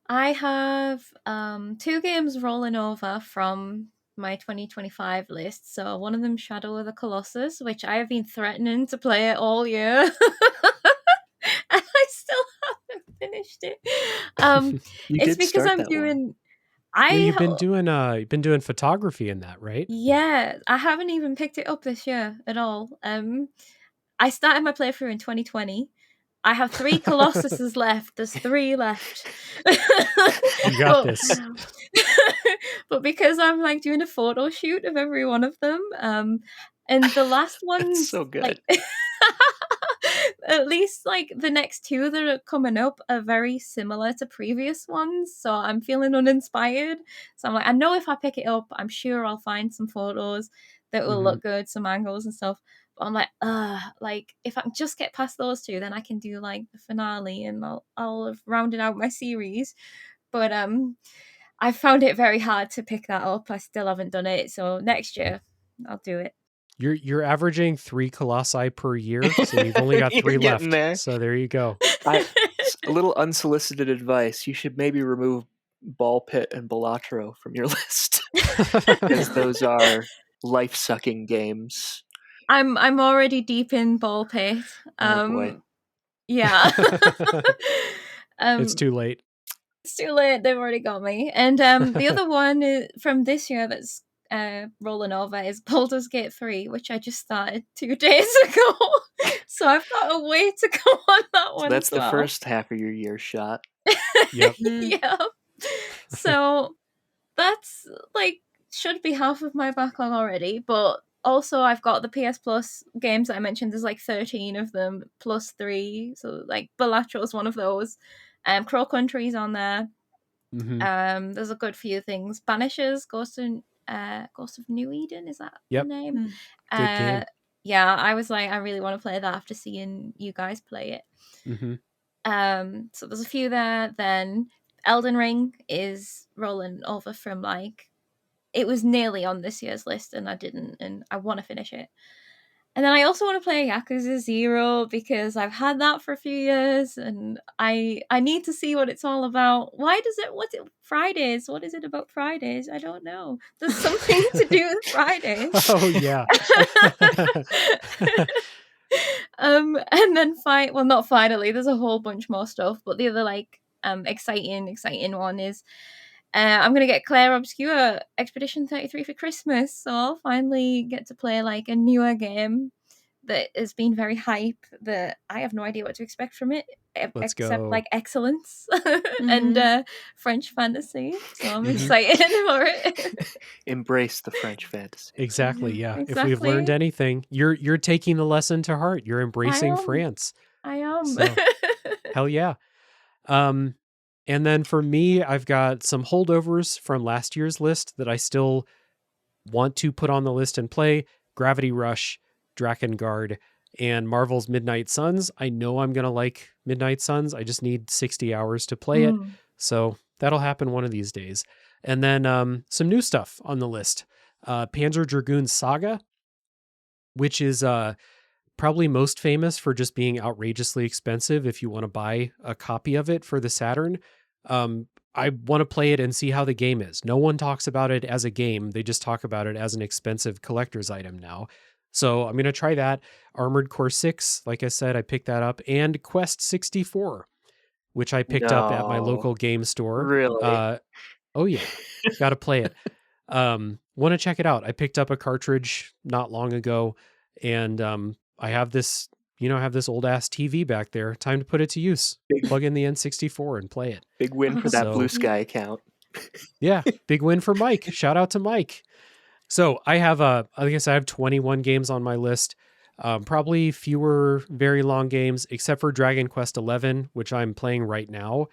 I have 2 games rolling over from my 2025 list. So one of them, Shadow of the Colossus, which I have been threatening to play it all year. And I still haven't finished it. It's because I'm doing... you've been doing photography in that, right? Yeah, I haven't even picked it up this year at all. I started my playthrough in 2020. I have 3 Colossuses left. There's 3 left. You got this. But because I'm like doing a photo shoot of every one of them, and the last one's so good. Like, at least like the next 2 that are coming up are very similar to previous ones, so I'm feeling uninspired. So I'm like, I know if I pick it up, I'm sure I'll find some photos that will look good, some angles and stuff. But I'm like if I can just get past those 2, then I can do like the finale and I'll have rounded out my series. But I found it very hard to pick that up. I still haven't done it, so next year I'll do it. You're averaging 3 colossi per year, so you've only got 3 left. There. So there you go. A little unsolicited advice: you should maybe remove Ball Pit and Balatro from your list, because those are life-sucking games. I'm already deep in Ball Pit. Oh boy. Yeah. It's too late. It's too late. They've already got me. And the other one is from this year that's rolling over is Baldur's Gate 3, which I just started 2 days ago. So I've got a way to go on that one. So that's the first half of your year shot. Yep. Yeah. So that's like should be half of my backlog already, but also I've got the PS Plus games that I mentioned. There's like 13 of them plus 3. So like Balatro is one of those. Crow Country's on there. There's a good few things. Banishers, Ghost of New Eden, is that the name? Good game. Yeah, I was like, I really want to play that after seeing you guys play it. So there's a few there. Then Elden Ring is rolling over from like, it was nearly on this year's list and I didn't, and I want to finish it. And then I also want to play Yakuza 0 because I've had that for a few years and I need to see what it's all about. What's it, Fridays? What is it about Fridays? I don't know. There's something to do with Fridays. Oh, yeah. And then not finally, there's a whole bunch more stuff, but the other like exciting one is I'm going to get Claire Obscure Expedition 33 for Christmas, so I'll finally get to play like a newer game that has been very hype that I have no idea what to expect from it except like excellence and French fantasy, so I'm excited for it. Embrace the French fantasy. Exactly, yeah. Exactly. If we've learned anything, you're taking the lesson to heart. You're embracing France. I am. So, hell yeah. And then for me, I've got some holdovers from last year's list that I still want to put on the list and play. Gravity Rush, Drakengard, and Marvel's Midnight Suns. I know I'm going to like Midnight Suns. I just need 60 hours to play it. So that'll happen one of these days. And then some new stuff on the list. Panzer Dragoon Saga, which is probably most famous for just being outrageously expensive if you want to buy a copy of it for the Saturn. I want to play it and see how the game is. No one talks about it as a game. They just talk about it as an expensive collector's item now. So I'm going to try that. Armored Core 6, like I said, I picked that up. And Quest 64, which I picked up at my No, local game store. really? Oh yeah, got to play it. Want to check it out. I picked up a cartridge not long ago, and I have this, I have this old ass TV back there. Time to put it to use. Big Plug in the N64 and play it. big win for that So- Blue Sky account. Yeah, big win for Mike. Shout out to Mike. So I have I guess I have 21 games on my list. Probably fewer very long games, except for Dragon Quest 11, which I'm playing right now.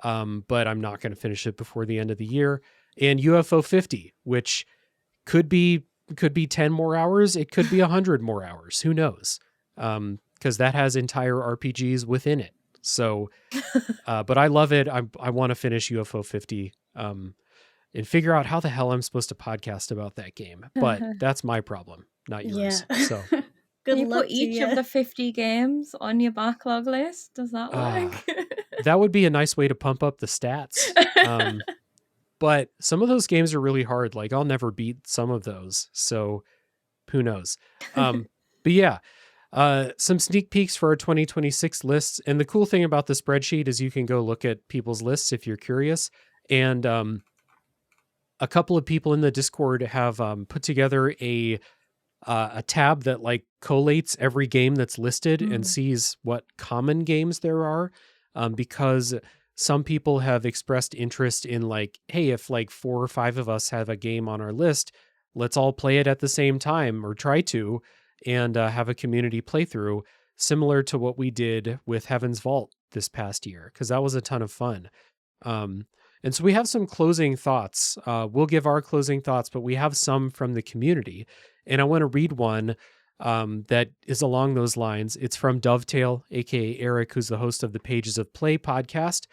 But I'm not going to finish it before the end of the year. And UFO 50, which could be 10 more hours. It could be 100 more hours. Who knows? Because that has entire RPGs within it. So, but I love it. I want to finish UFO 50 and figure out how the hell I'm supposed to podcast about that game. But that's my problem, not yours. Yeah. So Good Can you luck put to each ya. of the 50 games on your backlog list? Does that work? that would be a nice way to pump up the stats. But some of those games are really hard. Like I'll never beat some of those. So who knows? But yeah, some sneak peeks for our 2026 lists. And the cool thing about the spreadsheet is you can go look at people's lists if you're curious. And a couple of people in the Discord have put together a tab that like collates every game that's listed and sees what common games there are, because some people have expressed interest in like, hey, if like 4 or 5 of us have a game on our list, let's all play it at the same time or try to, and have a community playthrough similar to what we did with Heaven's Vault this past year, because that was a ton of fun. And so we have some closing thoughts. We'll give our closing thoughts, but we have some from the community. And I want to read one that is along those lines. It's from Dovetail, aka Eirik, who's the host of the Pages of Play podcast.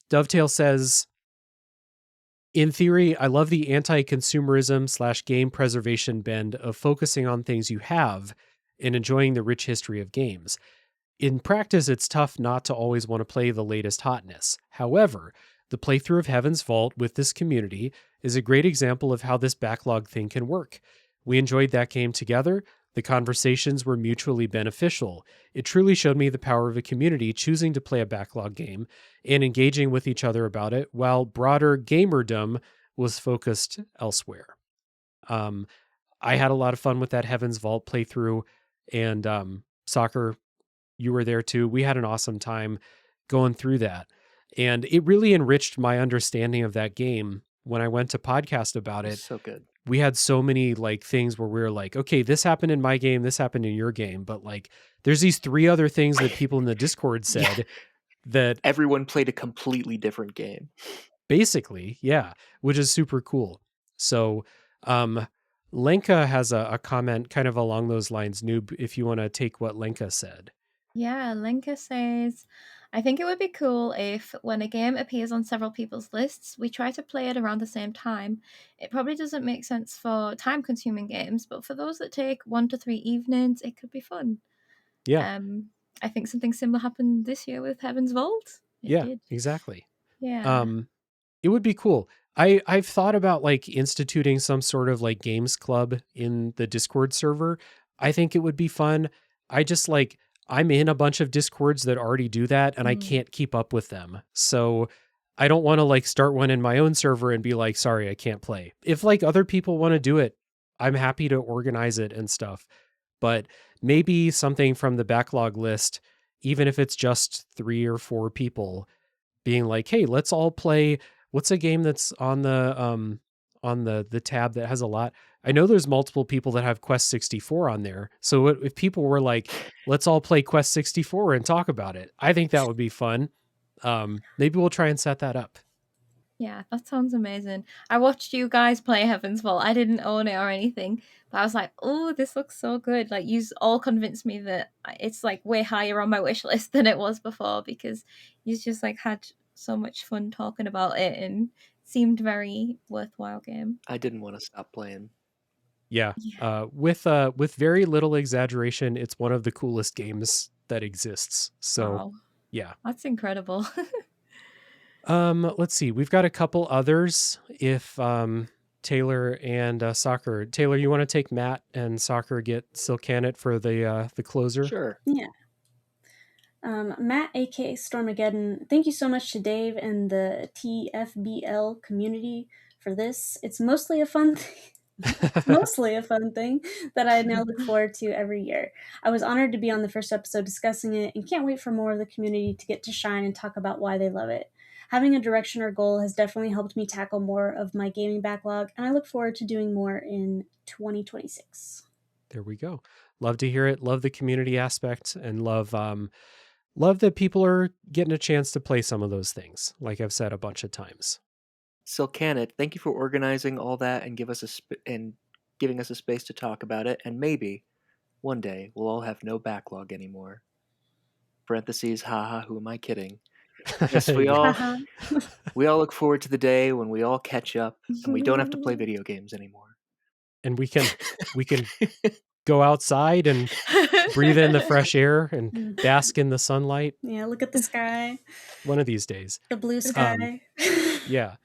Dovetail says, in theory, I love the anti-consumerism / game preservation bend of focusing on things you have and enjoying the rich history of games. In practice, it's tough not to always want to play the latest hotness. However, the playthrough of Heaven's Vault with this community is a great example of how this backlog thing can work. We enjoyed that game together. The conversations were mutually beneficial. It truly showed me the power of a community choosing to play a backlog game and engaging with each other about it, while broader gamerdom was focused elsewhere. I had a lot of fun with that Heaven's Vault playthrough, and Soccer, you were there too. We had an awesome time going through that. And it really enriched my understanding of that game when I went to podcast about it. So good. We had so many like things where we were like, okay, this happened in my game, this happened in your game, but like there's these 3 other things that people in the Discord said that Everyone played a completely different game. basically, yeah, which is super cool. So Lenka has a comment kind of along those lines, Noob, if you want to take what Lenka said. Yeah, Linka says, I think it would be cool if, when a game appears on several people's lists, we try to play it around the same time. It probably doesn't make sense for time-consuming games, but for those that take 1 to 3 evenings, it could be fun. Yeah. I think something similar happened this year with Heaven's Vault. It did. Exactly. Yeah. It would be cool. I've thought about like instituting some sort of like games club in the Discord server. I think it would be fun. I just like, I'm in a bunch of Discords that already do that, and I can't keep up with them. So I don't want to like start one in my own server and be like, sorry, I can't play. If like other people want to do it, I'm happy to organize it and stuff. But maybe something from the backlog list, even if it's just 3 or 4 people being like, hey, let's all play. What's a game that's on the tab that has a lot? I know there's multiple people that have Quest 64 on there. So if people were like, let's all play Quest 64 and talk about it, I think that would be fun. Maybe we'll try and set that up. Yeah, that sounds amazing. I watched you guys play Heaven's Vault. I didn't own it or anything, but I was like, oh, this looks so good. Like, you all convinced me that it's like way higher on my wish list than it was before, because you just like had so much fun talking about it and seemed very worthwhile game. I didn't want to stop playing. Yeah. Yeah. With very little exaggeration, it's one of the coolest games that exists. So, Wow. yeah. That's incredible. Let's see. We've got a couple others. If Taylor and Soccer. Taylor, you want to take Matt and Soccer get Silcanet for the closer? Sure. Yeah. Matt, aka Stormageddon, thank you so much to Dave and the TFBL community for this. It's mostly a fun mostly a fun thing that I now look forward to every year. I was honored to be on the first episode discussing it and can't wait for more of the community to get to shine and talk about why they love it. Having a direction or goal has definitely helped me tackle more of my gaming backlog, and I look forward to doing more in 2026. There we go. Love to hear it. Love the community aspect, and love that people are getting a chance to play some of those things, like I've said a bunch of times. Silcanet, thank you for organizing all that and giving us a space to talk about it. And maybe one day we'll all have no backlog anymore. Parentheses, haha, who am I kidding? Yes, we Yeah. all Haha. we all look forward to the day when we all catch up and we don't have to play video games anymore. And we can go outside and breathe in the fresh air and bask in the sunlight Yeah, look at the sky, one of these days. the blue sky. Yeah.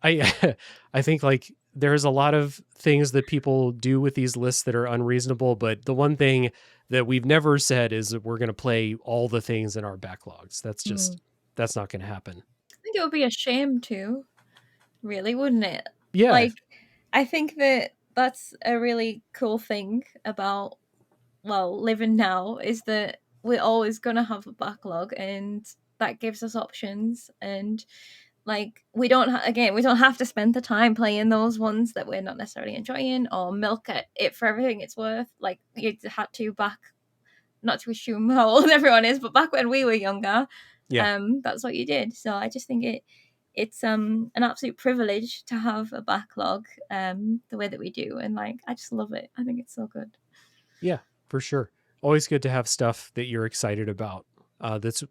I I think like there's a lot of things that people do with these lists that are unreasonable, but the one thing that we've never said is that we're going to play all the things in our backlogs. That's just that's not going to happen. I think it would be a shame too, really, wouldn't it? Yeah. Like, I think that that's a really cool thing about, well, living now, is that we're always going to have a backlog, and that gives us options. And like, we don't have to spend the time playing those ones that we're not necessarily enjoying, or milk it for everything it's worth, like you had to back, not to assume how old everyone is, but back when we were younger. Yeah. That's what you did. So I just think it's an absolute privilege to have a backlog the way that we do, and like, I just love it. I think it's so good. Yeah, for sure. Always good to have stuff that you're excited about. That's,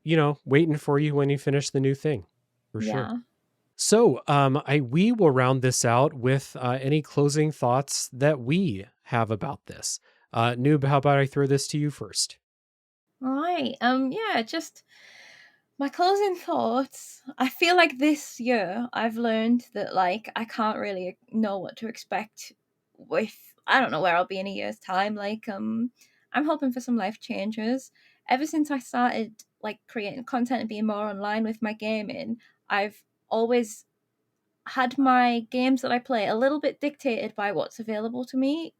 waiting for you when you finish the new thing. For sure. So, we will round this out with any closing thoughts that we have about this. Noob, how about I throw this to you first? All right. Just my closing thoughts. I feel like this year I've learned that, like, I can't really know what to expect with, I don't know where I'll be in a year's time. Like, I'm hoping for some life changes. Ever since I started like creating content and being more online with my gaming, I've always had my games that I play a little bit dictated by what's available to me.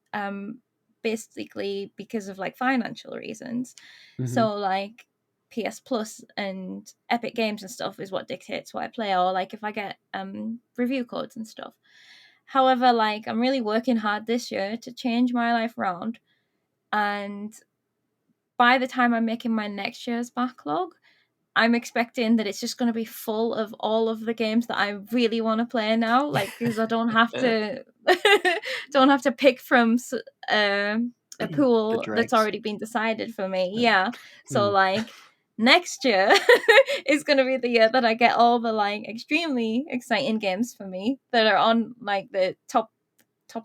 Basically because of like financial reasons. So like PS Plus and Epic Games and stuff is what dictates what I play, or like if I get review codes and stuff. However, like, I'm really working hard this year to change my life around, and by the time I'm making my next year's backlog, I'm expecting that it's just going to be full of all of the games that I really want to play now, like, because I don't have to pick from a pool that's already been decided for me. Yeah. So like, next year is going to be the year that I get all the like extremely exciting games for me that are on like the top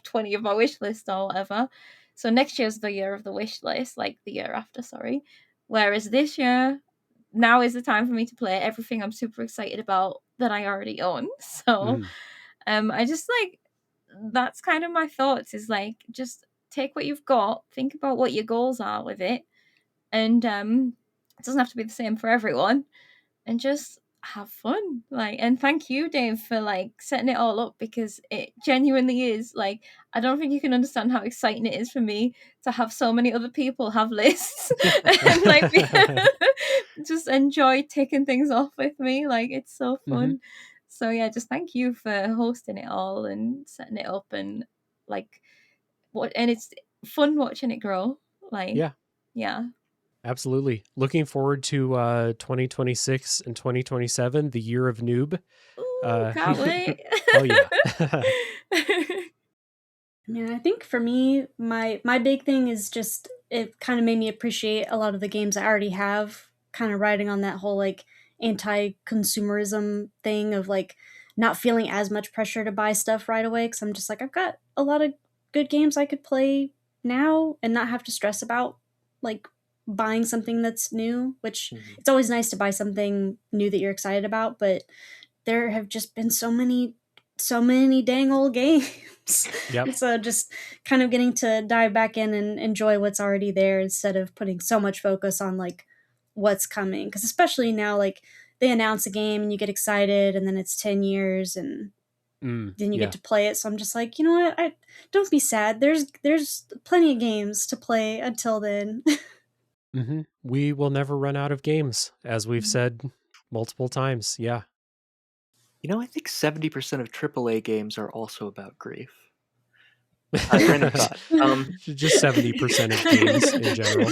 20 of my wish list or whatever. So next year's the year of the wish list, like the year after, sorry. Whereas this year, now is the time for me to play everything I'm super excited about that I already own. So I just like, that's kind of my thoughts, is like, just take what you've got, think about what your goals are with it, and it doesn't have to be the same for everyone, and just have fun. Like, and thank you, Dave, for like setting it all up, because it genuinely is like, I don't think you can understand how exciting it is for me to have so many other people have lists and like just enjoy taking things off with me. Like, it's so fun. So yeah, just thank you for hosting it all and setting it up, and like and it's fun watching it grow. Like, yeah. Absolutely. Looking forward to 2026 and 2027, the year of noob. Ooh, can't wait. Oh yeah. Yeah, I think for me, my big thing is just, it kind of made me appreciate a lot of the games I already have, kind of riding on that whole like anti-consumerism thing of like not feeling as much pressure to buy stuff right away, because I'm just like, I've got a lot of good games I could play now and not have to stress about like buying something that's new, which it's always nice to buy something new that you're excited about, but there have just been so many dang old games. Yep. So just kind of getting to dive back in and enjoy what's already there instead of putting so much focus on like what's coming. Because especially now, like they announce a game and you get excited, and then it's 10 years and then you get to play it. So I'm just like, you know what? I don't be sad. There's plenty of games to play until then. We will never run out of games, as we've said multiple times. Yeah. You know, I think 70% of AAA games are also about grief. Random thought. Just 70% of games in general.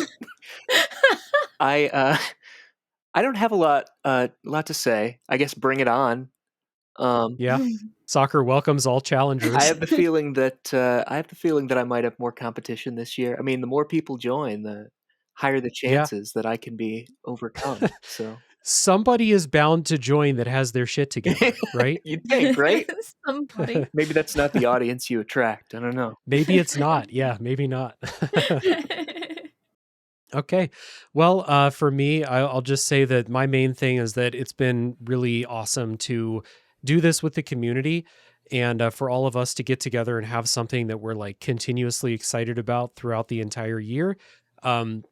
I don't have a lot to say. I guess bring it on. Yeah. Soccer welcomes all challengers. I have the feeling that I might have more competition this year. I mean, the more people join, the higher the chances that I can be overcome. So somebody is bound to join that has their shit together, right? You'd think, right? Somebody. Maybe that's not the audience you attract. I don't know. Maybe it's not. Yeah, maybe not. Okay. Well, for me, I'll just say that my main thing is that it's been really awesome to do this with the community and for all of us to get together and have something that we're like continuously excited about throughout the entire year.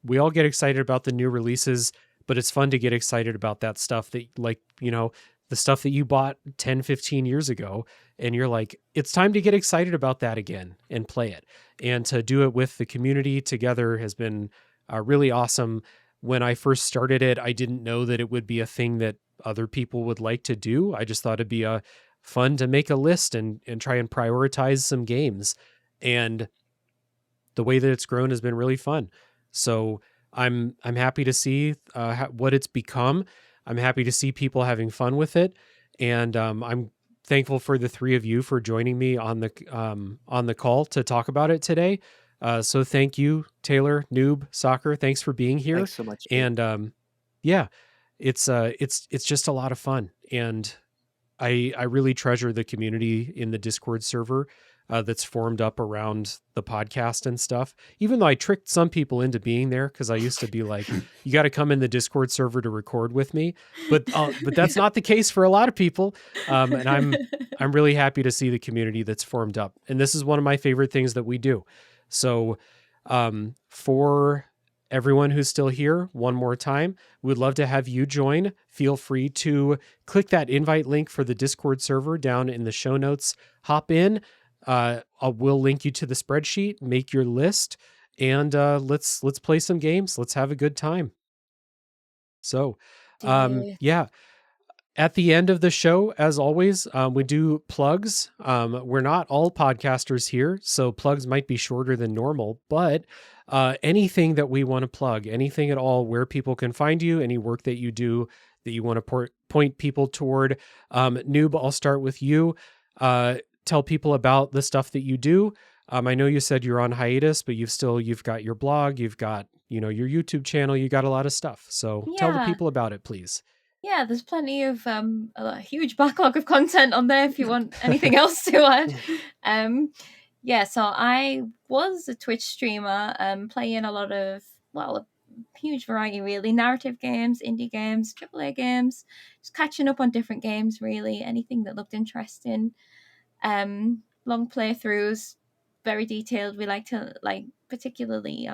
We all get excited about the new releases, but it's fun to get excited about that stuff that like, you know, the stuff that you bought 10, 15 years ago. And you're like, it's time to get excited about that again and play it. And to do it with the community together has been really awesome. When I first started it, I didn't know that it would be a thing that other people would like to do. I just thought it'd be fun to make a list and try and prioritize some games. And the way that it's grown has been really fun. So I'm happy to see what it's become. I'm happy to see people having fun with it. And I'm thankful for the three of you for joining me on the call to talk about it today. So thank you, Taylor, Noob, Soccer. Thanks for being here. Thanks so much. And yeah, it's just a lot of fun. And I really treasure the community in the Discord server that's formed up around the podcast and stuff. Even though I tricked some people into being there because I used to be like, you got to come in the Discord server to record with me. But that's not the case for a lot of people. And I'm really happy to see the community that's formed up. And this is one of my favorite things that we do. So for everyone who's still here, one more time, we'd love to have you join. Feel free to click that invite link for the Discord server down in the show notes. Hop in. We'll link you to the spreadsheet, make your list, and let's play some games. Let's have a good time. So, yeah. At the end of the show, as always, we do plugs. We're not all podcasters here, so plugs might be shorter than normal, but anything that we want to plug, anything at all where people can find you, any work that you do that you want to point people toward. Noob, I'll start with you. Tell people about the stuff that you do. I know you said you're on hiatus, but you've got your blog, you've got, your YouTube channel, you got a lot of stuff. So tell the people about it, please. Yeah, there's plenty of a huge backlog of content on there if you want anything else to add. Yeah, so I was a Twitch streamer, playing a lot of, a huge variety really, narrative games, indie games, AAA games, just catching up on different games really, anything that looked interesting. Long playthroughs, very detailed. We like to particularly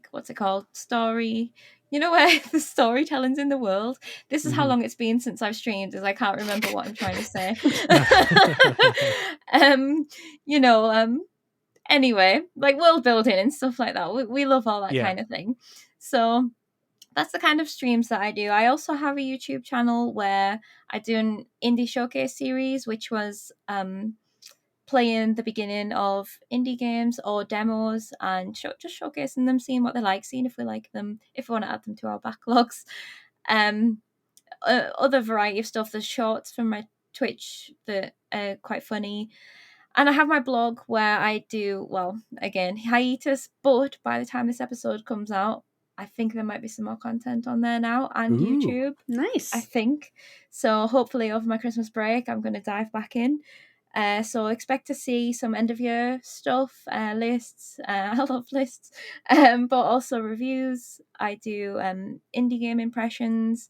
what's it called? Story. You know where the storytelling's in the world. This is how long it's been since I've streamed, as I can't remember what I'm trying to say. Anyway, like world building and stuff like that. We love all that kind of thing. So that's the kind of streams that I do. I also have a YouTube channel where I do an indie showcase series, which was playing the beginning of indie games or demos and just showcasing them, seeing what they like, seeing if we like them, if we want to add them to our backlogs. Other variety of stuff. There's shorts from my Twitch that are quite funny. And I have my blog where I do, again, hiatus, but by the time this episode comes out, I think there might be some more content on there now and YouTube. Nice. I think. So hopefully over my Christmas break, I'm going to dive back in. So expect to see some end of year stuff, lists. I love lists, but also reviews. I do indie game impressions,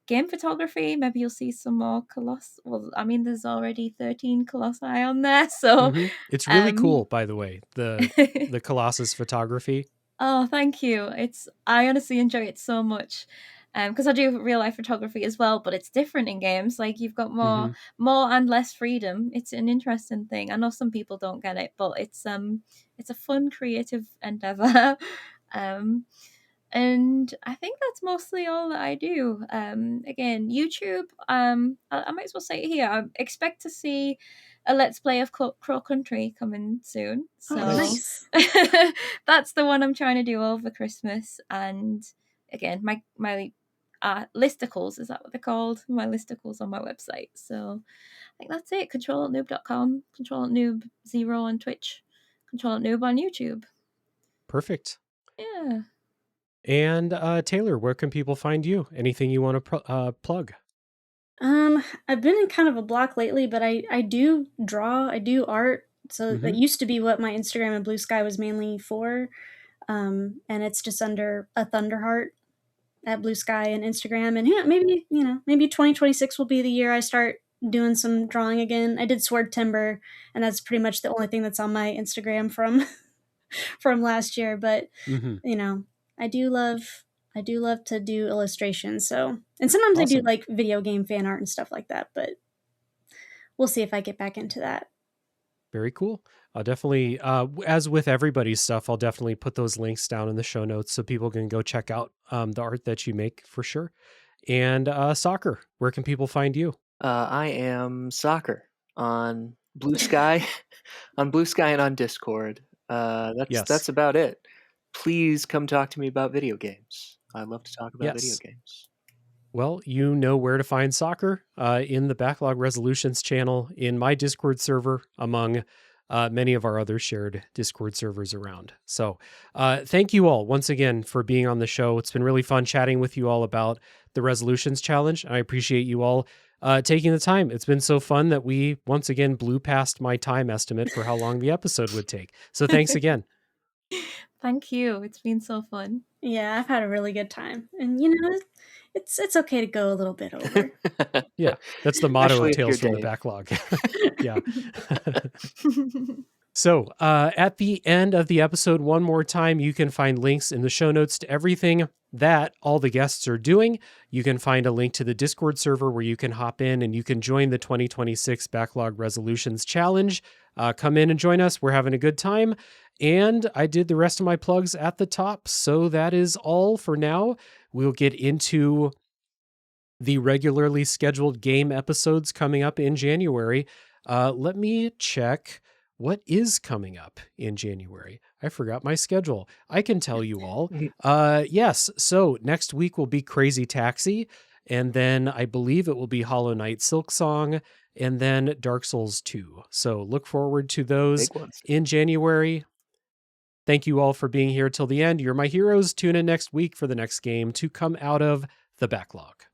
game photography. Maybe you'll see some more Colossus. Well, I mean, there's already 13 Colossi on there, so It's really cool, by the way, the Colossus photography. Oh, thank you. I honestly enjoy it so much. Because I do real life photography as well, but it's different in games. Like you've got more and less freedom. It's an interesting thing. I know some people don't get it, but it's a fun creative endeavor. And I think that's mostly all that I do. Again, YouTube. I might as well say it here. I expect to see a Let's Play of Crow Country coming soon. So nice. that's the one I'm trying to do over Christmas. And again, my listicles, is that what they're called? My listicles on my website. So I think that's it. ControlAltNoob.com, ControlAltNoob0 on Twitch, ControlAltNoob on YouTube. Perfect. Yeah. And Taylor, where can people find you? Anything you want to plug? I've been in kind of a block lately, but I do draw, I do art. So that used to be what my Instagram and Blue Sky was mainly for. And it's just under a Thunderheart at Blue Sky and Instagram. And yeah, maybe 2026 will be the year I start doing some drawing again. I did Sword Timber, and that's pretty much the only thing that's on my Instagram from last year. But I do love to do illustrations. So, and sometimes I do like video game fan art and stuff like that, but we'll see if I get back into that. Very cool. I'll definitely, as with everybody's stuff, I'll definitely put those links down in the show notes so people can go check out the art that you make for sure. And Soccer, where can people find you? I am Soccer on Blue Sky, on Blue Sky and on Discord. That's about it. Please come talk to me about video games. I love to talk about video games. Well, you know where to find Soccer in the Backlog Resolutions channel, in my Discord server, among many of our other shared Discord servers around. So thank you all once again for being on the show. It's been really fun chatting with you all about the Resolutions Challenge. I appreciate you all taking the time. It's been so fun that we once again blew past my time estimate for how long the episode would take. So thanks again. Thank you. It's been so fun. Yeah, I've had a really good time. And it's okay to go a little bit over. Yeah, that's the motto of Tales from the Backlog. Yeah. So at the end of the episode, one more time, you can find links in the show notes to everything that all the guests are doing. You can find a link to the Discord server where you can hop in and you can join the 2026 Backlog Resolutions Challenge. Come in and join us. We're having a good time. And I did the rest of my plugs at the top. So that is all for now. We'll get into the regularly scheduled game episodes coming up in January. Let me check what is coming up in January. I forgot my schedule. I can tell you all. Yes. So next week will be Crazy Taxi. And then I believe it will be Hollow Knight Silksong, and then Dark Souls 2. So look forward to those in January. Thank you all for being here till the end. You're my heroes. Tune in next week for the next game to come out of the Backlog.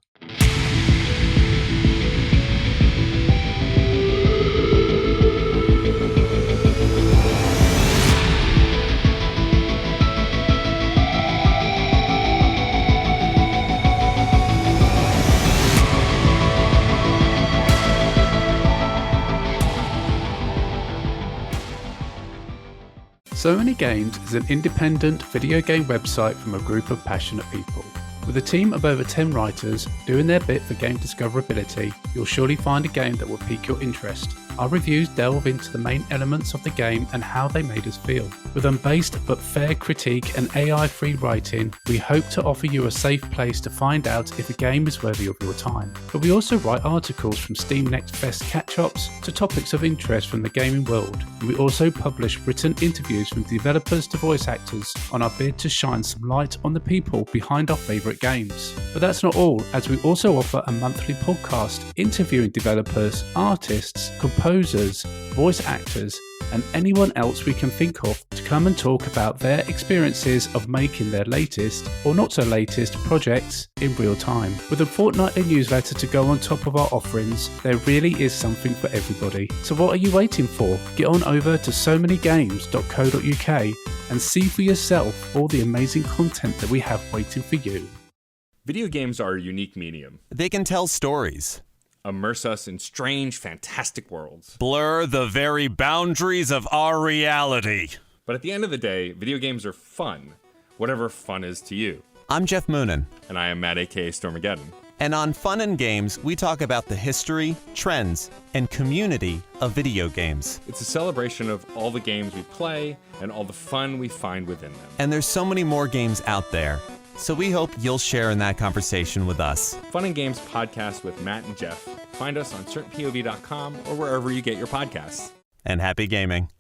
So Many Games is an independent video game website from a group of passionate people. With a team of over 10 writers doing their bit for game discoverability, you'll surely find a game that will pique your interest. Our reviews delve into the main elements of the game and how they made us feel. With unbased but fair critique and AI-free writing, we hope to offer you a safe place to find out if a game is worthy of your time. But we also write articles from Steam Next Fest catch-ups to topics of interest from the gaming world. And we also publish written interviews from developers to voice actors on our bid to shine some light on the people behind our favourite games. But that's not all, as we also offer a monthly podcast interviewing developers, artists, composers, voice actors, and anyone else we can think of to come and talk about their experiences of making their latest or not so latest projects in real time. With a fortnightly newsletter to go on top of our offerings, there really is something for everybody. So what are you waiting for? Get on over to somanygames.co.uk and see for yourself all the amazing content that we have waiting for you. Video games are a unique medium. They can tell stories, Immerse us in strange, fantastic worlds. blur the very boundaries of our reality. But at the end of the day, video games are fun. Whatever fun is to you. I'm Jeff Moonen, And I am Matt, aka Stormageddon. and on Fun and Games, we talk about the history, trends, and community of video games. It's a celebration of all the games we play and all the fun we find within them. And there's so many more games out there, so we hope you'll share in that conversation with us. Fun and Games podcast with Matt and Jeff. Find us on certainpov.com or wherever you get your podcasts. And happy gaming.